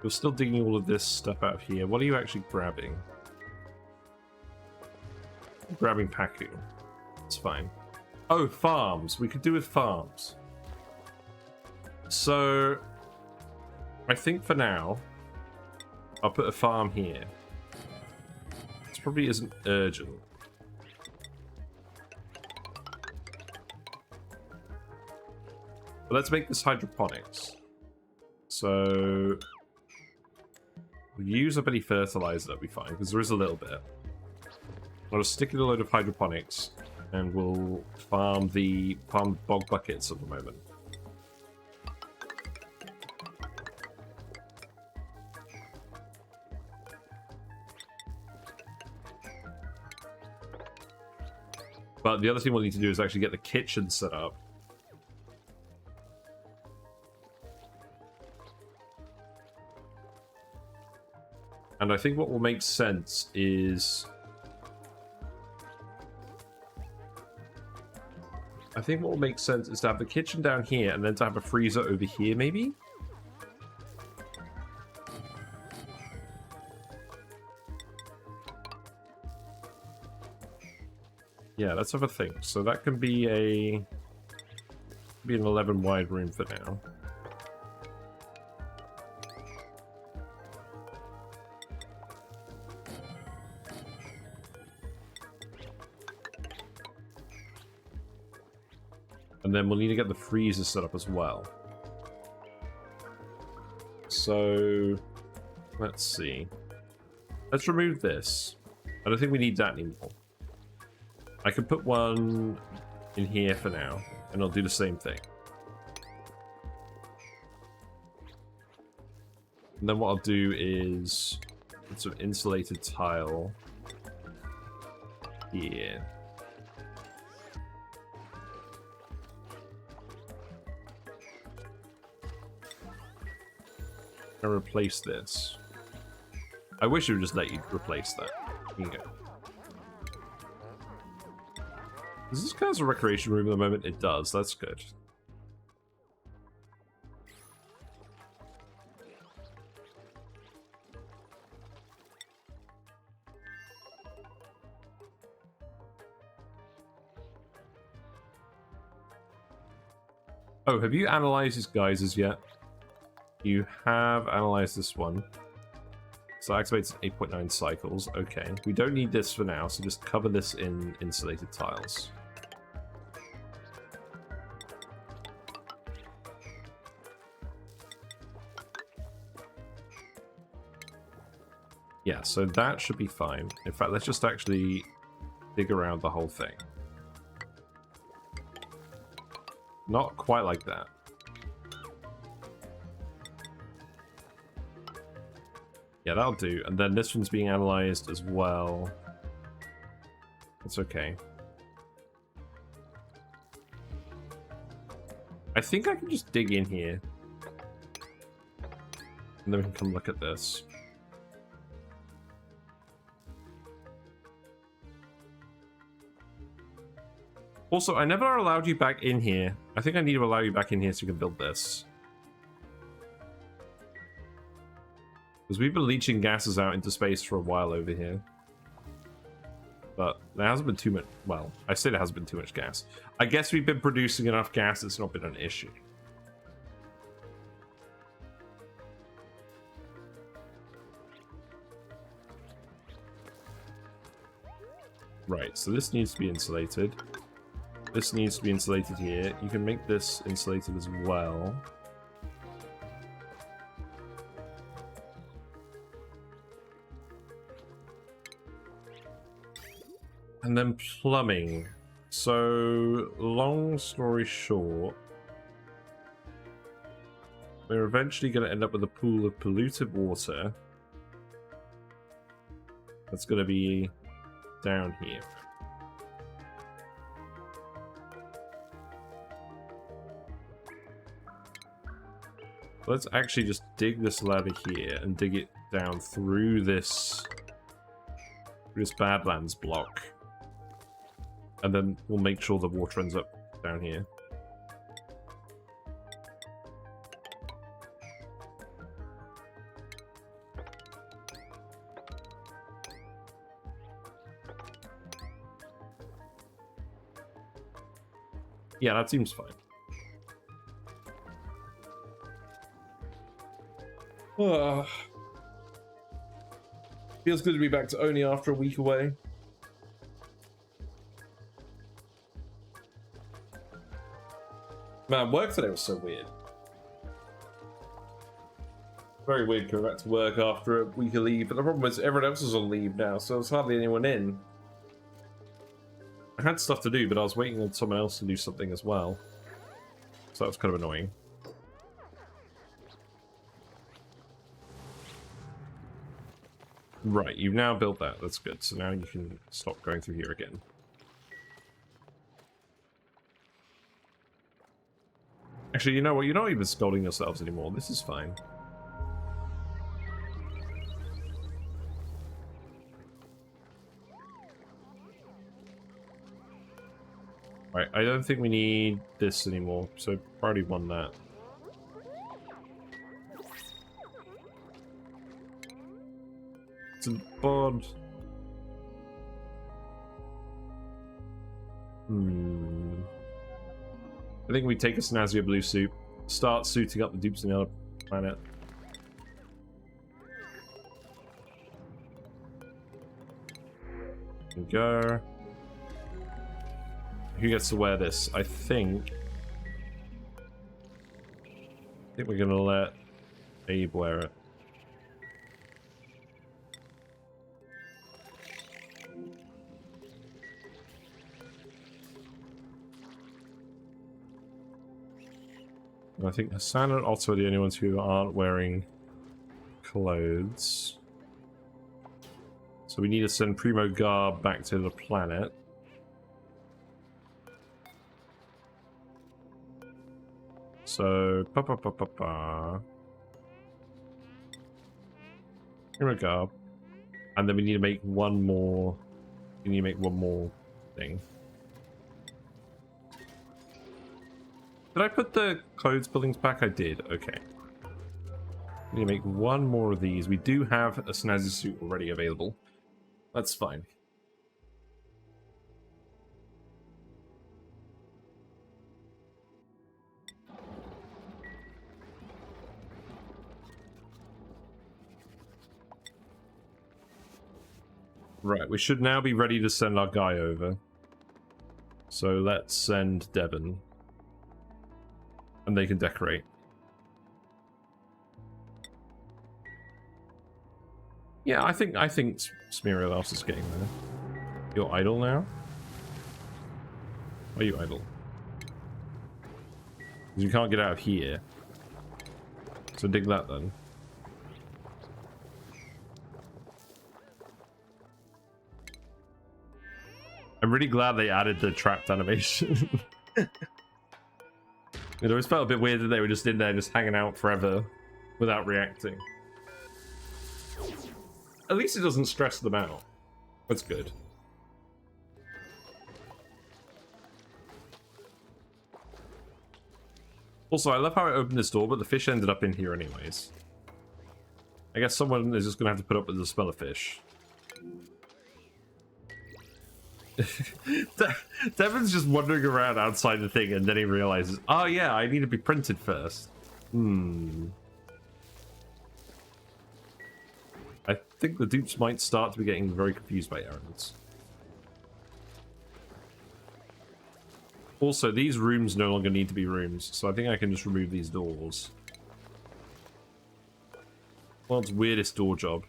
We're still digging all of this stuff out here. What are you actually grabbing? I'm grabbing Paku. It's fine. Oh, farms. We could do with farms. So, I think for now, I'll put a farm here. This probably isn't urgent. But let's make this hydroponics. So, we'll use up any fertilizer, that'll be fine, because there is a little bit. I'll just stick in a load of hydroponics, and we'll farm the bog buckets at the moment. But the other thing we'll need to do is actually get the kitchen set up. And I think what will make sense is... to have the kitchen down here and then to have a freezer over here, maybe? Yeah, let's have a think. So that can be an 11 wide room for now. And then we'll need to get the freezer set up as well. So, let's see. Let's remove this. I don't think we need that anymore. I can put one in here for now, and I'll do the same thing. And then what I'll do is put some insulated tile here. And replace this. I wish it would just let you replace that. Here you go. Does this count as a recreation room at the moment? It does. That's good. Oh, have you analyzed these geysers yet? You have analyzed this one. So it activates 8.9 cycles. Okay. We don't need this for now, so just cover this in insulated tiles. Yeah, so that should be fine. In fact, let's just actually dig around the whole thing. Not quite like that. Yeah, that'll do. And then this one's being analyzed as well. It's okay. I think I can just dig in here. And then we can come look at this. Also, I never allowed you back in here. I think I need to allow you back in here so you can build this. Because we've been leaching gases out into space for a while over here. But there hasn't been too much... Well, I say there hasn't been too much gas. I guess we've been producing enough gas, it's not been an issue. Right, so this needs to be insulated. This needs to be insulated here. You can make this insulated as well. And then plumbing. So, long story short, we're eventually going to end up with a pool of polluted water. That's going to be down here. Let's actually just dig this ladder here and dig it down through this Badlands block. And then we'll make sure the water ends up down here. Yeah, that seems fine. Feels good to be back to ONI after a week away. Man, work today was so weird. Very weird coming back to work after a week of leave, but the problem is everyone else is on leave now, so there's hardly anyone in. I had stuff to do, but I was waiting on someone else to do something as well. So that was kind of annoying. Right, you've now built that. That's good. So now you can stop going through here again. Actually, you know what? You're not even scolding yourselves anymore. This is fine. Right, I don't think we need this anymore, so priority one that. It's a bod. I think we take a snazzier blue suit, start suiting up the dupes on the other planet. There we go. Who gets to wear this? I think we're gonna let Abe wear it. I think Hassan and Otto are the only ones who aren't wearing clothes. So we need to send Primo Garb back to the planet. So, Primo Garb. And then we need to make one more. We need to make one more thing. Did I put the clothes buildings back? I did. Okay. We need to make one more of these. We do have a snazzy suit already available. That's fine. Right, we should now be ready to send our guy over. So let's send Devon. And they can decorate. Yeah, I think Smearlaus is getting there. You're idle now? Are you idle? You can't get out of here. So dig that then. I'm really glad they added the trapped animation. It always felt a bit weird that they were just in there just hanging out forever without reacting. At least it doesn't stress them out. That's good. Also, I love how I opened this door, but the fish ended up in here anyways. I guess someone is just going to have to put up with the smell of fish. Devon's just wandering around outside the thing and then he realizes, oh yeah, I need to be printed first. I think the dupes might start to be getting very confused by errands. Also, these rooms no longer need to be rooms, so I think I can just remove these doors. World's weirdest door job.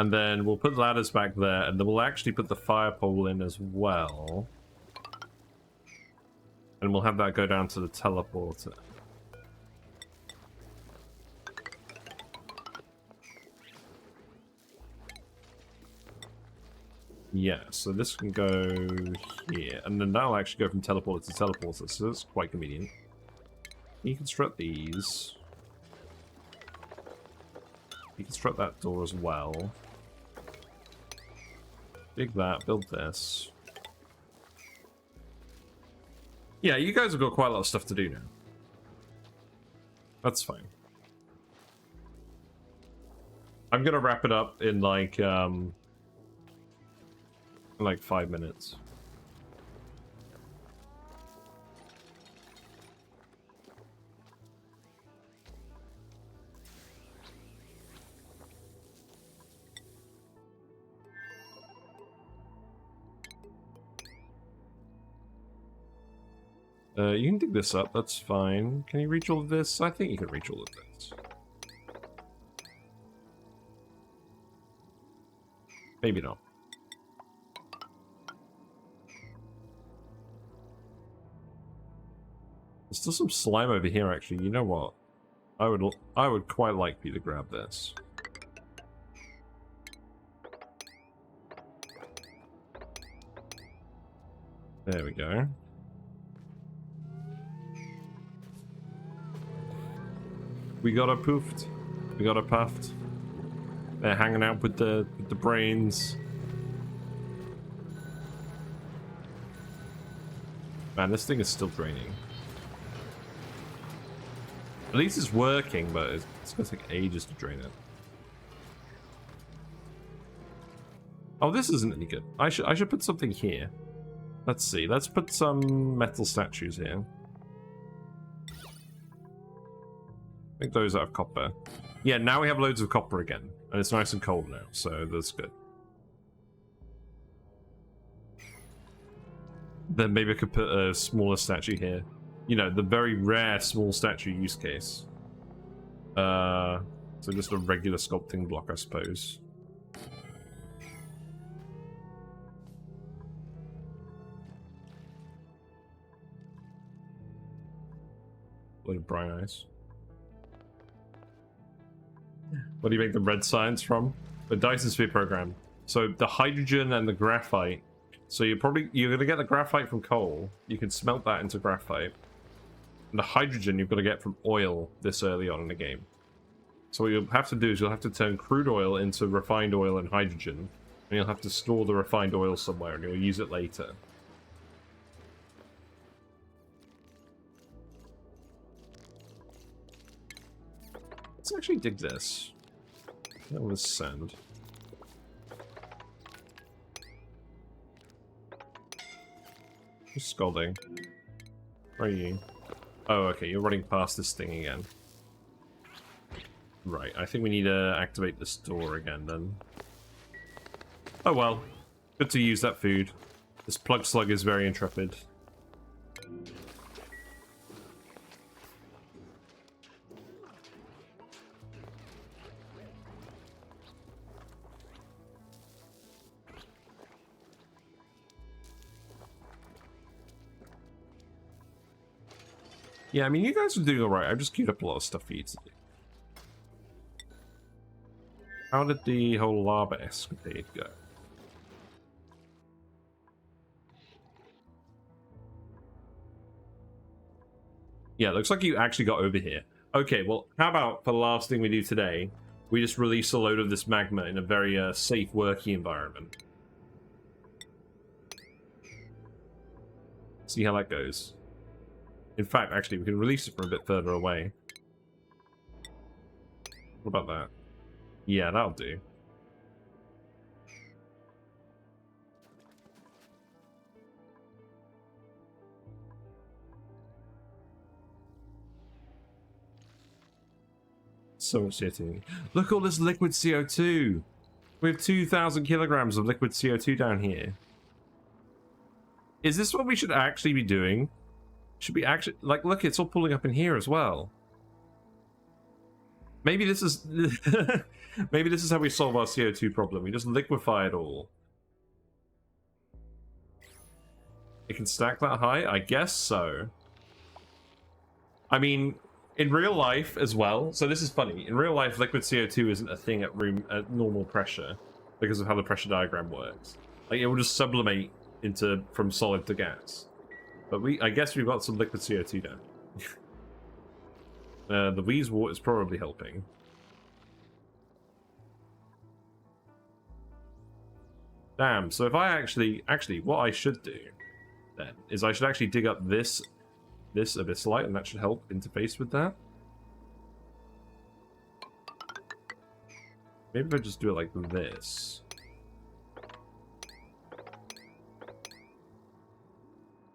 And then we'll put ladders back there, and then we'll actually put the fire pole in as well. And we'll have that go down to the teleporter. Yeah, so this can go here, and then that'll actually go from teleporter to teleporter, so that's quite convenient. You construct these. You construct that door as well. Dig that, build this. Yeah, you guys have got quite a lot of stuff to do now. That's fine. I'm gonna wrap it up in like 5 minutes. You can dig this up, that's fine. Can you reach all of this? I think you can reach all of this. Maybe not. There's still some slime over here, actually. You know what? I would quite like you to grab this. There we go. We got her poofed. We got her puffed. They're hanging out with the brains. Man, this thing is still draining. At least it's working, but it's gonna take ages to drain it. Oh, this isn't any good. I should put something here. Let's see. Let's put some metal statues here. Make those out of copper. Yeah, now we have loads of copper again. And it's nice and cold now, so that's good. Then maybe I could put a smaller statue here. You know, the very rare small statue use case. So just a regular sculpting block, I suppose. Load of bright eyes. What do you make the red science from? The Dyson Sphere program. So the hydrogen and the graphite. So you're gonna get the graphite from coal. You can smelt that into graphite. And the hydrogen you've got to get from oil this early on in the game. So what you'll have to do is you'll have to turn crude oil into refined oil and hydrogen. And you'll have to store the refined oil somewhere and you'll use it later. Let's actually dig this. That was sand. Who's scolding? Where are you? Oh, okay, you're running past this thing again. Right, I think we need to activate this door again then. Oh well, good to use that food. This plug slug is very intrepid. Yeah, I mean, you guys are doing alright. I've just queued up a lot of stuff for you to do. How did the whole lava escapade go? Yeah, looks like you actually got over here. Okay, well, how about for the last thing we do today, we just release a load of this magma in a very safe working environment. See how that goes. In fact, actually, we can release it from a bit further away. What about that? Yeah, that'll do. So much CO2. Look at all this liquid CO2! We have 2,000 kilograms of liquid CO2 down here. Is this what we should actually be doing? Should we actually... Like, look, it's all pulling up in here as well. Maybe this is maybe this is how we solve our CO2 problem. We just liquefy it all. It can stack that high? I guess so. I mean, in real life as well. So this is funny. In real life, liquid CO2 isn't a thing at normal pressure because of how the pressure diagram works. Like it will just sublimate into from solid to gas. But I guess we've got some liquid CO2 now. The Wheeze water is probably helping. Damn, so if I actually, what I should do then is I should actually dig up this abyssite, and that should help interface with that. Maybe if I just do it like this.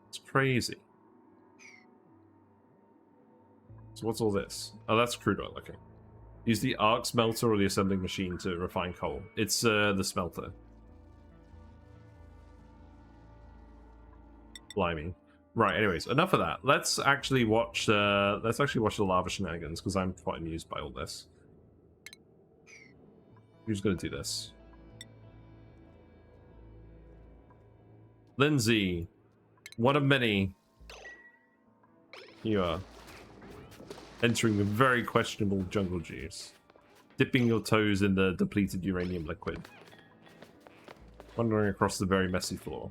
It's crazy. So what's all this? Oh, that's crude oil, okay. Use the arc smelter or the assembling machine to refine coal. It's the smelter. Blimey. Right, anyways, enough of that. Let's actually watch the lava shenanigans, because I'm quite amused by all this. Who's gonna do this? Lindsay, one of many. You are entering the very questionable jungle juice, dipping your toes in the depleted uranium liquid, wandering across the very messy floor.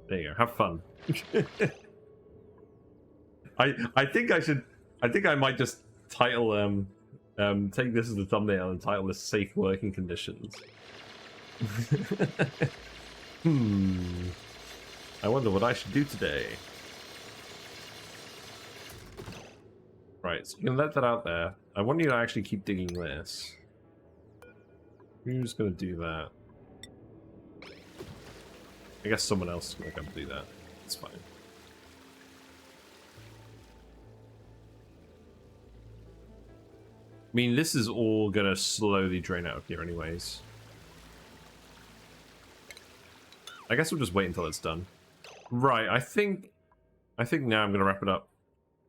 There you go. Have fun. I think I might just title take this as the thumbnail and title this "Safe Working Conditions." I wonder what I should do today. Right, so you can let that out there. I want you to actually keep digging this. Who's gonna do that? I guess someone else is going to come do that. It's fine. I mean, this is all going to slowly drain out of here anyways. I guess we'll just wait until it's done. Right, I think now I'm going to wrap it up.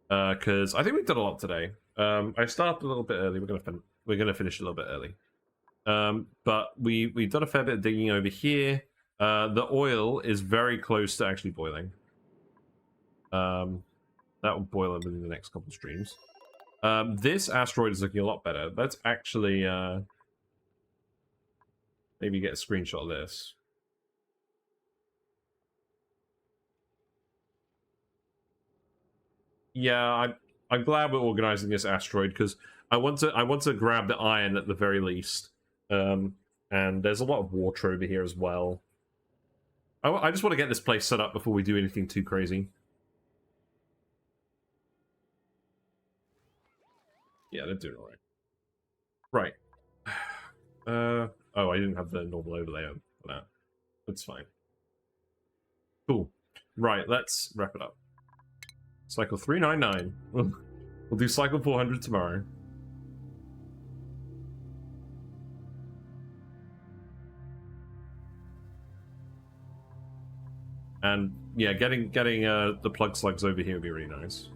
Because I think we've done a lot today. I started a little bit early. We're going to finish a little bit early. But we've done a fair bit of digging over here. The oil is very close to actually boiling. That will boil within the next couple of streams. This asteroid is looking a lot better. Let's actually maybe get a screenshot of this. Yeah, I'm glad we're organizing this asteroid because I want to grab the iron at the very least. And there's a lot of water over here as well. I just want to get this place set up before we do anything too crazy. Yeah, they're doing alright. Right. Oh, I didn't have the normal overlay on for that. That's fine. Cool. Right, let's wrap it up. Cycle 399. We'll do cycle 400 tomorrow. And yeah, getting the plug slugs over here would be really nice.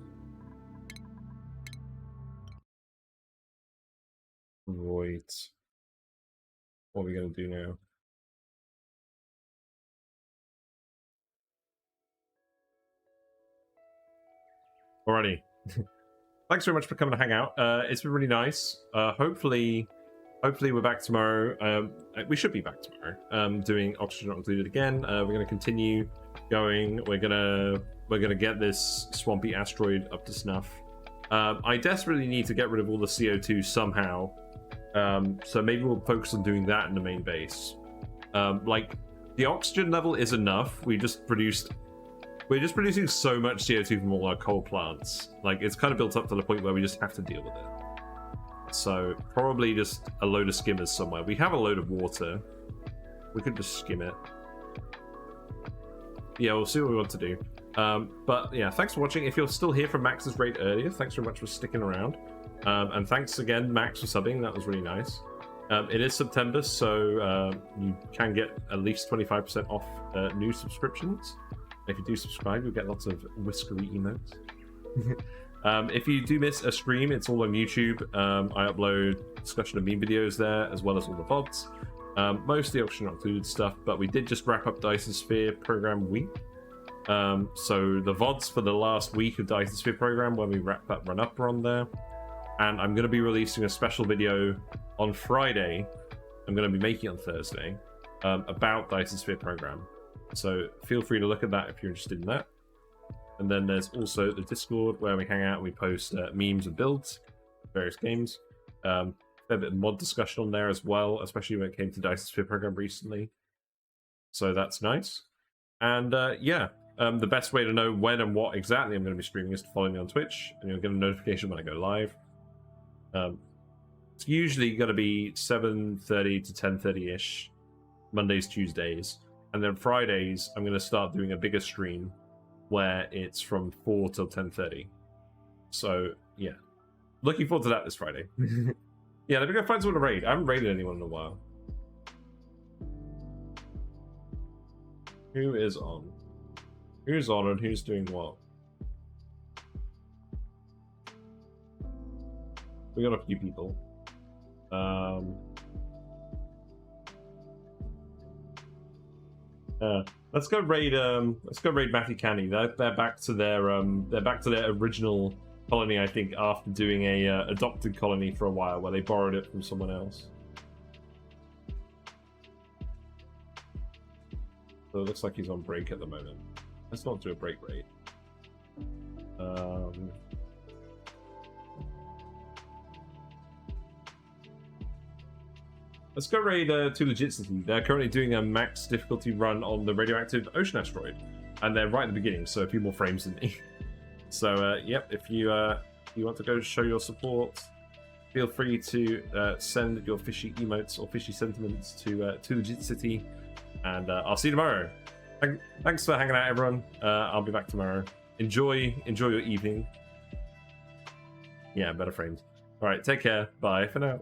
Right. What are we gonna do now? Alrighty. Thanks very much for coming to hang out. It's been really nice. Hopefully we're back tomorrow. We should be back tomorrow. Doing Oxygen Not Included again. We're gonna continue going. We're gonna get this swampy asteroid up to snuff. I desperately need to get rid of all the CO2 somehow. So maybe we'll focus on doing that in the main base. Like the oxygen level is enough. We're just producing so much CO2 from all our coal plants. Like it's kind of built up to the point where we just have to deal with it. So probably just a load of skimmers somewhere. We have a load of water. We could just skim it. Yeah, we'll see what we want to do. But yeah, thanks for watching. If you're still here from Max's raid earlier, thanks very much for sticking around. And thanks again, Max, for subbing. That was really nice. It is September, so you can get at least 25% off new subscriptions. If you do subscribe, you'll get lots of whiskery emotes. If you do miss a stream, it's all on YouTube. I upload discussion of meme videos there, as well as all the VODs. Mostly option not included stuff, but we did just wrap up Dyson Sphere program week. So the VODs for the last week of Dyson Sphere program, when we wrap that run up, are on there. And I'm going to be releasing a special video on Friday. I'm going to be making it on Thursday about Dyson Sphere program. So feel free to look at that if you're interested in that. And then there's also the Discord where we hang out and we post memes and builds, various games. A bit of mod discussion on there as well, especially when it came to Dyson Sphere program recently. So that's nice. And yeah, the best way to know when and what exactly I'm going to be streaming is to follow me on Twitch, and you'll get a notification when I go live. It's usually going to be 7:30 to 10:30ish, Mondays, Tuesdays. And then Fridays, I'm going to start doing a bigger stream where it's from 4 till 10:30. So, yeah. Looking forward to that this Friday. Yeah, let me go find someone to raid. I haven't raided anyone in a while. Who is on? Who's on and who's doing what? We got a few people. Let's go raid Matthew Canny. They're back to their original colony, I think, after doing a adopted colony for a while where they borrowed it from someone else. So it looks like he's on break at the moment. Let's not do a break raid. Let's go raid to Legitimacy. They're currently doing a max difficulty run on the radioactive ocean asteroid, and they're right at the beginning, so a few more frames than me. So yep, if you want to go show your support, feel free to send your fishy emotes or fishy sentiments to Legitimacy, and I'll see you tomorrow. Thanks for hanging out, everyone. I'll be back tomorrow. Enjoy your evening. Yeah, better frames. All right, take care. Bye for now.